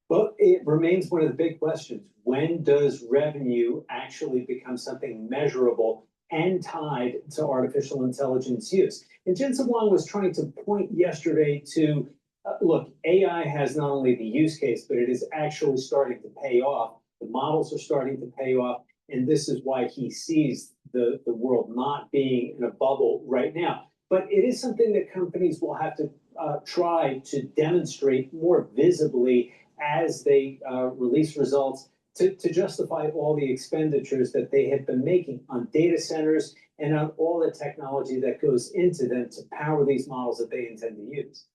Well, it remains one of the big questions. When does revenue actually become something measurable and tied to artificial intelligence use? And Jensen Huang was trying to point yesterday to, look, AI has not only the use case, but it is actually starting to pay off. The models are starting to pay off. And this is why he sees the world not being in a bubble right now. But it is something that companies will have to try to demonstrate more visibly as they release results to justify all the expenditures that they have been making on data centers and on all the technology that goes into them to power these models that they intend to use.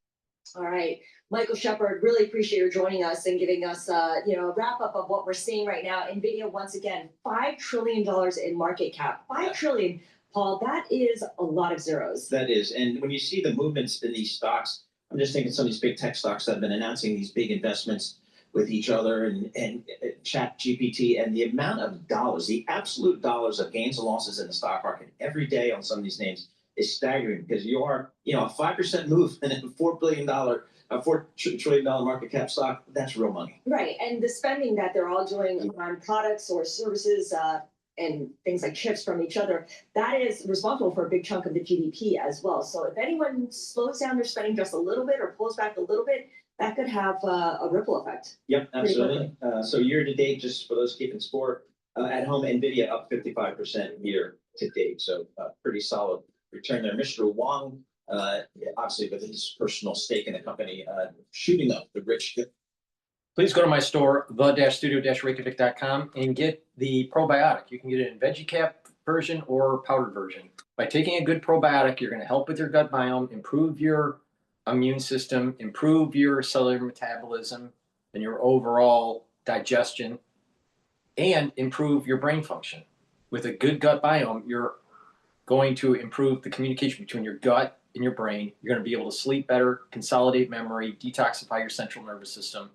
All right, Michael Shepard, really appreciate your joining us and giving us, a wrap up of what we're seeing right now. NVIDIA, once again, $5 trillion in market cap. $5 trillion, Paul, that is a lot of zeros. That is. And when you see the movements in these stocks, I'm just thinking some of these big tech stocks that have been announcing these big investments with each other and Chat GPT, and the amount of dollars, the absolute dollars of gains and losses in the stock market every day on some of these names is staggering, because you are, a 5% move in a $4 trillion market cap stock. That's real money. Right, and the spending that they're all doing on products or services and things like chips from each other, that is responsible for a big chunk of the GDP as well. So if anyone slows down their spending just a little bit or pulls back a little bit, that could have a ripple effect. Yep, absolutely. So year to date, just for those keeping score, at home, NVIDIA up 55% year to date. So pretty solid return there. Mr. Wang, obviously with his personal stake in the company, shooting up the rich. Please go to my store, the-studio-reykjavik.com, and get the probiotic. You can get it in veggie cap version or powdered version. By taking a good probiotic, you're going to help with your gut biome, improve your immune system, improve your cellular metabolism and your overall digestion, and improve your brain function. With a good gut biome, you're going to improve the communication between your gut and your brain. You're going to be able to sleep better, consolidate memory, detoxify your central nervous system,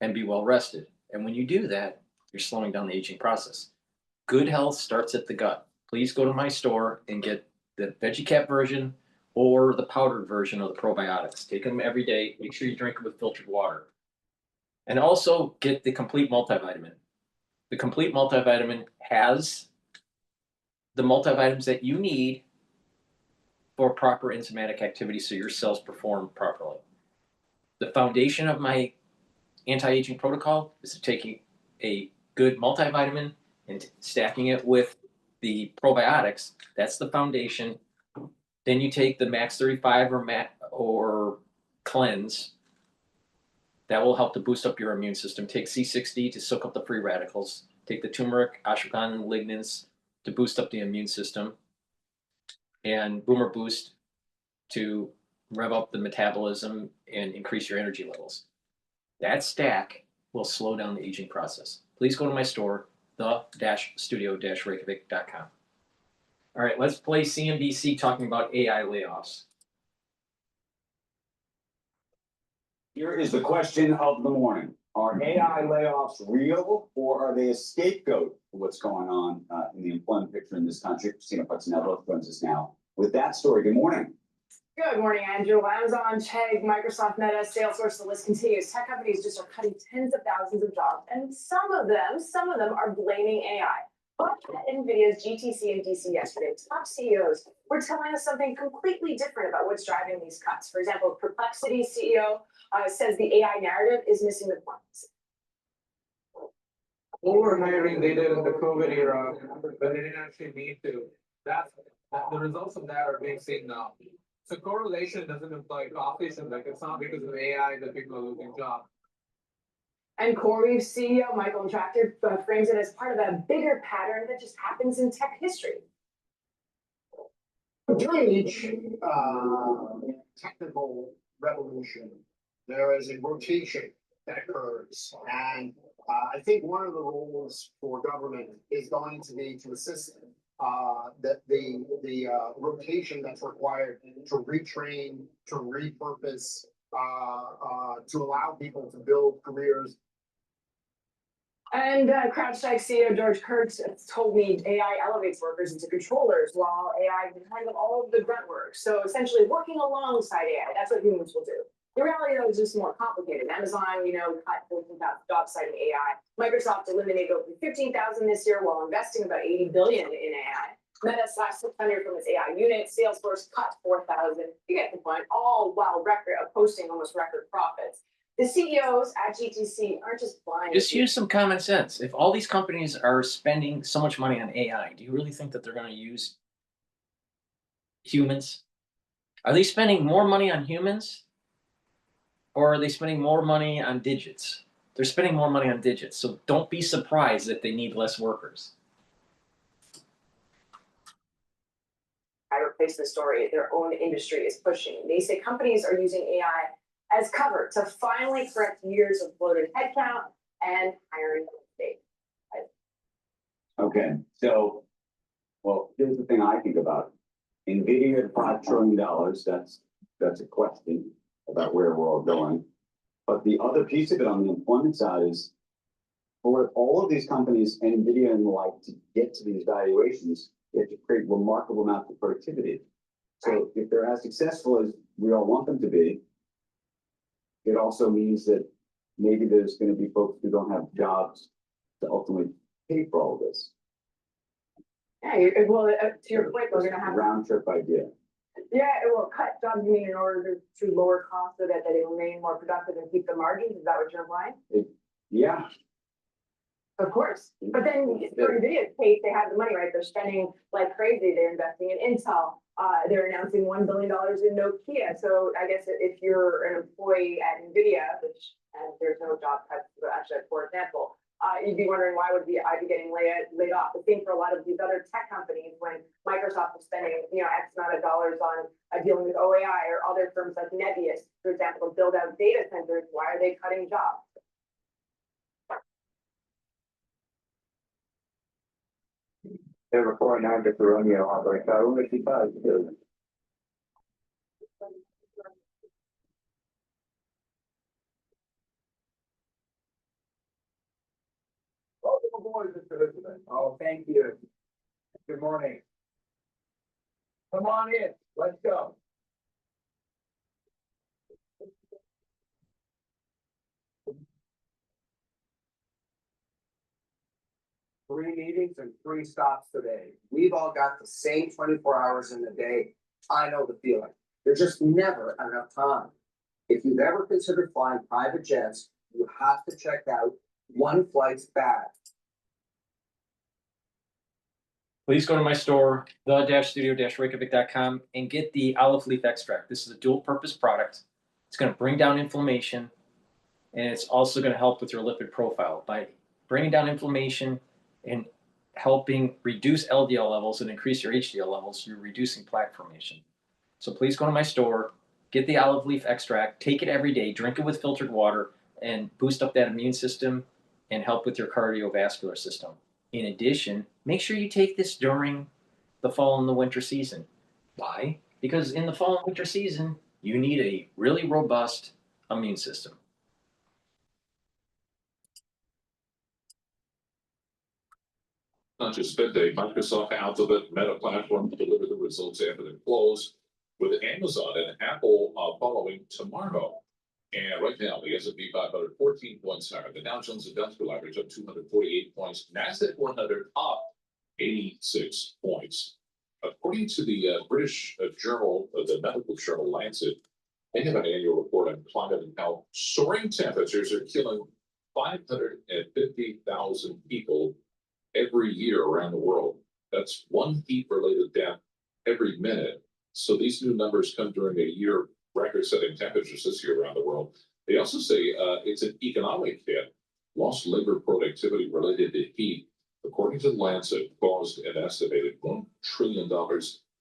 and be well rested. And when you do that, you're slowing down the aging process. Good health starts at the gut. Please go to my store and get the veggie cap version or the powdered version of the probiotics. Take them every day. Make sure you drink them with filtered water. And also get the complete multivitamin. The complete multivitamin has the multivitamins that you need for proper enzymatic activity so your cells perform properly. The foundation of my anti-aging protocol is taking a good multivitamin and stacking it with the probiotics. That's the foundation. Then you take the Max 35 or Cleanse. That will help to boost up your immune system. Take C60 to soak up the free radicals. Take the turmeric, ashwagandha, and lignans to boost up the immune system. And Boomer Boost to rev up the metabolism and increase your energy levels. That stack will slow down the aging process. Please go to my store, the-studio-reykjavik.com. All right, let's play CNBC talking about AI layoffs. Here is the question of the morning. Are AI layoffs real, or are they a scapegoat for what's going on in the employment picture in this country? Christina Putzinello joins us now with that story. Good morning. Good morning, Andrew. Amazon, Chegg, Microsoft, Meta, Salesforce, the list continues. Tech companies just are cutting tens of thousands of jobs, and some of them are blaming AI. But at NVIDIA's GTC and DC yesterday, top CEOs were telling us something completely different about what's driving these cuts. For example, Perplexity CEO says the AI narrative is missing the point. Overhiring they did in the COVID era, but they didn't actually need to. The results of that are being seen now. So correlation doesn't imply causation. Like it's not because of AI that people are losing jobs. And CoreWeave CEO Michael Tractor frames it as part of a bigger pattern that just happens in tech history. During each technical revolution. There is a rotation that occurs. And I think one of the roles for government is going to be to assist the rotation that's required to retrain, to repurpose, to allow people to build careers. And CrowdStrike CEO George Kurtz told me AI elevates workers into controllers while AI can handle all of the grunt work. So essentially working alongside AI, that's what humans will do. The reality though is just more complicated. Amazon, cut 14,000 jobs citing AI. Microsoft eliminated over 15,000 this year while investing about 80 billion in AI. Meta slashed 600 from its AI unit. Salesforce cut 4,000. You get the point. All while posting almost record profits. The CEOs at GTC aren't just blind. Just use some common sense. If all these companies are spending so much money on AI, do you really think that they're going to use humans? Are they spending more money on humans? Or are they spending more money on digits? They're spending more money on digits. So don't be surprised that they need less workers. I replace the story their own industry is pushing. They say companies are using AI as cover to finally correct years of bloated headcount and hiring mistakes. Okay, so, well, here's the thing I think about. NVIDIA at $5 trillion, that's a question about where we're all going. But the other piece of it on the employment side is for all of these companies, NVIDIA and the like, to get to these valuations, they have to create remarkable amounts of productivity. So if they're as successful as we all want them to be, it also means that maybe there's going to be folks who don't have jobs to ultimately pay for all this. Yeah, well, to your point, we're going to have round trip idea. Yeah, it will cut jobs in order to lower costs so that they remain more productive and keep the margins. Is that what you're implying? Yeah. Of course. But then for NVIDIA's case, they have the money, right? They're spending like crazy. They're investing in Intel. They're announcing $1 billion in Nokia. So I guess if you're an employee at NVIDIA, which and there's no job cuts, but actually, for example, you'd be wondering why I be getting laid off. The same for a lot of these other tech companies when Microsoft is spending X amount of dollars on dealing with OAI or other firms like Nebius, for example, to build out data centers. Why are they cutting jobs? Before I now get to Romeo, I'll break out only 55. Welcome aboard, Mr. Elizabeth. Oh, thank you. Good morning. Come on in. Let's go. Three meetings and 3 stops today. We've all got the same 24 hours in the day. I know the feeling. There's just never enough time. If you've ever considered flying private jets, you have to check out One Flight's Bad. Please go to my store, the-studio-reykjavik.com, and get the olive leaf extract. This is a dual purpose product. It's going to bring down inflammation, and it's also going to help with your lipid profile. By bringing down inflammation and helping reduce LDL levels and increase your HDL levels, you're reducing plaque formation. So please go to my store, get the olive leaf extract, take it every day, drink it with filtered water, and boost up that immune system and help with your cardiovascular system. In addition, make sure you take this during the fall and the winter season. Why? Because in the fall and winter season, you need a really robust immune system. Not just Day, Microsoft, Alphabet, Meta Platform deliver the results after the close, with Amazon and Apple following tomorrow. And right now, the S&P 500, 14 points higher. The Dow Jones Industrial Average up 248 points. NASDAQ 100 up 86 points. According to the British journal, the medical journal Lancet, they have an annual report on climate and how soaring temperatures are killing 550,000 people every year around the world. That's one heat-related death every minute. So these new numbers come during a year record-setting temperatures this year around the world. They also say it's an economic hit. Lost labor productivity related to heat, according to the Lancet, caused an estimated $1 trillion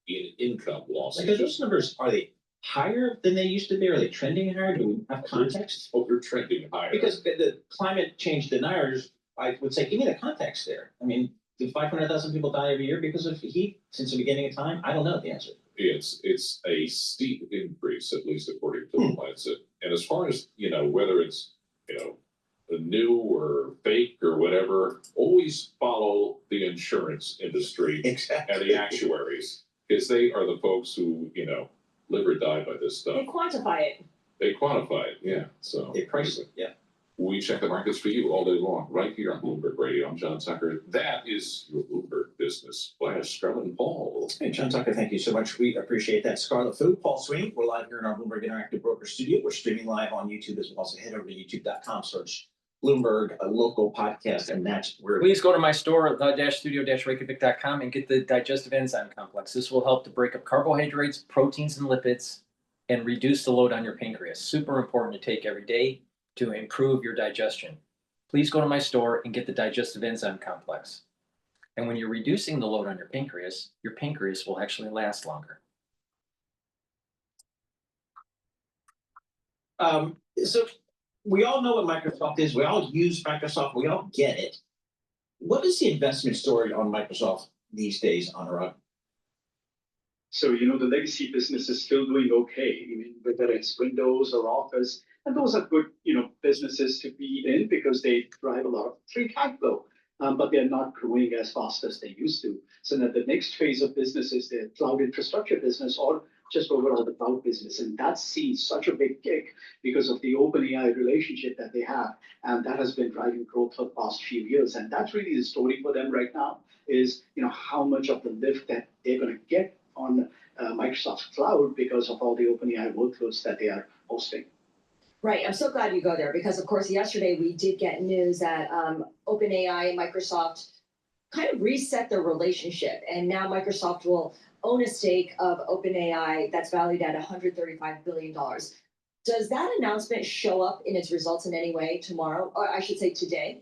in income losses. Like, are those numbers, are they higher than they used to be? Are they trending higher? Do we have context? Oh, they're trending higher. Because the climate change deniers, I would say, give me the context there. I mean, do 500,000 people die every year because of heat since the beginning of time? I don't know the answer. It's a steep increase, at least according to the Lancet. And as far as, whether it's, a new or fake or whatever, always follow the insurance industry and the actuaries, because they are the folks who, live or die by this stuff. They quantify it. They quantify it, yeah, so. They price it, yeah. We check the markets for you all day long, right here on Bloomberg Radio. I'm John Tucker. That is your Bloomberg Business Flash. Scarlett and Paul. Hey, John Tucker, thank you so much. We appreciate that. Scarlet Food, Paul Sweeney. We're live here in our Bloomberg Interactive Broker Studio. We're streaming live on YouTube as well. So head over to youtube.com, search Bloomberg, a local podcast, and that's where. Please go to my store, the-studio-reykjavik.com, and get the digestive enzyme complex. This will help to break up carbohydrates, proteins, and lipids, and reduce the load on your pancreas. Super important to take every day to improve your digestion. Please go to my store and get the digestive enzyme complex. And when you're reducing the load on your pancreas will actually last longer. So we all know what Microsoft is. We all use Microsoft. We all get it. What is the investment story on Microsoft these days, Anurag? So, the legacy business is still doing okay. I mean, whether it's Windows or Office, and those are good, businesses to be in because they drive a lot of free cash flow. But they're not growing as fast as they used to. So that the next phase of business is the cloud infrastructure business or just overall the cloud business. And that's seen such a big kick because of the OpenAI relationship that they have. And that has been driving growth for the past few years. And that's really the story for them right now is, how much of the lift that they're going to get on Microsoft Cloud because of all the OpenAI workloads that they are hosting. Right, I'm so glad you go there because, of course, yesterday we did get news that OpenAI and Microsoft kind of reset their relationship, and now Microsoft will own a stake of OpenAI that's valued at $135 billion. Does that announcement show up in its results in any way tomorrow, or I should say today?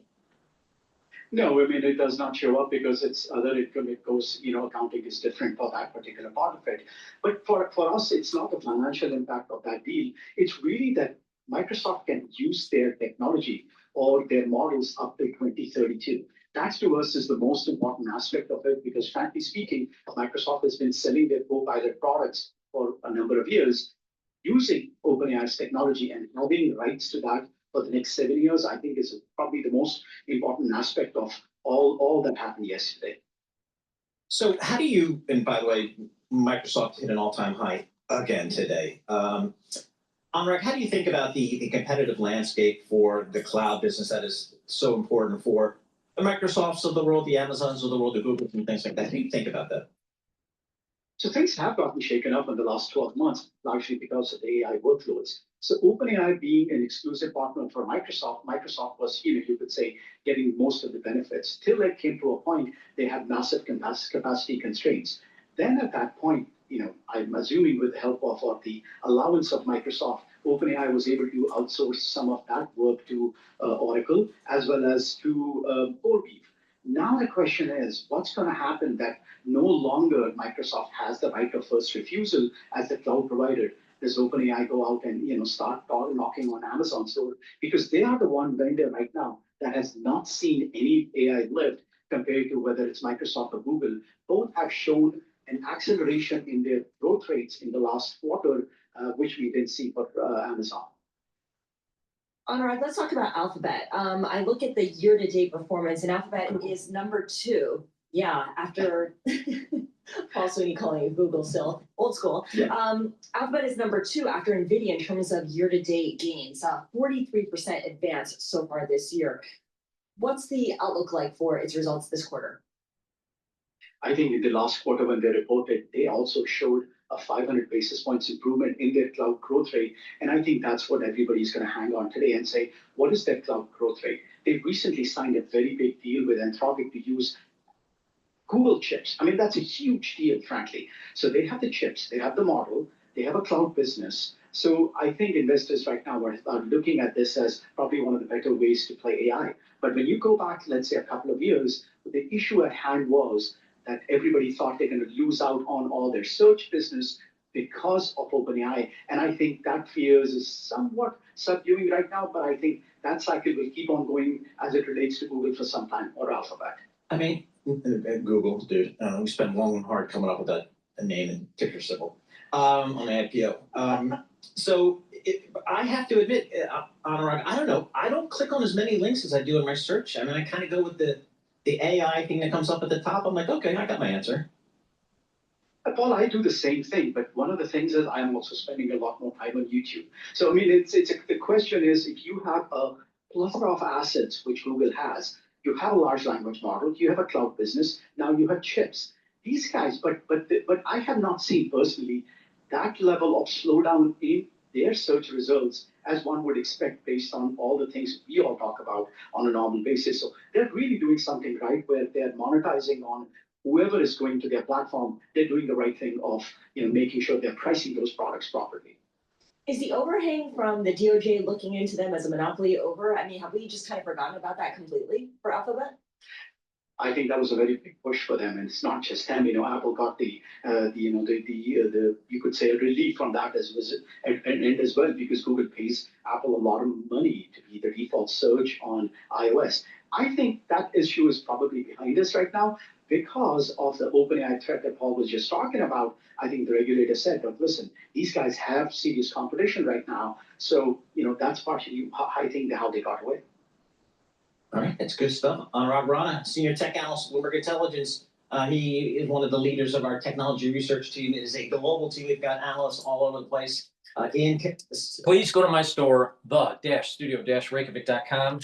No, I mean, it does not show up because it's other income. It goes, accounting is different for that particular part of it. But for us, it's not the financial impact of that deal. It's really that Microsoft can use their technology or their models up to 2032. That to us is the most important aspect of it because frankly speaking, Microsoft has been selling their Copilot products for a number of years using OpenAI's technology and having rights to that for the next 7 years, I think is probably the most important aspect of all that happened yesterday. So how do you, and by the way, Microsoft hit an all-time high again today. Anurag, how do you think about the competitive landscape for the cloud business that is so important for the Microsofts of the world, the Amazons of the world, the Googles and things like that? How do you think about that? So things have gotten shaken up in the last 12 months, largely because of the AI workloads. So OpenAI being an exclusive partner for Microsoft, Microsoft was, you could say, getting most of the benefits. Till it came to a point, they had massive capacity constraints. Then at that point, I'm assuming with the help of or the allowance of Microsoft, OpenAI was able to outsource some of that work to Oracle as well as to CoreWeave. Now the question is, what's going to happen that no longer Microsoft has the right of first refusal as the cloud provider? Does OpenAI go out and start knocking on Amazon's door? Because they are the one vendor right now that has not seen any AI lift compared to whether it's Microsoft or Google. Both have shown an acceleration in their growth rates in the last quarter, which we didn't see for Amazon. Anurag, let's talk about Alphabet. I look at the year-to-date performance, and Alphabet is number 2. Yeah, after Paul Sweeney calling it Google still, old school. Yeah. Alphabet is number 2 after NVIDIA in terms of year-to-date gains, 43% advance so far this year. What's the outlook like for its results this quarter? I think in the last quarter when they reported, they also showed a 500 basis points improvement in their cloud growth rate. And I think that's what everybody's going to hang on today and say, what is their cloud growth rate? They recently signed a very big deal with Anthropic to use Google chips. I mean, that's a huge deal, frankly. So they have the chips, they have the model, they have a cloud business. So I think investors right now are looking at this as probably one of the better ways to play AI. But when you go back, let's say a couple of years, the issue at hand was that everybody thought they're going to lose out on all their search business because of OpenAI. And I think that fears is somewhat subduing right now, but I think that cycle will keep on going as it relates to Google for some time, or Alphabet. I mean, at Google, dude, we spent long and hard coming up with a name and ticker symbol on the IPO. So I have to admit, Anurag, I don't know. I don't click on as many links as I do in my search. I mean, I kind of go with the AI thing that comes up at the top. I'm like, okay, I got my answer. Paul, I do the same thing, but one of the things is I'm also spending a lot more time on YouTube. So I mean, the question is, if you have a plethora of assets which Google has, you have a large language model, you have a cloud business, now you have chips. These guys, but I have not seen personally that level of slowdown in their search results as one would expect based on all the things we all talk about on a normal basis. So they're really doing something right where they're monetizing on whoever is going to their platform. They're doing the right thing of making sure they're pricing those products properly. Is the overhang from the DOJ looking into them as a monopoly over? I mean, have we just kind of forgotten about that completely for Alphabet? I think that was a very big push for them, and it's not just them. Apple got the you could say a relief from that as well, because Google pays Apple a lot of money to be the default search on iOS. I think that issue is probably behind us right now because of the OpenAI threat that Paul was just talking about. I think the regulator said, "But listen, these guys have serious competition right now." So that's partially, I think, how they got away. All right, that's good stuff. Anurag Rana, Senior Tech Analyst, Bloomberg Intelligence. He is one of the leaders of our technology research team. It is a global team. We've got analysts all over the place. Please go to my store, the-studio-reykjavik.com,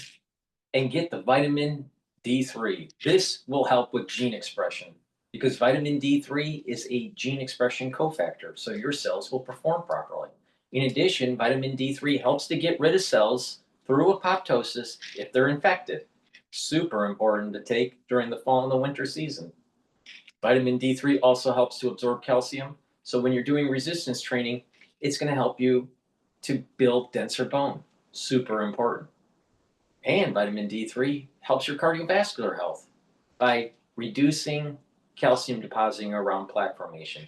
and get the vitamin D3. This will help with gene expression because vitamin D3 is a gene expression cofactor, so your cells will perform properly. In addition, vitamin D3 helps to get rid of cells through apoptosis if they're infected. Super important to take during the fall and the winter season. Vitamin D3 also helps to absorb calcium. So when you're doing resistance training, it's going to help you to build denser bone. Super important. And vitamin D3 helps your cardiovascular health by reducing calcium depositing around plaque formation.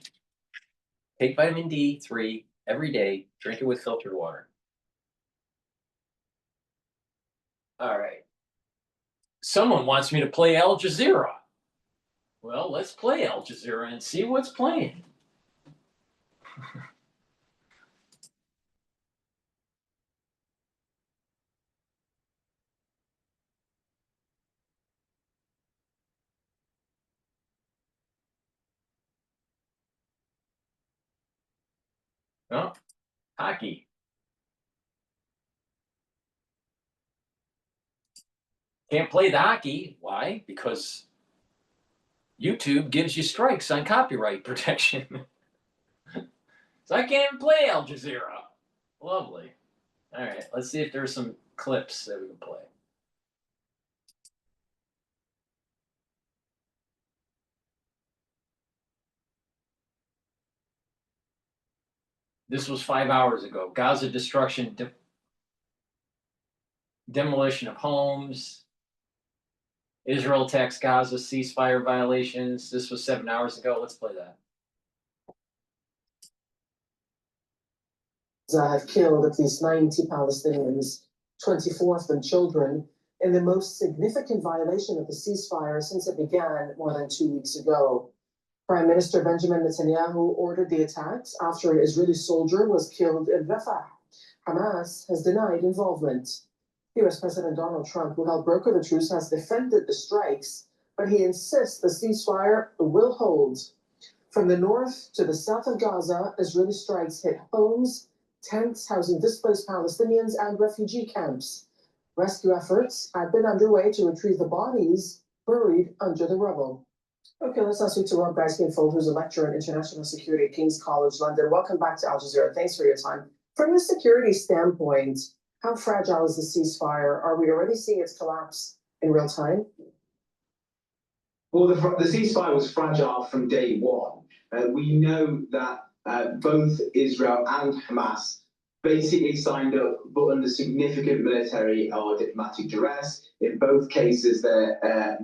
Take vitamin D3 every day. Drink it with filtered water. All right. Someone wants me to play Al Jazeera. Well, let's play Al Jazeera and see what's playing. Oh, hockey. Can't play the hockey. Why? Because YouTube gives you strikes on copyright protection. So I can't even play Al Jazeera. Lovely. All right, let's see if there's some clips that we can play. This was 5 hours ago. Gaza destruction, demolition of homes. Israel attacks Gaza, ceasefire violations. This was 7 hours ago. Let's play that. Have killed at least 90 Palestinians, 24 of them children, in the most significant violation of the ceasefire since it began more than 2 weeks ago. Prime Minister Benjamin Netanyahu ordered the attacks after an Israeli soldier was killed in Rafah. Hamas has denied involvement. US President Donald Trump, who helped broker the truce, has defended the strikes, but he insists the ceasefire will hold. From the north to the south of Gaza, Israeli strikes hit homes, tents housing displaced Palestinians, and refugee camps. Rescue efforts have been underway to retrieve the bodies buried under the rubble. Okay, let's now speak to Rob Geiskin-Fold, who's a lecturer in international security at King's College London. Welcome back to Al Jazeera. Thanks for your time. From a security standpoint, how fragile is the ceasefire? Are we already seeing its collapse in real time? Well, the ceasefire was fragile from day one. We know that both Israel and Hamas basically signed up, but under significant military or diplomatic duress. In both cases, their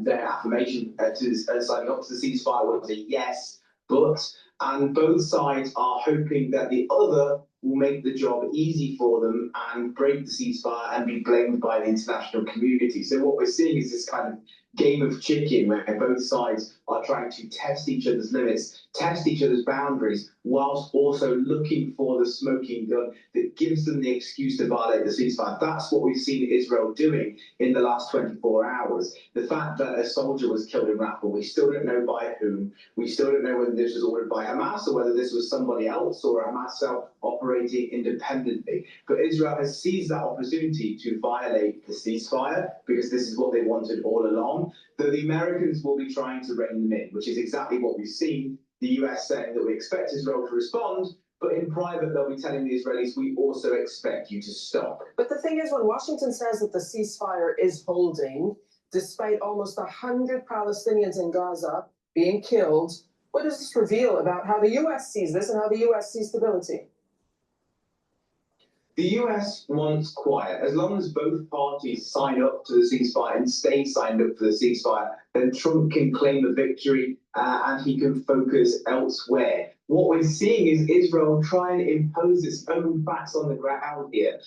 affirmation to signing up to the ceasefire was a yes, but and both sides are hoping that the other will make the job easy for them and break the ceasefire and be blamed by the international community. So what we're seeing is this kind of game of chicken where both sides are trying to test each other's limits, test each other's boundaries, whilst also looking for the smoking gun that gives them the excuse to violate the ceasefire. That's what we've seen Israel doing in the last 24 hours. The fact that a soldier was killed in Rafah, we still don't know by whom. We still don't know whether this was ordered by Hamas or whether this was somebody else or a Hamas cell operating independently. But Israel has seized that opportunity to violate the ceasefire because this is what they wanted all along. Though the Americans will be trying to rein them in, which is exactly what we've seen. The US saying that we expect Israel to respond, but in private they'll be telling the Israelis, we also expect you to stop. But the thing is, when Washington says that the ceasefire is holding, despite almost 100 Palestinians in Gaza being killed, what does this reveal about how the US sees this and how the US sees stability? The US wants quiet. As long as both parties sign up to the ceasefire and stay signed up to the ceasefire, then Trump can claim a victory and he can focus elsewhere. What we're seeing is Israel try and impose its own facts on the ground here.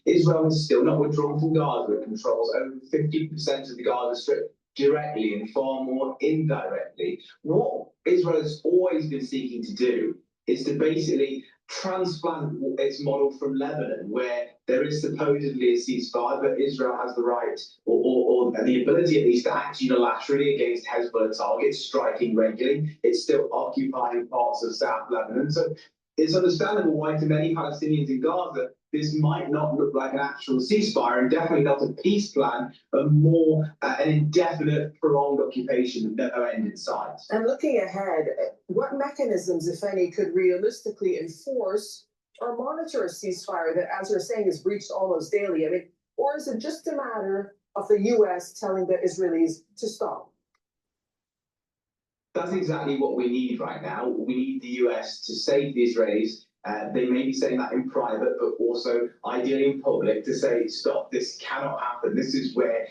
Israel has still not withdrawn from Gaza. It controls over 50% of the Gaza Strip directly and far more indirectly. What Israel has always been seeking to do is to basically transplant its model from Lebanon, where there is supposedly a ceasefire, but Israel has the right or the ability at least to act unilaterally against Hezbollah targets, striking regularly. It's still occupying parts of South Lebanon. So it's understandable why to many Palestinians in Gaza, this might not look like an actual ceasefire and definitely not a peace plan, but more an indefinite, prolonged occupation with no end in sight. And looking ahead, what mechanisms, if any, could realistically enforce or monitor a ceasefire that, as you're saying, is breached almost daily? I mean, or is it just a matter of the US telling the Israelis to stop? That's exactly what we need right now. We need the US to say to the Israelis, they may be saying that in private, but also ideally in public, to say, stop, this cannot happen. This is where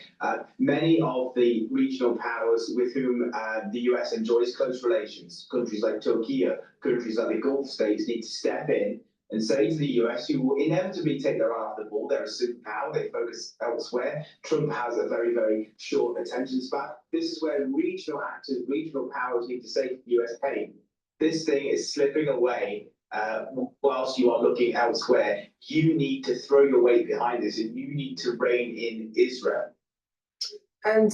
many of the regional powers with whom the US enjoys close relations, countries like Turkey, countries like the Gulf states, need to step in and say to the US, who will inevitably take their eye off the ball, they're a superpower, they focus elsewhere. Trump has a very, very short attention span. This is where regional actors, regional powers need to say to the US, hey, this thing is slipping away whilst you are looking elsewhere. You need to throw your weight behind this and you need to rein in Israel. And,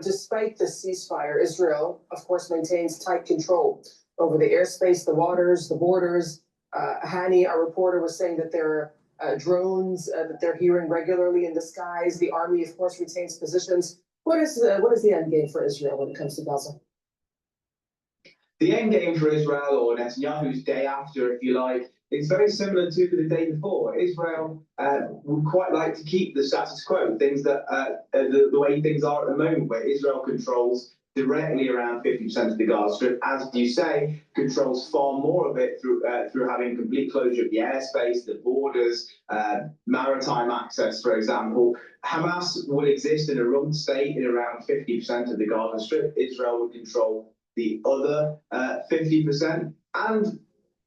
despite the ceasefire, Israel, of course, maintains tight control over the airspace, the waters, the borders. Hani, our reporter, was saying that there are drones that they're hearing regularly in the skies. The army, of course, retains positions. What is the end game for Israel when it comes to Gaza? The end game for Israel, or Netanyahu's day after, if you like, is very similar to the day before. Israel would quite like to keep the status quo, things that the way things are at the moment, where Israel controls directly around 50% of the Gaza Strip, as you say, controls far more of it through having complete closure of the airspace, the borders, maritime access, for example. Hamas would exist in a run state in around 50% of the Gaza Strip. Israel would control the other 50%, and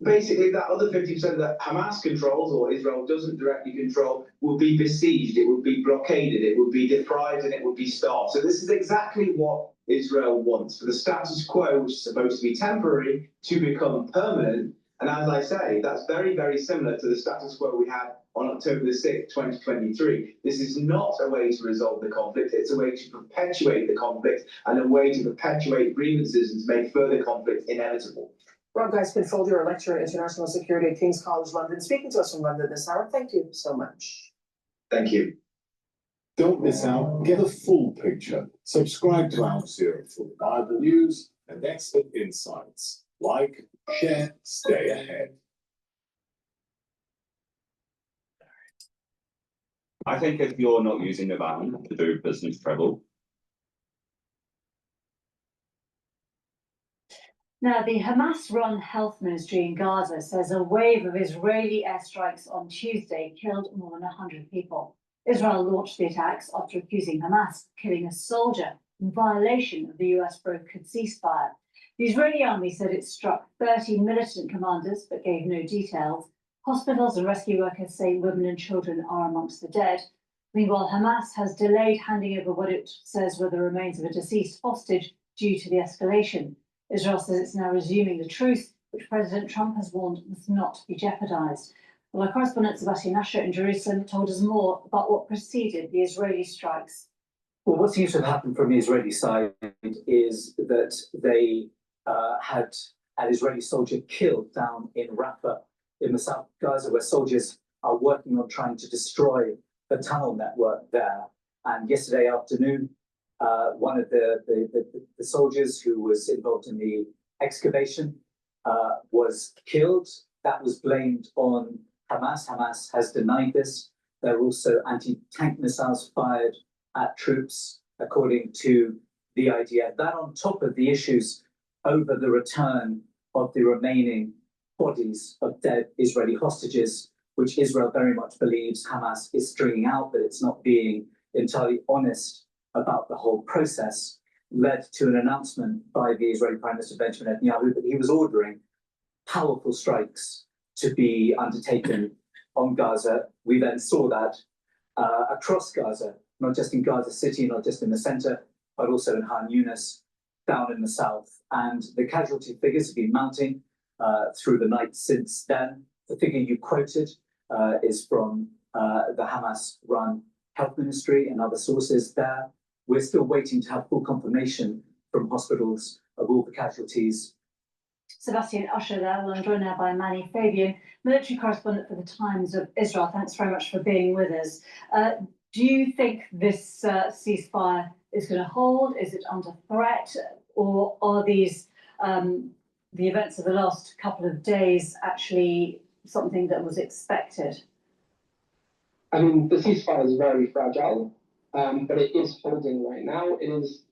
basically that other 50% that Hamas controls or Israel doesn't directly control would be besieged, it would be blockaded, it would be deprived, and it would be starved. So this is exactly what Israel wants, for the status quo, which is supposed to be temporary, to become permanent. And as I say, that's very, very similar to the status quo we had on October the 6th, 2023. This is not a way to resolve the conflict. It's a way to perpetuate the conflict and a way to perpetuate grievances and to make further conflict inevitable. Rob Guy's-Penfold, you're a lecturer in international security at King's College London, speaking to us from London this hour. Thank you so much. Thank you. Don't miss out. Get a full picture. Subscribe to Al Jazeera for Bible news and expert insights. Like, share, stay ahead. I think if you're not using the van to do business travel. Now, the Hamas-run health ministry in Gaza says a wave of Israeli airstrikes on Tuesday killed more than 100 people. Israel launched the attacks after accusing Hamas of killing a soldier in violation of the US brokered ceasefire. The Israeli army said it struck 30 militant commanders, but gave no details. Hospitals and rescue workers say women and children are amongst the dead. Meanwhile, Hamas has delayed handing over what it says were the remains of a deceased hostage due to the escalation. Israel says it's now resuming the truce, which President Trump has warned must not be jeopardized. Well, our correspondent Sebastian Usher in Jerusalem told us more about what preceded the Israeli strikes. Well, what seems to have happened from the Israeli side is that they had an Israeli soldier killed down in Rafah in the South Gaza, where soldiers are working on trying to destroy the tunnel network there. And yesterday afternoon, one of the soldiers who was involved in the excavation was killed. That was blamed on Hamas. Hamas has denied this. There are also anti-tank missiles fired at troops, according to the IDF. That on top of the issues over the return of the remaining bodies of dead Israeli hostages, which Israel very much believes Hamas is stringing out, but it's not being entirely honest about the whole process, led to an announcement by the Israeli Prime Minister Benjamin Netanyahu that he was ordering powerful strikes to be undertaken on Gaza. We then saw that across Gaza, not just in Gaza City, not just in the center, but also in Khan Yunis, down in the south. And the casualty figures have been mounting through the night since then. The figure you quoted is from the Hamas-run health ministry and other sources there. We're still waiting to have full confirmation from hospitals of all the casualties. Sebastian Usher there. Well, I'm joined now by Manny Fabian, military correspondent for the Times of Israel. Thanks very much for being with us. Do you think this ceasefire is going to hold? Is it under threat? Or are these the events of the last couple of days actually something that was expected? I mean, the ceasefire is very fragile, but it is holding right now. It is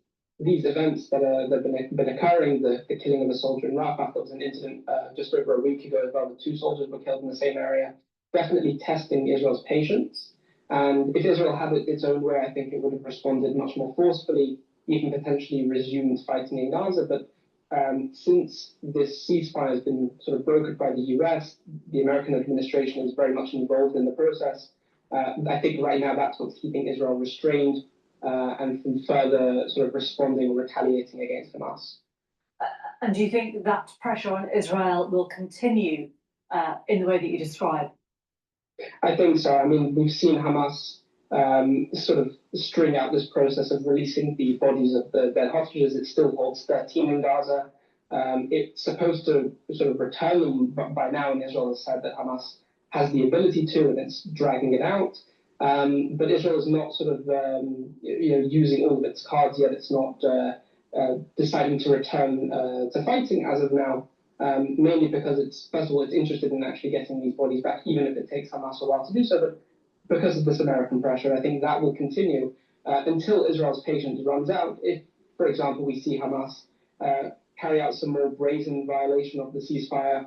these events that have been occurring, the killing of a soldier in Rafah. There was an incident just over a week ago as well, the 2 soldiers were killed in the same area, definitely testing Israel's patience. And if Israel had it its own way, I think it would have responded much more forcefully, even potentially resumed fighting in Gaza. But since this ceasefire has been sort of brokered by the US, the American administration is very much involved in the process. I think right now that's what's keeping Israel restrained and from further sort of responding or retaliating against Hamas. And do you think that pressure on Israel will continue in the way that you describe? I think so. I mean, we've seen Hamas sort of string out this process of releasing the bodies of the dead hostages. It still holds 13 in Gaza. It's supposed to sort of return them by now, and Israel has said that Hamas has the ability to, and it's dragging it out. But Israel is not sort of using all of its cards yet. It's not deciding to return to fighting as of now. Mainly because it's, first of all, it's interested in actually getting these bodies back, even if it takes Hamas a while to do so. But because of this American pressure, I think that will continue until Israel's patience runs out. If, for example, we see Hamas carry out some more brazen violation of the ceasefire,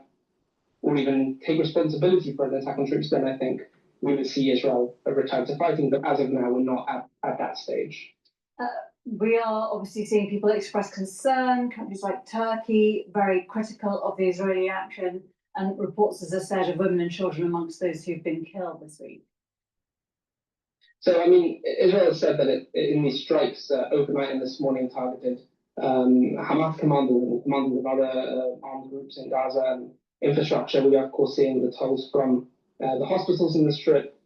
or even take responsibility for an attack on troops, then I think we would see Israel return to fighting. But as of now, we're not at that stage. We are obviously seeing people express concern, countries like Turkey, very critical of the Israeli action, and reports, as I said, of women and children amongst those who've been killed this week. So, I mean, Israel has said that in these strikes, overnight and this morning, targeted Hamas commanders and commanders of other armed groups in Gaza and infrastructure. We are, of course, seeing the tolls from the hospitals in the Strip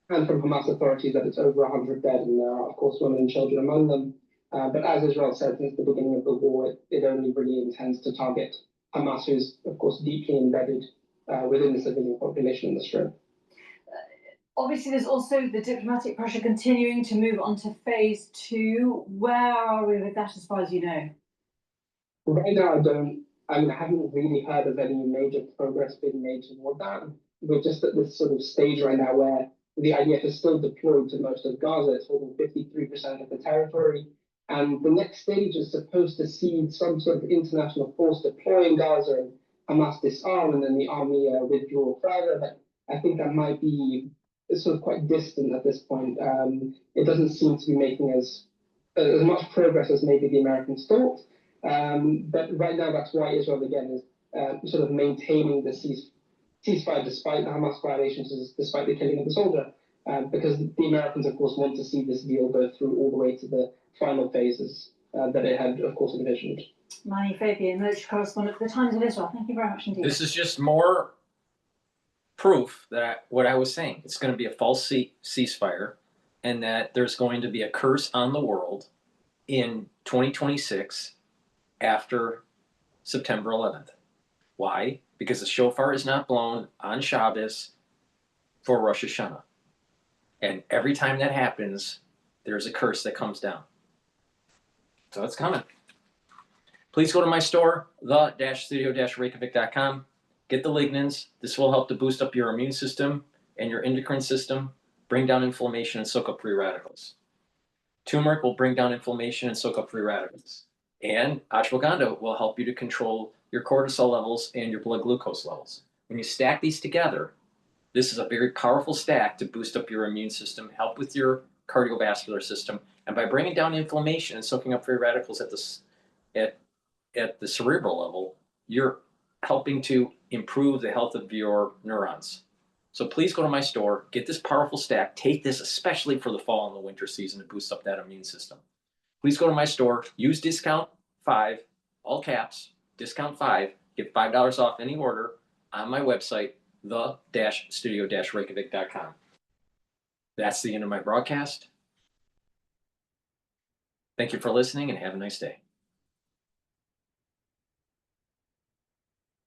and from Hamas authorities that it's over 100 dead, and there are, of course, women and children among them. But as Israel said since the beginning of the war, it only really intends to target Hamas, who is, of course, deeply embedded within the civilian population in the Strip. Obviously, there's also the diplomatic pressure continuing to move on to phase 2. Where are we with that, as far as you know? Right now, I haven't really heard of any major progress being made toward that. We're just at this sort of stage right now where the IDF is still deployed to most of Gaza. It's holding 53% of the territory. And the next stage is supposed to see some sort of international force deploy in Gaza and Hamas disarm, and then the army withdraw further. But I think that might be sort of quite distant at this point. It doesn't seem to be making as much progress as maybe the Americans thought. But right now, that's why Israel again is sort of maintaining the ceasefire despite the Hamas violations, despite the killing of the soldier, because the Americans, of course, want to see this deal go through all the way to the final phases that it had, of course, envisioned. Mani Fabian, military correspondent for the Times of Israel. Thank you very much indeed. This is just more proof that what I was saying. It's going to be a false ceasefire, and that there's going to be a curse on the world in 2026 after September 11th. Why? Because the shofar is not blown on Shabbos for Rosh Hashanah. And every time that happens, there's a curse that comes down. So it's coming. Please go to my store, the-studio-reykjavik.com. Get the lignans. This will help to boost up your immune system and your endocrine system, bring down inflammation and soak up free radicals. Turmeric will bring down inflammation and soak up free radicals. And ashwagandha will help you to control your cortisol levels and your blood glucose levels. When you stack these together, this is a very powerful stack to boost up your immune system, help with your cardiovascular system, and by bringing down inflammation and soaking up free radicals at the cerebral level, you're helping to improve the health of your neurons. So please go to my store, get this powerful stack, take this especially for the fall and the winter season to boost up that immune system. Please go to my store, use discount 5, all caps, discount 5, get $5 off any order on my website, the-studio-reykjavik.com. That's the end of my broadcast. Thank you for listening and have a nice day.